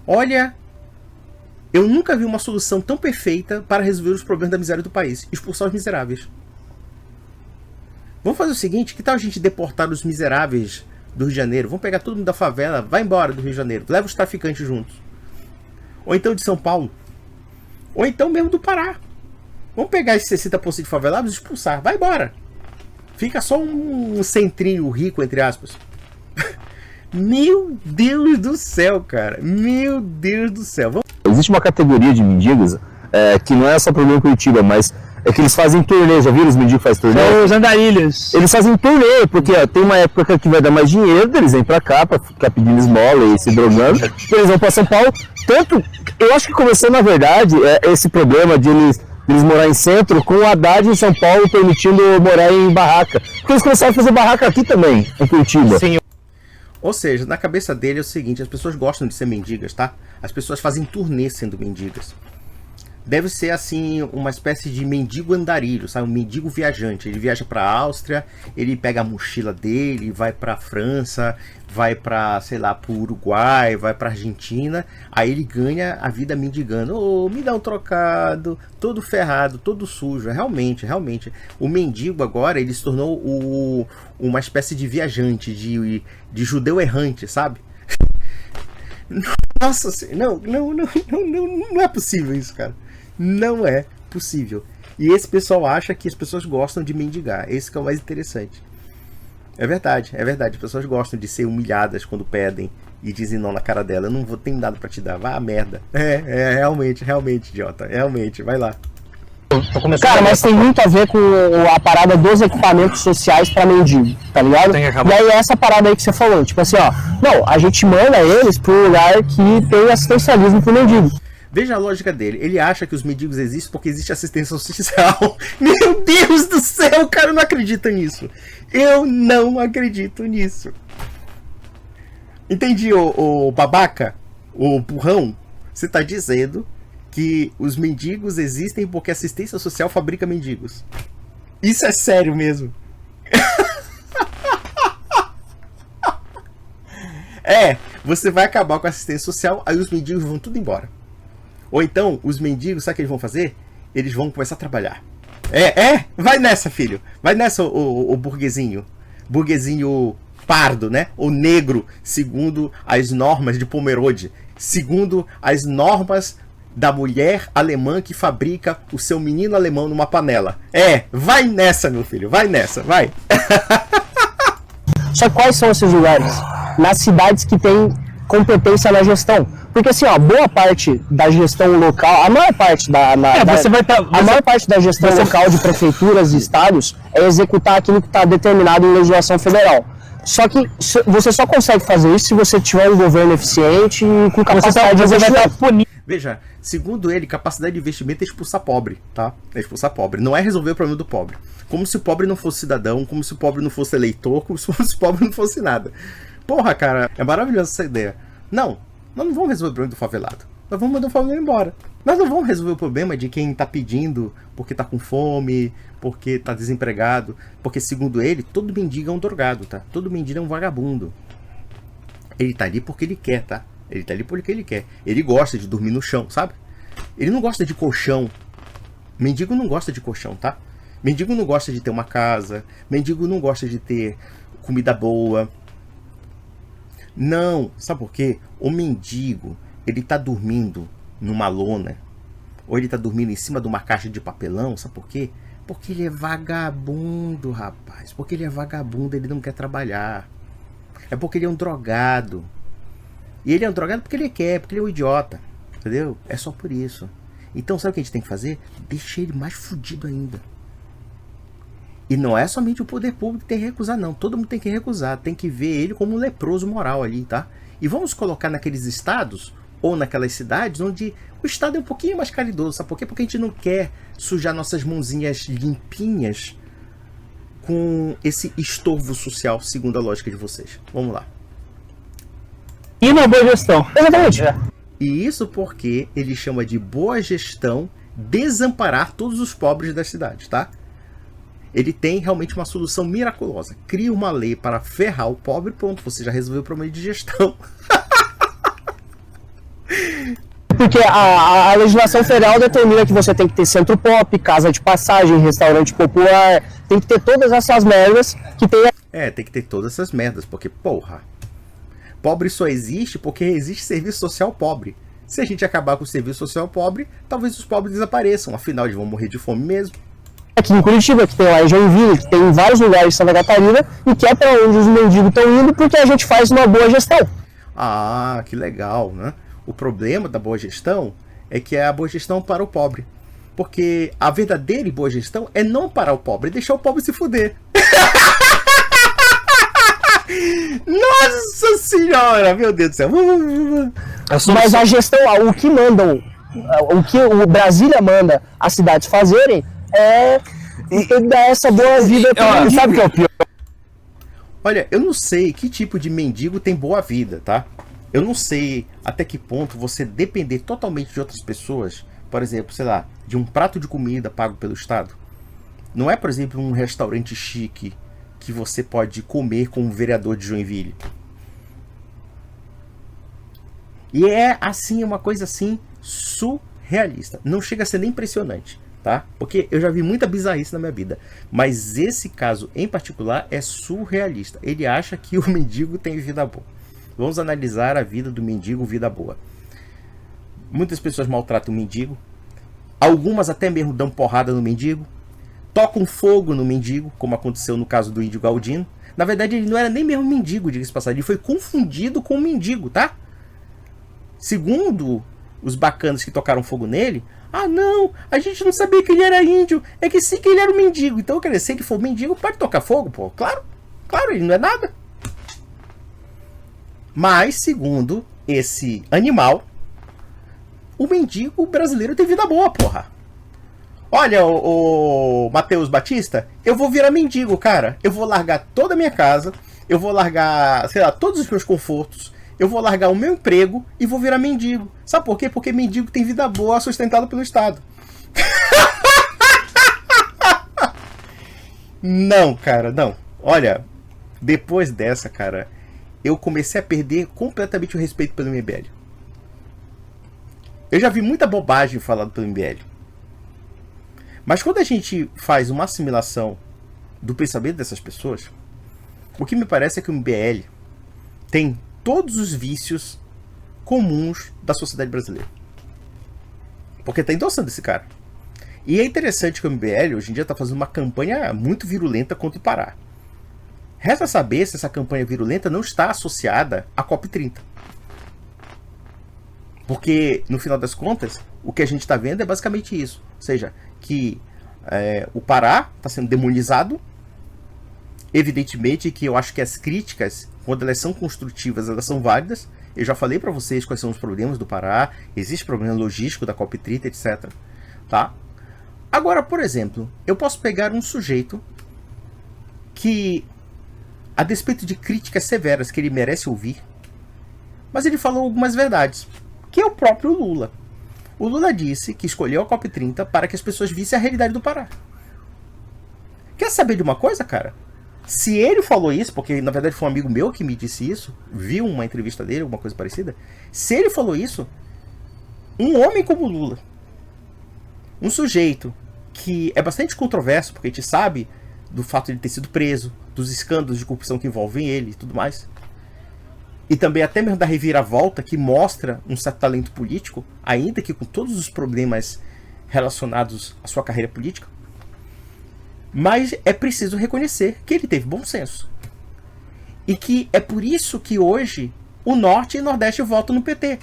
Olha, eu nunca vi uma solução tão perfeita para resolver os problemas da miséria do país: expulsar os miseráveis. Vamos fazer o seguinte: que tal a gente deportar os miseráveis do Rio de Janeiro? Vamos pegar todo mundo da favela, vai embora do Rio de Janeiro, leva os traficantes juntos. Ou então de São Paulo. Ou então mesmo do Pará. Vamos pegar esses 60% de favelados e expulsar. Vai embora. Fica só um centrinho rico, entre aspas. Meu Deus do céu, cara. Meu Deus do céu. Existe uma categoria de mendigos que não é só problema em Curitiba, mas é que eles fazem turnê. Já viram os mendigos que fazem turnê? São os andarilhos. Eles fazem turnê, porque tem uma época que vai dar mais dinheiro, eles vêm pra cá pra ficar pedindo esmola e se drogando. Eles vão pra São Paulo. Tanto, eu acho que começou, na verdade, esse problema de eles morar em centro, com o Haddad em São Paulo permitindo morar em barraca. Porque eles começaram a fazer barraca aqui também, em Curitiba. Sim. Ou seja, na cabeça dele é o seguinte: as pessoas gostam de ser mendigas, tá? As pessoas fazem turnê sendo mendigas. Deve ser assim uma espécie de mendigo andarilho, sabe? Um mendigo viajante. Ele viaja para a Áustria, ele pega a mochila dele, vai para a França, vai para, sei lá, para o Uruguai, vai para a Argentina. Aí ele ganha a vida mendigando. Oh, me dá um trocado, todo ferrado, todo sujo. Realmente. O mendigo agora, ele se tornou uma espécie de viajante, de judeu errante, sabe? Nossa, não é possível isso, cara. Não é possível. E esse pessoal acha que as pessoas gostam de mendigar. Esse que é o mais interessante. É verdade. As pessoas gostam de ser humilhadas quando pedem e dizem não na cara dela. Eu não vou ter nada pra te dar. Vá a merda. Realmente, idiota. Realmente, vai lá. Cara, mas tem muito a ver com a parada dos equipamentos sociais pra mendigo, tá ligado? Tem que acabar. E aí essa parada aí que você falou, tipo assim, ó, não, a gente manda eles pro lugar que tem assistencialismo pro mendigo. Veja a lógica dele. Ele acha que os mendigos existem porque existe assistência social. Meu Deus do céu, cara, eu não acredito nisso. Eu não acredito nisso. Entendi, ô babaca, ô burrão. Você tá dizendo que os mendigos existem porque a assistência social fabrica mendigos. Isso é sério mesmo. Você vai acabar com a assistência social, aí os mendigos vão tudo embora. Ou então, os mendigos, sabe o que eles vão fazer? Eles vão começar a trabalhar. Vai nessa, filho. Vai nessa, o burguesinho. Burguesinho pardo, né? Ou negro, segundo as normas de Pomerode. Segundo as normas da mulher alemã que fabrica o seu menino alemão numa panela. Vai nessa, meu filho, vai nessa, vai. Só que quais são esses lugares? Nas cidades que têm competência na gestão. Porque assim, ó, boa parte da gestão local, a maior parte a maior parte da gestão local de prefeituras e estados é executar aquilo que está determinado em legislação federal. Só que você só consegue fazer isso se você tiver um governo eficiente e com capacidade de investimento. Veja, segundo ele, capacidade de investimento é expulsar pobre, tá? É expulsar pobre. Não é resolver o problema do pobre. Como se o pobre não fosse cidadão, como se o pobre não fosse eleitor, como se o pobre não fosse nada. Porra, cara, é maravilhosa essa ideia. Não, nós não vamos resolver o problema do favelado. Nós vamos mandar o favelado embora. Nós não vamos resolver o problema de quem tá pedindo porque tá com fome, porque tá desempregado. Porque, segundo ele, todo mendigo é um drogado, tá? Todo mendigo é um vagabundo. Ele tá ali porque ele quer, tá? Ele tá ali porque ele quer. Ele gosta de dormir no chão, sabe? Ele não gosta de colchão. Mendigo não gosta de colchão, tá? Mendigo não gosta de ter uma casa. Mendigo não gosta de ter comida boa. Não, sabe por quê? O mendigo, ele tá dormindo numa lona, ou ele tá dormindo em cima de uma caixa de papelão, sabe por quê? Porque ele é vagabundo, rapaz. Porque ele é vagabundo, ele não quer trabalhar. É porque ele é um drogado. E ele é um drogado porque ele quer, porque ele é um idiota. Entendeu? É só por isso. Então sabe o que a gente tem que fazer? Deixar ele mais fudido ainda. E não é somente o poder público que tem que recusar, não. Todo mundo tem que recusar. Tem que ver ele como um leproso moral ali, tá? E vamos colocar naqueles estados ou naquelas cidades onde o estado é um pouquinho mais caridoso. Sabe por quê? Porque a gente não quer sujar nossas mãozinhas limpinhas com esse estorvo social, segundo a lógica de vocês. Vamos lá. E na boa gestão. Exatamente. E isso porque ele chama de boa gestão desamparar todos os pobres das cidades, tá? Ele tem realmente uma solução miraculosa. Cria uma lei para ferrar o pobre, pronto, você já resolveu o problema de gestão. Porque a legislação federal determina que você tem que ter centro pop, casa de passagem, restaurante popular, tem que ter todas essas merdas que tem... Tem que ter todas essas merdas, porque, porra, pobre só existe porque existe serviço social pobre. Se a gente acabar com o serviço social pobre, talvez os pobres desapareçam, afinal eles vão morrer de fome mesmo. Aqui em Curitiba, que tem lá em Joinville, que tem em vários lugares de Santa Catarina, e que é para onde os mendigos estão indo, porque a gente faz uma boa gestão. Ah, que legal, né? O problema da boa gestão é que é a boa gestão para o pobre. Porque a verdadeira e boa gestão é não parar o pobre, é deixar o pobre se fuder. Nossa senhora, meu Deus do céu. Mas a gestão, o que mandam, o que o Brasília manda as cidades fazerem é dar essa boa vida para o sabe o que é o pior? Olha, eu não sei que tipo de mendigo tem boa vida, tá? Eu não sei até que ponto você depender totalmente de outras pessoas, por exemplo, sei lá, de um prato de comida pago pelo Estado. Não é, por exemplo, um restaurante chique que você pode comer com um vereador de Joinville. E é assim, uma coisa assim surrealista. Não chega a ser nem impressionante, tá? Porque eu já vi muita bizarrice na minha vida. Mas esse caso em particular é surrealista. Ele acha que o mendigo tem vida boa. Vamos analisar a vida do mendigo, vida boa. Muitas pessoas maltratam o mendigo. Algumas até mesmo dão porrada no mendigo. Tocam fogo no mendigo, como aconteceu no caso do Índio Galdino. Na verdade, ele não era nem mesmo mendigo, diga-se de passagem. Ele foi confundido com um mendigo, tá? Segundo os bacanas que tocaram fogo nele, ah não, a gente não sabia que ele era índio. É que sim que ele era um mendigo. Então, quer dizer, se ele for mendigo, pode tocar fogo, pô. Claro, ele não é nada. Mas, segundo esse animal, o mendigo brasileiro tem vida boa, porra. Olha, o Matheus Batista, eu vou virar mendigo, cara. Eu vou largar toda a minha casa, eu vou largar, sei lá, todos os meus confortos, eu vou largar o meu emprego e vou virar mendigo. Sabe por quê? Porque mendigo tem vida boa sustentado pelo Estado. Não, cara, não. Olha, depois dessa, cara, eu comecei a perder completamente o respeito pelo MBL. Eu já vi muita bobagem falada pelo MBL. Mas quando a gente faz uma assimilação do pensamento dessas pessoas, o que me parece é que o MBL tem todos os vícios comuns da sociedade brasileira. Porque tá endossando esse cara. E é interessante que o MBL hoje em dia tá fazendo uma campanha muito virulenta contra o Pará. Resta saber se essa campanha virulenta não está associada à COP30. Porque, no final das contas, o que a gente está vendo é basicamente isso. Ou seja, que o Pará está sendo demonizado. Evidentemente que eu acho que as críticas, quando elas são construtivas, elas são válidas. Eu já falei para vocês quais são os problemas do Pará. Existe problema logístico da COP30, etc. Tá? Agora, por exemplo, eu posso pegar um sujeito que, a despeito de críticas severas que ele merece ouvir, mas ele falou algumas verdades, que é o próprio Lula. O Lula disse que escolheu a COP30 para que as pessoas vissem a realidade do Pará. Quer saber de uma coisa, cara? Se ele falou isso, porque na verdade foi um amigo meu que me disse isso, viu uma entrevista dele, alguma coisa parecida. Se ele falou isso, um homem como o Lula, um sujeito que é bastante controverso, porque a gente sabe do fato de ele ter sido preso, dos escândalos de corrupção que envolvem ele e tudo mais, e também até mesmo da reviravolta que mostra um certo talento político, ainda que com todos os problemas relacionados à sua carreira política. Mas é preciso reconhecer que ele teve bom senso. E que é por isso que hoje o Norte e o Nordeste votam no PT.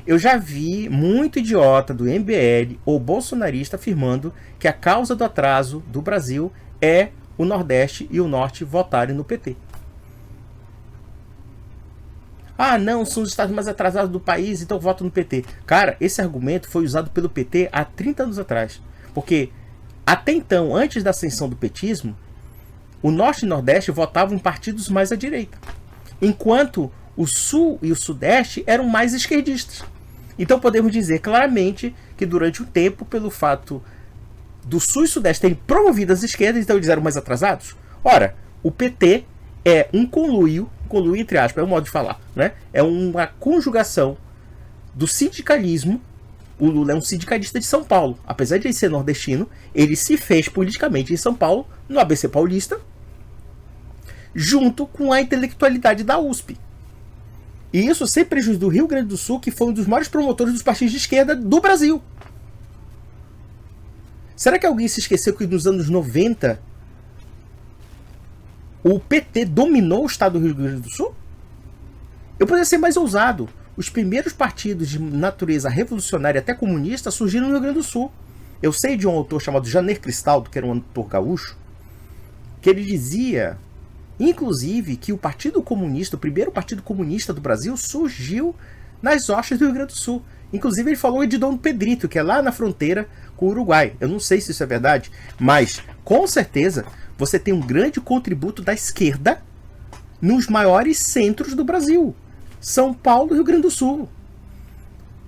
Eu já vi muito idiota do MBL ou bolsonarista afirmando que a causa do atraso do Brasil é o Nordeste e o Norte votarem no PT. Ah, não, são os estados mais atrasados do país, então votam no PT. Cara, esse argumento foi usado pelo PT há 30 anos atrás. Porque até então, antes da ascensão do petismo, o Norte e o Nordeste votavam em partidos mais à direita, enquanto o Sul e o Sudeste eram mais esquerdistas. Então podemos dizer claramente que durante o tempo, pelo fato do Sul e Sudeste terem promovido as esquerdas, então eles eram mais atrasados. Ora, o PT é um conluio entre aspas, é um modo de falar, né? É uma conjugação do sindicalismo. O Lula é um sindicalista de São Paulo. Apesar de ele ser nordestino, ele se fez politicamente em São Paulo, no ABC Paulista, junto com a intelectualidade da USP. E isso sem prejuízo do Rio Grande do Sul, que foi um dos maiores promotores dos partidos de esquerda do Brasil. Será que alguém se esqueceu que nos anos 90 o PT dominou o estado do Rio Grande do Sul? Eu poderia ser mais ousado. Os primeiros partidos de natureza revolucionária, até comunista, surgiram no Rio Grande do Sul. Eu sei de um autor chamado Janer Cristaldo, que era um autor gaúcho, que ele dizia, inclusive, que o Partido Comunista, o primeiro Partido Comunista do Brasil, surgiu nas hostes do Rio Grande do Sul. Inclusive ele falou de Dom Pedrito, que é lá na fronteira com o Uruguai. Eu não sei se isso é verdade, mas com certeza você tem um grande contributo da esquerda nos maiores centros do Brasil. São Paulo e Rio Grande do Sul.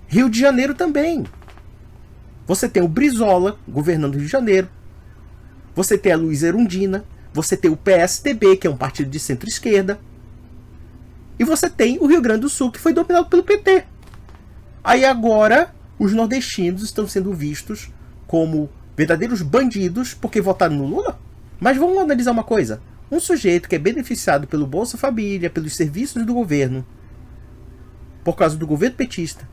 Rio de Janeiro também. Você tem o Brizola governando o Rio de Janeiro. Você tem a Luísa Erundina. Você tem o PSDB, que é um partido de centro-esquerda. E você tem o Rio Grande do Sul, que foi dominado pelo PT. Aí agora, os nordestinos estão sendo vistos como verdadeiros bandidos porque votaram no Lula? Mas vamos analisar uma coisa. Um sujeito que é beneficiado pelo Bolsa Família, pelos serviços do governo, por causa do governo petista,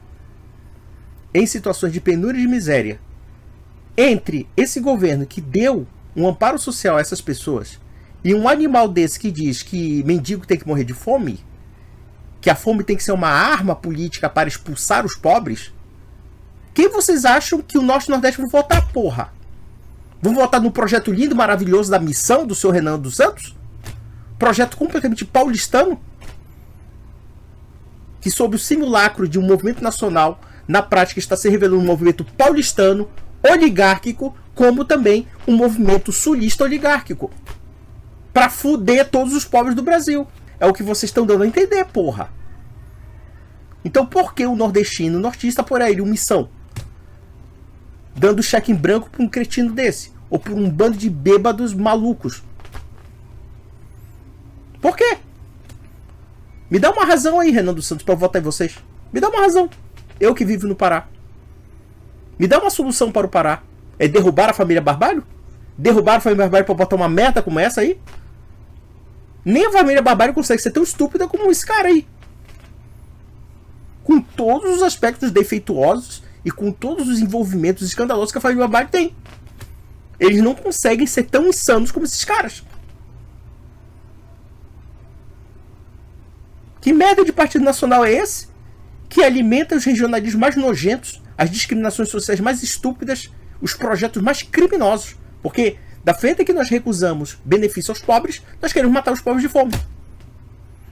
em situações de penúria e de miséria, entre esse governo que deu um amparo social a essas pessoas e um animal desse que diz que mendigo tem que morrer de fome, que a fome tem que ser uma arma política para expulsar os pobres, quem vocês acham que o Norte e o Nordeste vão votar, porra? Vão votar no projeto lindo, maravilhoso da missão do senhor Renan dos Santos? Projeto completamente paulistano, que sob o simulacro de um movimento nacional, na prática está se revelando um movimento paulistano, oligárquico, como também um movimento sulista oligárquico. Pra fuder todos os pobres do Brasil. É o que vocês estão dando a entender, porra. Então por que o nordestino, o nortista, por aí, missão? Dando cheque em branco pra um cretino desse? Ou por um bando de bêbados malucos? Por quê? Me dá uma razão aí, Renan dos Santos, pra eu votar em vocês. Me dá uma razão. Eu que vivo no Pará. Me dá uma solução para o Pará. É derrubar a família Barbalho? Derrubar a família Barbalho pra botar uma merda como essa aí? Nem a família Barbalho consegue ser tão estúpida como esse cara aí. Com todos os aspectos defeituosos e com todos os envolvimentos escandalosos que a família Barbari tem. Eles não conseguem ser tão insanos como esses caras. Que merda de partido nacional é esse? Que alimenta os regionalismos mais nojentos, as discriminações sociais mais estúpidas, os projetos mais criminosos. Porque da feita que nós recusamos benefício aos pobres, nós queremos matar os pobres de fome.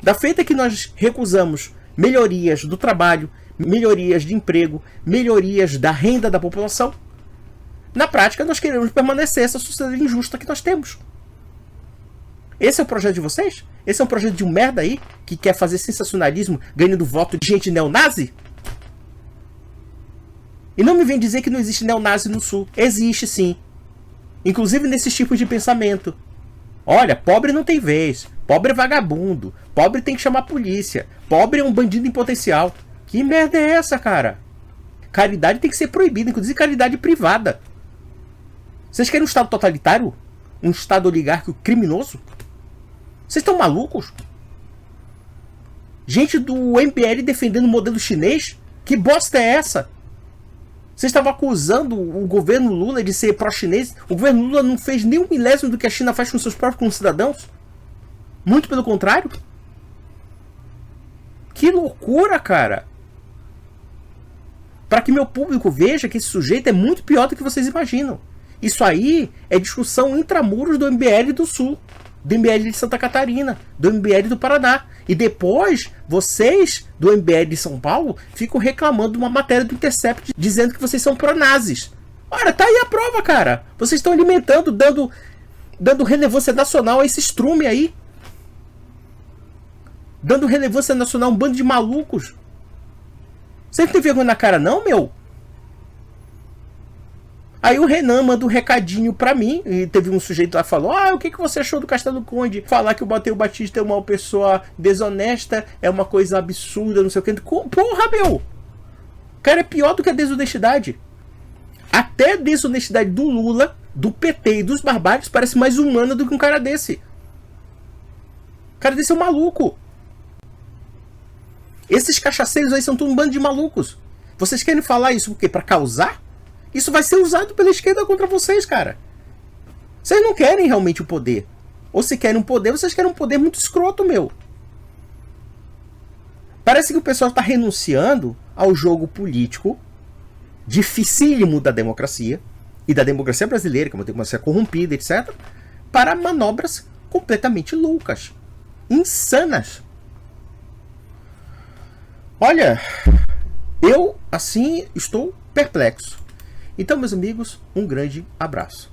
Da feita que nós recusamos melhorias do trabalho, melhorias de emprego, melhorias da renda da população, na prática nós queremos permanecer essa sociedade injusta que nós temos. Esse é o projeto de vocês? Esse é um projeto de um merda aí que quer fazer sensacionalismo ganhando voto de gente neonazi? E não me vem dizer que não existe neonazi no Sul. Existe sim. Inclusive nesses tipos de pensamento. Olha, pobre não tem vez. Pobre é vagabundo. Pobre tem que chamar a polícia. Pobre é um bandido em potencial. Que merda é essa, cara? Caridade tem que ser proibida, inclusive caridade privada. Vocês querem um Estado totalitário? Um Estado oligárquico criminoso? Vocês estão malucos? Gente do MBL defendendo o modelo chinês? Que bosta é essa? Vocês estavam acusando o governo Lula de ser pró-chinês. O governo Lula não fez nem um milésimo do que a China faz com seus próprios concidadãos. Muito pelo contrário. Que loucura, cara. Para que meu público veja que esse sujeito é muito pior do que vocês imaginam. Isso aí é discussão intramuros do MBL do Sul, do MBL de Santa Catarina, do MBL do Paraná. E depois, vocês do MBL de São Paulo ficam reclamando de uma matéria do Intercept dizendo que vocês são pró-nazis. Ora, tá aí a prova, cara. Vocês estão alimentando, dando relevância nacional a esse estrume aí. Dando relevância nacional a um bando de malucos. Você não tem vergonha na cara não, meu? Aí o Renan manda um recadinho pra mim. E teve um sujeito lá que falou: o que você achou do Castelo Conde? Falar que o Mateus Batista é uma pessoa desonesta, é uma coisa absurda, não sei o que. Porra, meu! O cara é pior do que a desonestidade. Até a desonestidade do Lula, do PT e dos barbários parece mais humana do que um cara desse. O cara desse é um maluco. Esses cachaceiros aí são tudo um bando de malucos. Vocês querem falar isso porque pra causar? Isso vai ser usado pela esquerda contra vocês, cara. Vocês não querem realmente o poder. Ou se querem um poder, vocês querem um poder muito escroto, meu. Parece que o pessoal está renunciando ao jogo político dificílimo da democracia, e da democracia brasileira, que é uma democracia corrompida, etc., para manobras completamente loucas, insanas. Olha, eu, assim, estou perplexo. Então, meus amigos, um grande abraço.